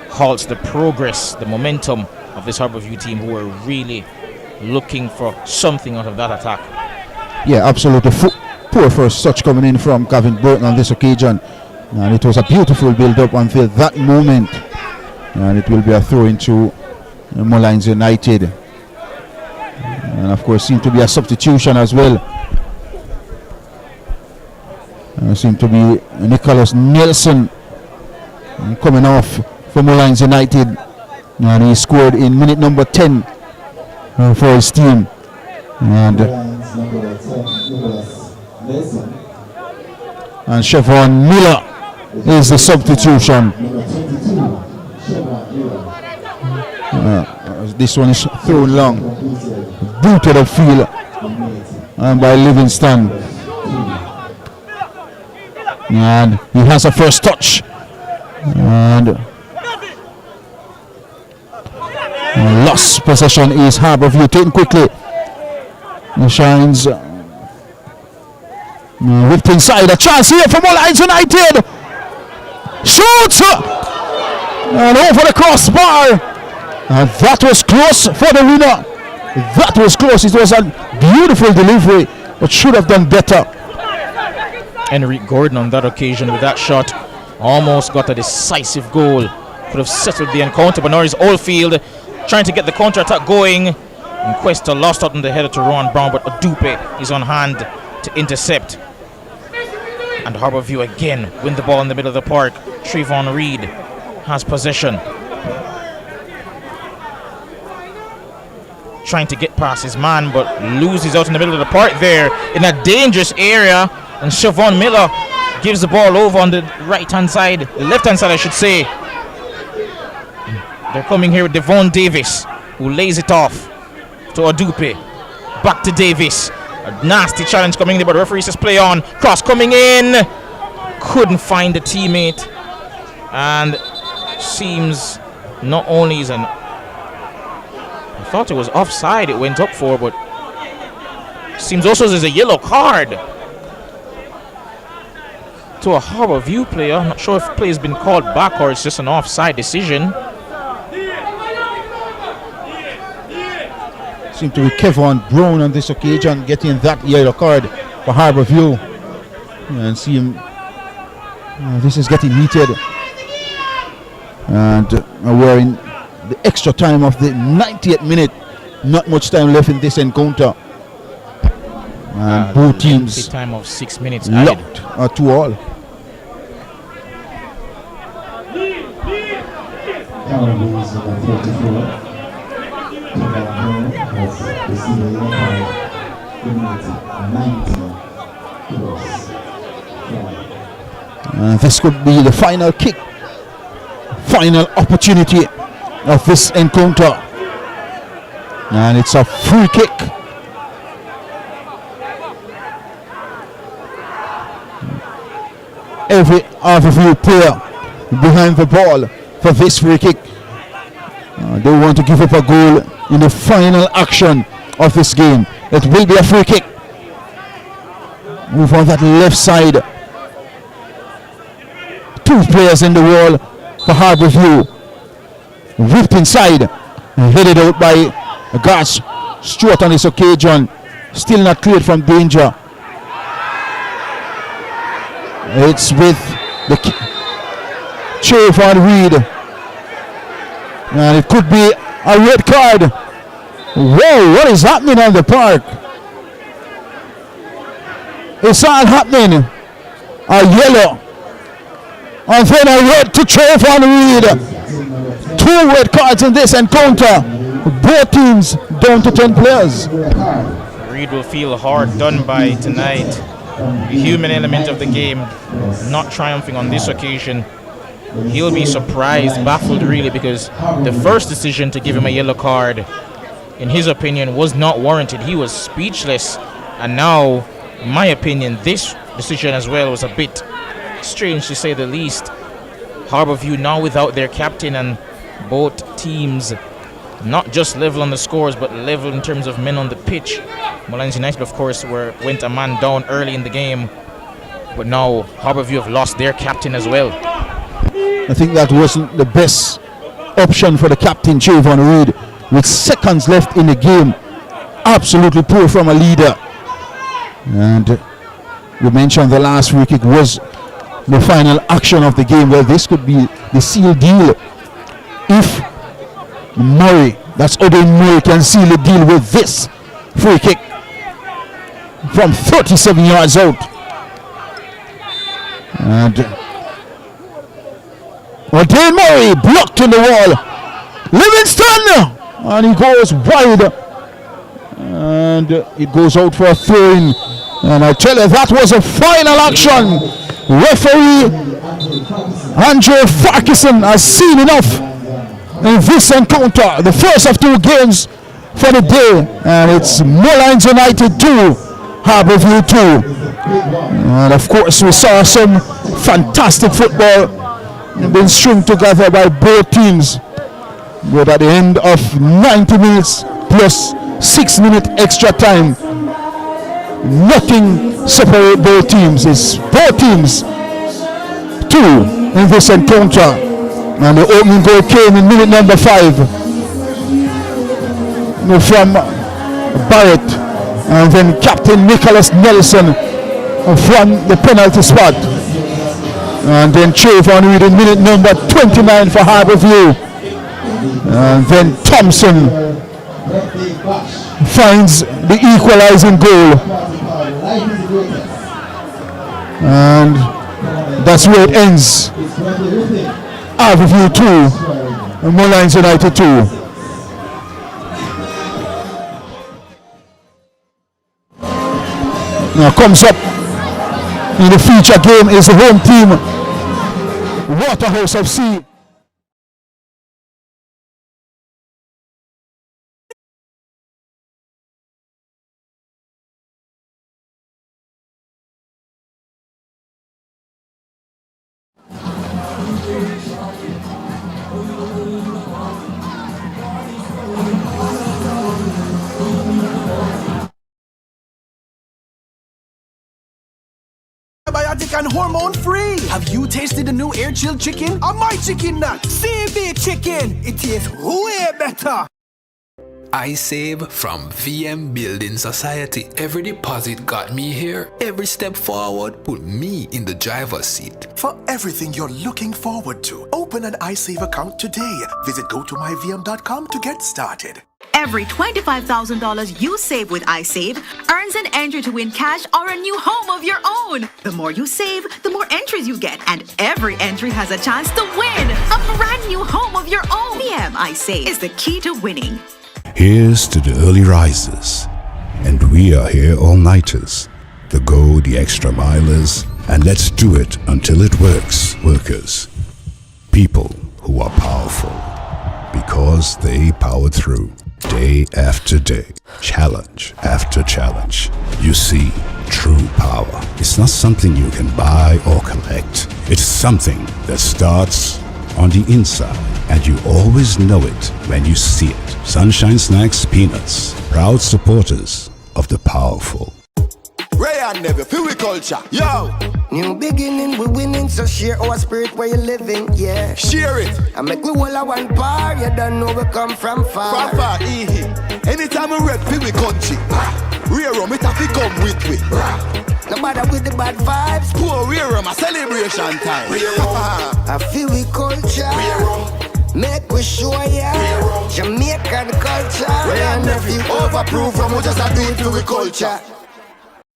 Halts the progress, the momentum of this Harbourview team, who were really looking for something out of that attack. Yeah, absolutely. Poor first touch coming in from Gavin Burton on this occasion, and it was a beautiful build-up until that moment. And it will be a throw into Molynes United. And of course, seemed to be a substitution as well. Seemed to be Nicholas Nelson coming off for Molynes United. And he scored in minute number 10 for his team. And Siobhan Miller is the substitution. This one is thrown long, booted upfield by Livingston, and he has a first touch, and lost possession is Harbourview, taken quickly. He shines, whipped inside, a chance here for Molynes United, shoots, and over the crossbar. And that was close for the winner. That was close. It was a beautiful delivery, but should have done better. Enrique Gordon on that occasion with that shot almost got a decisive goal. Could have settled the encounter, but now it's Oldfield trying to get the counter-attack going. And Cuesta lost out on the header to Ron Brown, but Adupe is on hand to intercept. And Harbourview again win the ball in the middle of the park. Trayvon Reed has possession, trying to get past his man, but loses out in the middle of the park there in a dangerous area, and Siobhan Miller gives the ball over on the right-hand side, the left-hand side I should say. They're coming here with Devon Davis, who lays it off to Adupe. Back to Davis, a nasty challenge coming in, but the referee says play on. Cross coming in, couldn't find a teammate, and seems not only is an thought it was offside it went up for, but seems also there's a yellow card to a Harbour View player. I'm not sure if play has been called back or it's just an offside decision. Seemed to be Kevin Brown on this occasion getting that yellow card for Harbour View. And see him. This is getting heated. And we're in the extra time of the 90th minute. Not much time left in this encounter. And both teams time of 6 minutes locked 2-all. This could be the final kick, final opportunity of this encounter, and it's a free kick. Every Harbour View player behind the ball for this free kick. They want to give up a goal in the final action of this game. It will be a free kick. Move on that left side. Two players in the wall for Harbour View. Whipped inside and headed out by Gas Stewart on this occasion. Still not cleared from danger. It's with the Trayvon Reed. And it could be a red card. Whoa, what is happening on the park? It's all happening. A yellow. And then a red to Trayvon Reed. 2 red cards in this encounter. Both teams down to 10 players. Reed will feel hard done by tonight. The human element of the game not triumphing on this occasion. He'll be surprised, baffled really, because the first decision to give him a yellow card, in his opinion, was not warranted. He was speechless. And now, in my opinion, this decision as well was a bit strange to say the least. Harbour View now without their captain, and both teams not just level on the scores but level in terms of men on the pitch. Molynes United, of course, went a man down early in the game, but now Harbour View have lost their captain as well. I think that wasn't the best option for the captain, Trayvon Reed, with seconds left in the game. Absolutely poor from a leader. And we mentioned the last free kick was the final action of the game. Well, this could be the seal deal. If Murray, that's Odin Murray, can seal the deal with this free kick from 37 yards out. And Odin Murray blocked in the wall. Livingston! And he goes wide. And it goes out for a throw-in. And I tell you, that was a final action. Referee Andrew Farquharson has seen enough in this encounter, the first of 2 games for the day, and it's Molynes United 2, Harbour View 2. And of course we saw some fantastic football being strung together by both teams, but at the end of 90 minutes plus 6 minute extra time, nothing separate both teams. It's both teams 2 in this encounter. And the opening goal came in minute number 5 from Barrett, and then Captain Nicholas Nelson from the penalty spot, and then Trayvon Reed in minute number 29 for Harbour View, and then Thompson finds the equalizing goal, and that's where it ends. Harbour View 2, Molynes United 2. Now comes up in the feature game is the home team, Waterhouse FC. and hormone free. Have you tasted the new air chilled chicken? Or my chicken nut? CB chicken. It tastes way better. I save from VM Building Society. Every deposit got me here. Every step forward put me in the driver's seat. For everything you're looking forward to, open an iSave account today. Visit gotomyvm.com to get started. Every $25,000 you save with iSave earns an entry to win cash or a new home of your own. The more you save, the more entries you get, and every entry has a chance to win a brand new home of your own. VM iSave is the key to winning. Here's to the early risers, and we are here all-nighters, the go the extra milers, and let's do it until it works, workers. People who are powerful, because they powered through, day after day, challenge after challenge. You see, true power is not something you can buy or collect. It's something that starts on the inside, and you always know it when you see it. Sunshine Snacks Peanuts, proud supporters of the powerful. Ray and Never, feel we culture, yo! New beginning, we winning, so share our spirit where you living, yeah. Share it! I make we all a one par, you don't know we come from far. From far, anytime we rep, feel we country. Rear it have to come with we. No matter with the bad vibes. Poor rear a celebration time. I feel we culture. Make we show ya Jamaican culture. Ray and Never, overproof from we just a do it for we culture.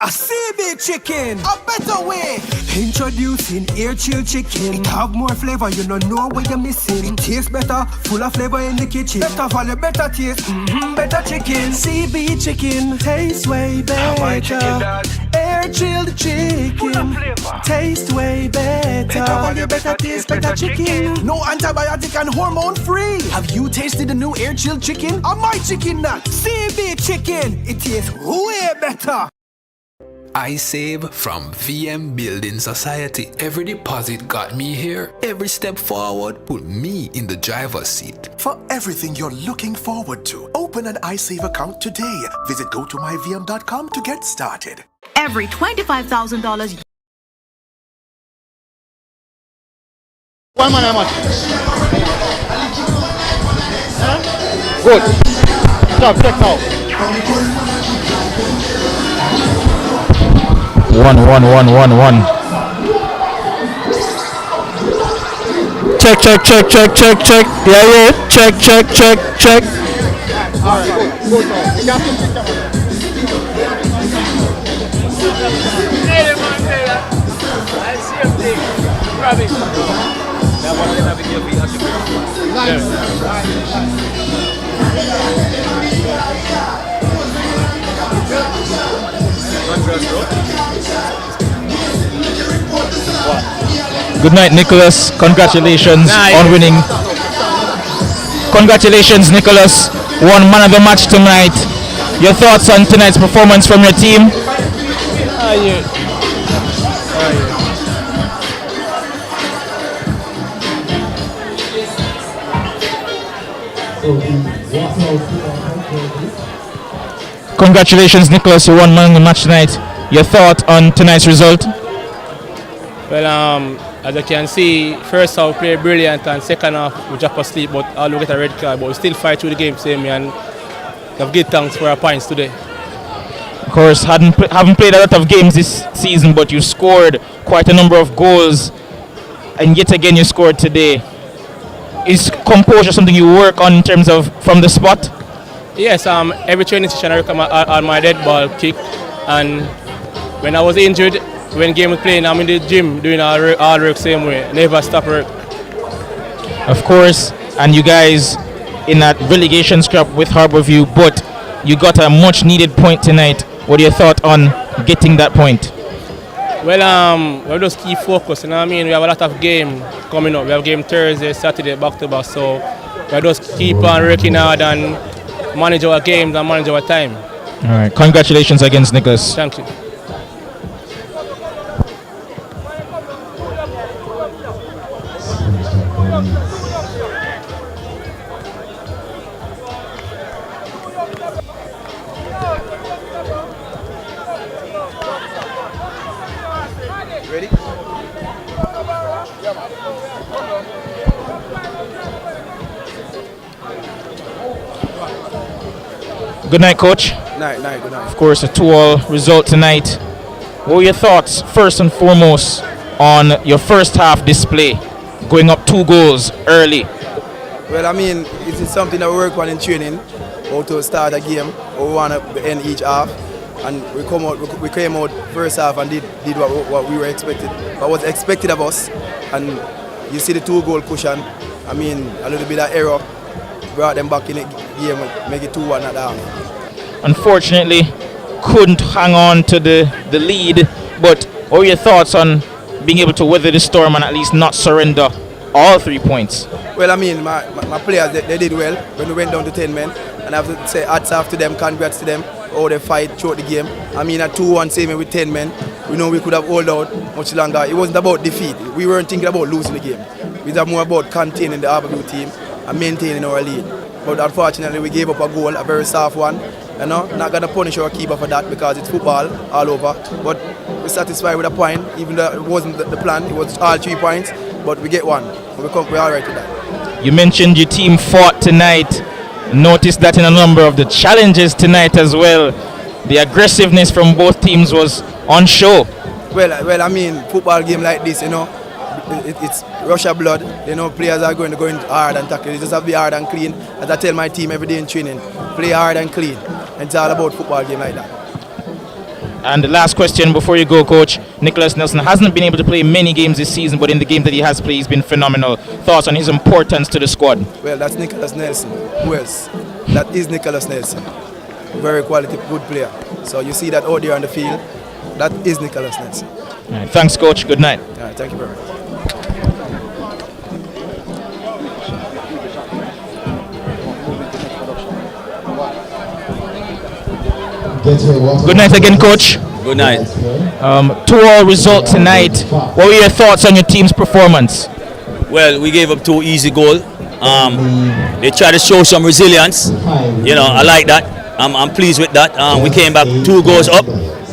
A CB chicken, a better way. Introducing air chilled chicken. It have more flavor, you don't know what you're missing. It tastes better, full of flavor in the kitchen. Better value, better taste, better chicken. CB chicken, tastes way better. Air chilled chicken, taste way better. Better value, better taste, better chicken. No antibiotic and hormone free. Have you tasted the new air chilled chicken? Or my chicken nut? CB chicken, it tastes way better. I save from VM Building Society. Every deposit got me here. Every step forward put me in the driver's seat. For everything you're looking forward to, open an iSave account today. Visit gotomyvm.com to get started. Every $25,000. One man, how much? Good. Stop, check now. 1. Check. Yeah. Check. Alright, good now. You got to Good night, Nicholas. Congratulations on winning. Congratulations, Nicholas. Won man of the match tonight. Your thoughts on tonight's performance from your team? Congratulations, Nicholas. You won man of the match tonight. Your thought on tonight's result? Well, as you can see, first half we played brilliant and second half we drop asleep, but all we get a red card, but we still fight through the game same way, and we have good thanks for our points today. Of course, haven't played a lot of games this season, but you scored quite a number of goals, and yet again you scored today. Is composure something you work on in terms of from the spot? Yes, every training session I work on my dead ball kick, and when I was injured, when game was playing, I'm in the gym doing all work same way, never stop work. Of course, and you guys in that relegation scrap with Harbour, but you got a much needed point tonight. What are your thoughts on getting that point? Well, we'll just keep focused, you know what I mean? We have a lot of game coming up. We have game Thursday, Saturday, back to back, so we'll just keep on working hard and manage our games and manage our time. All right, congratulations against Nicholas. Thank you. Ready? Good night, Coach. Night, good night. Of course, a 2-2 result tonight. What were your thoughts, first and foremost, on your first half display, going up 2 goals early? Well, I mean, it is something that we work on in training, how to start a game, how we want to end each half. And we came out first half and did what we were expected, what was expected of us. And you see the 2-goal cushion. I mean, a little bit of error brought them back in the game, make it 2-1 at the half. Unfortunately, couldn't hang on to the lead. But what were your thoughts on being able to weather the storm and at least not surrender all 3 points? Well, I mean, my players, they did well when we went down to 10 men. And I have to say hats off to them, congrats to them, how they fight throughout the game. I mean, at 2-1 same with 10 men, we know we could have held out much longer. It wasn't about defeat. We weren't thinking about losing the game. It was more about containing the Harbour team and maintaining our lead. But unfortunately, we gave up a goal, a very soft one. You know, not going to punish our keeper for that because it's football all over. But we're satisfied with a point, even though it wasn't the plan. It was all 3 points, but we get one. We're all right with that. You mentioned your team fought tonight. Noticed that in a number of the challenges tonight as well. The aggressiveness from both teams was on show. Well, I mean, football game like this, you know, it's rush of blood. You know, players are going to go in hard and tackle. You just have to be hard and clean. As I tell my team every day in training, play hard and clean. And it's all about football game like that. And the last question before you go, Coach. Nicholas Nelson hasn't been able to play many games this season, but in the game that he has played, he's been phenomenal. Thoughts on his importance to the squad? Well, that's Nicholas Nelson. Who else? That is Nicholas Nelson. Very quality, good player. So you see that out there on the field, that is Nicholas Nelson. All right, thanks, Coach. Good night. All right, thank you very much. Good night again, Coach. Good night. 2-2 result tonight. What were your thoughts on your team's performance? Well, we gave up 2 easy goals. They tried to show some resilience. You know, I like that. I'm pleased with that. We came back 2 goals up,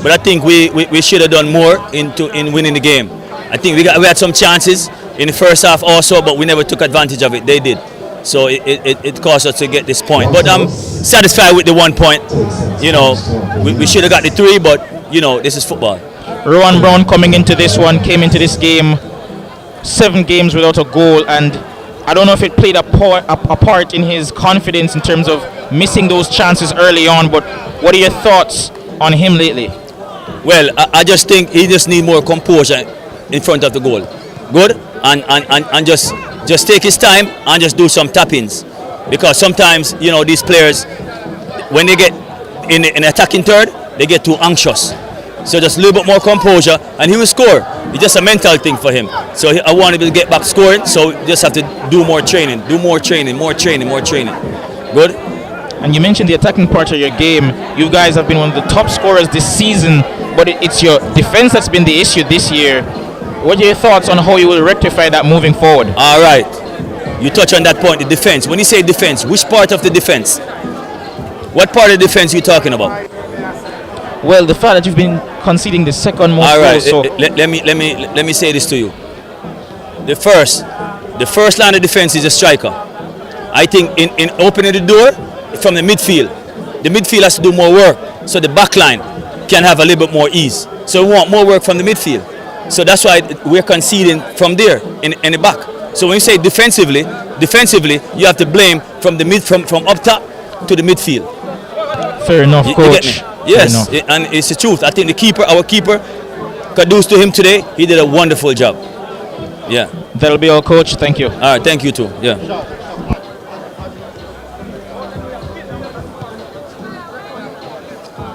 but I think we should have done more in winning the game. I think we had some chances in the first half also, but we never took advantage of it. They did. So it cost us to get this point. But I'm satisfied with the 1 point. You know, we should have got the 3, but, you know, this is football. Rowan Brown came into this game 7 games without a goal, and I don't know if it played a part in his confidence in terms of missing those chances early on, but what are your thoughts on him lately? Well, I just think he just needs more composure in front of the goal. Good? And just take his time and just do some tap-ins. Because sometimes, you know, these players, when they get in an attacking third, they get too anxious. So just a little bit more composure and he will score. It's just a mental thing for him. So I want him to get back scoring, so just have to do more training. Good? And you mentioned the attacking part of your game. You guys have been one of the top scorers this season, but it's your defense that's been the issue this year. What are your thoughts on how you will rectify that moving forward? All right. You touch on that point, the defense. When you say defense, which part of the defense? What part of the defense are you talking about? Well, the fact that you've been conceding the second most all right. goals. So let me say this to you. The first line of defense is a striker. I think in opening the door from the midfield has to do more work, so the back line can have a little bit more ease. So we want more work from the midfield. So that's why we're conceding from there in the back. So when you say defensively, you have to blame from up top to the midfield. Fair enough, Coach. Yes, and it's the truth. I think our keeper, kudos to him today. He did a wonderful job. Yeah. That'll be all, Coach. Thank you. All right, thank you too. Yeah.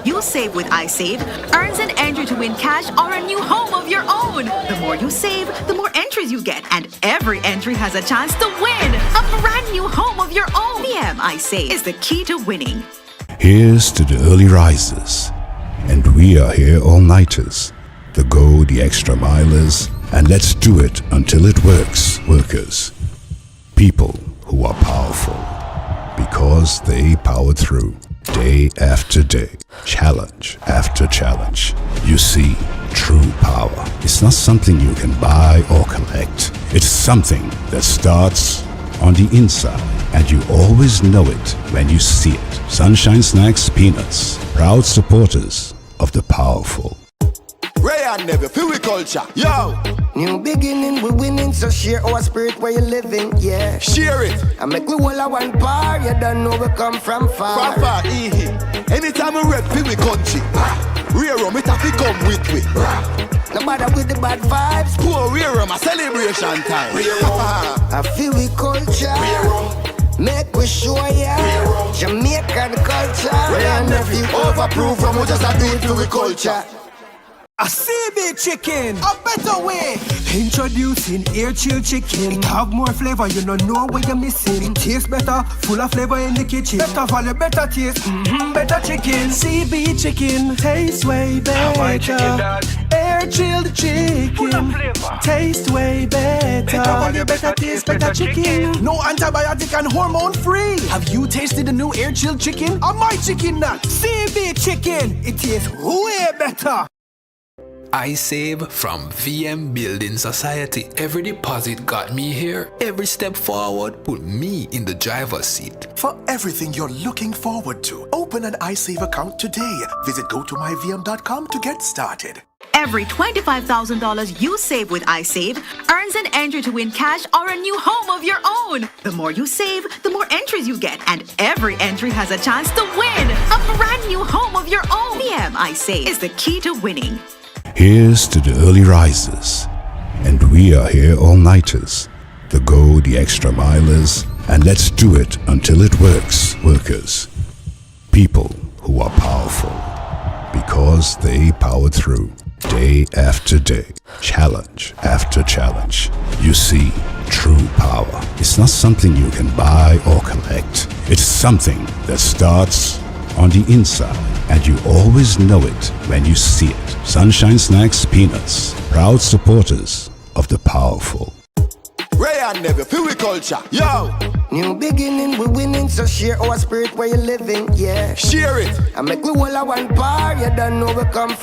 You save with iSave, earns an entry to win cash or a new home of your own. The more you save, the more entries you get, and every entry has a chance to win a brand new home of your own. VM iSave is the key to winning. Here's to the early risers, and we are here all-nighters, the go the extra milers, and let's do it until it works, workers. People who are powerful, because they powered through, day after day, challenge after challenge. You see, true power is not something you can buy or collect. It's something that starts on the inside, and you always know it when you see it. Sunshine Snacks Peanuts, proud supporters of the powerful. Ray and Never, feel we culture. Yo! New beginning, we winning, so share our spirit where you living, yeah. Share it. I make we all a one par, you don't know we come from far. From far, anytime we rep, feel we country. Rear rum, it have to come with we. No matter with the bad vibes. Poor rear rum, a celebration time. I feel we culture. Make we show ya Jamaican culture. Ray and Nephew overproof from we just a do it to we culture. A CB chicken, a better way. Introducing air chill chicken. It have more flavor, you don't know what you're missing. It tastes better, full of flavor in the kitchen. Better value, better taste, better chicken. CB chicken, tastes way better. Air chilled chicken, taste way better. Better value, better taste, better chicken. No antibiotic and hormone free. Have you tasted the new air chilled chicken? Or my chicken nut? CB chicken, it tastes way better. I save from VM Building Society. Every deposit got me here. Every step forward put me in the driver's seat. For everything you're looking forward to, open an iSave account today. Visit gotomyvm.com to get started. Every $25,000 you save with iSave earns an entry to win cash or a new home of your own. The more you save, the more entries you get, and every entry has a chance to win a brand new home of your own. VM iSave is the key to winning. Here's to the early risers, and we are here all-nighters, the go the extra milers, and let's do it until it works, workers. People who are powerful, because they power through, day after day, challenge after challenge. You see, true power is not something you can buy or collect. It's something that starts on the inside, and you always know it when you see it. Sunshine Snacks Peanuts, proud supporters of the powerful. Ray and Never, feel we culture. Yo! New beginning, we winning, so share our spirit where you living, yeah. Share it. I make we all a one par, you don't know we come from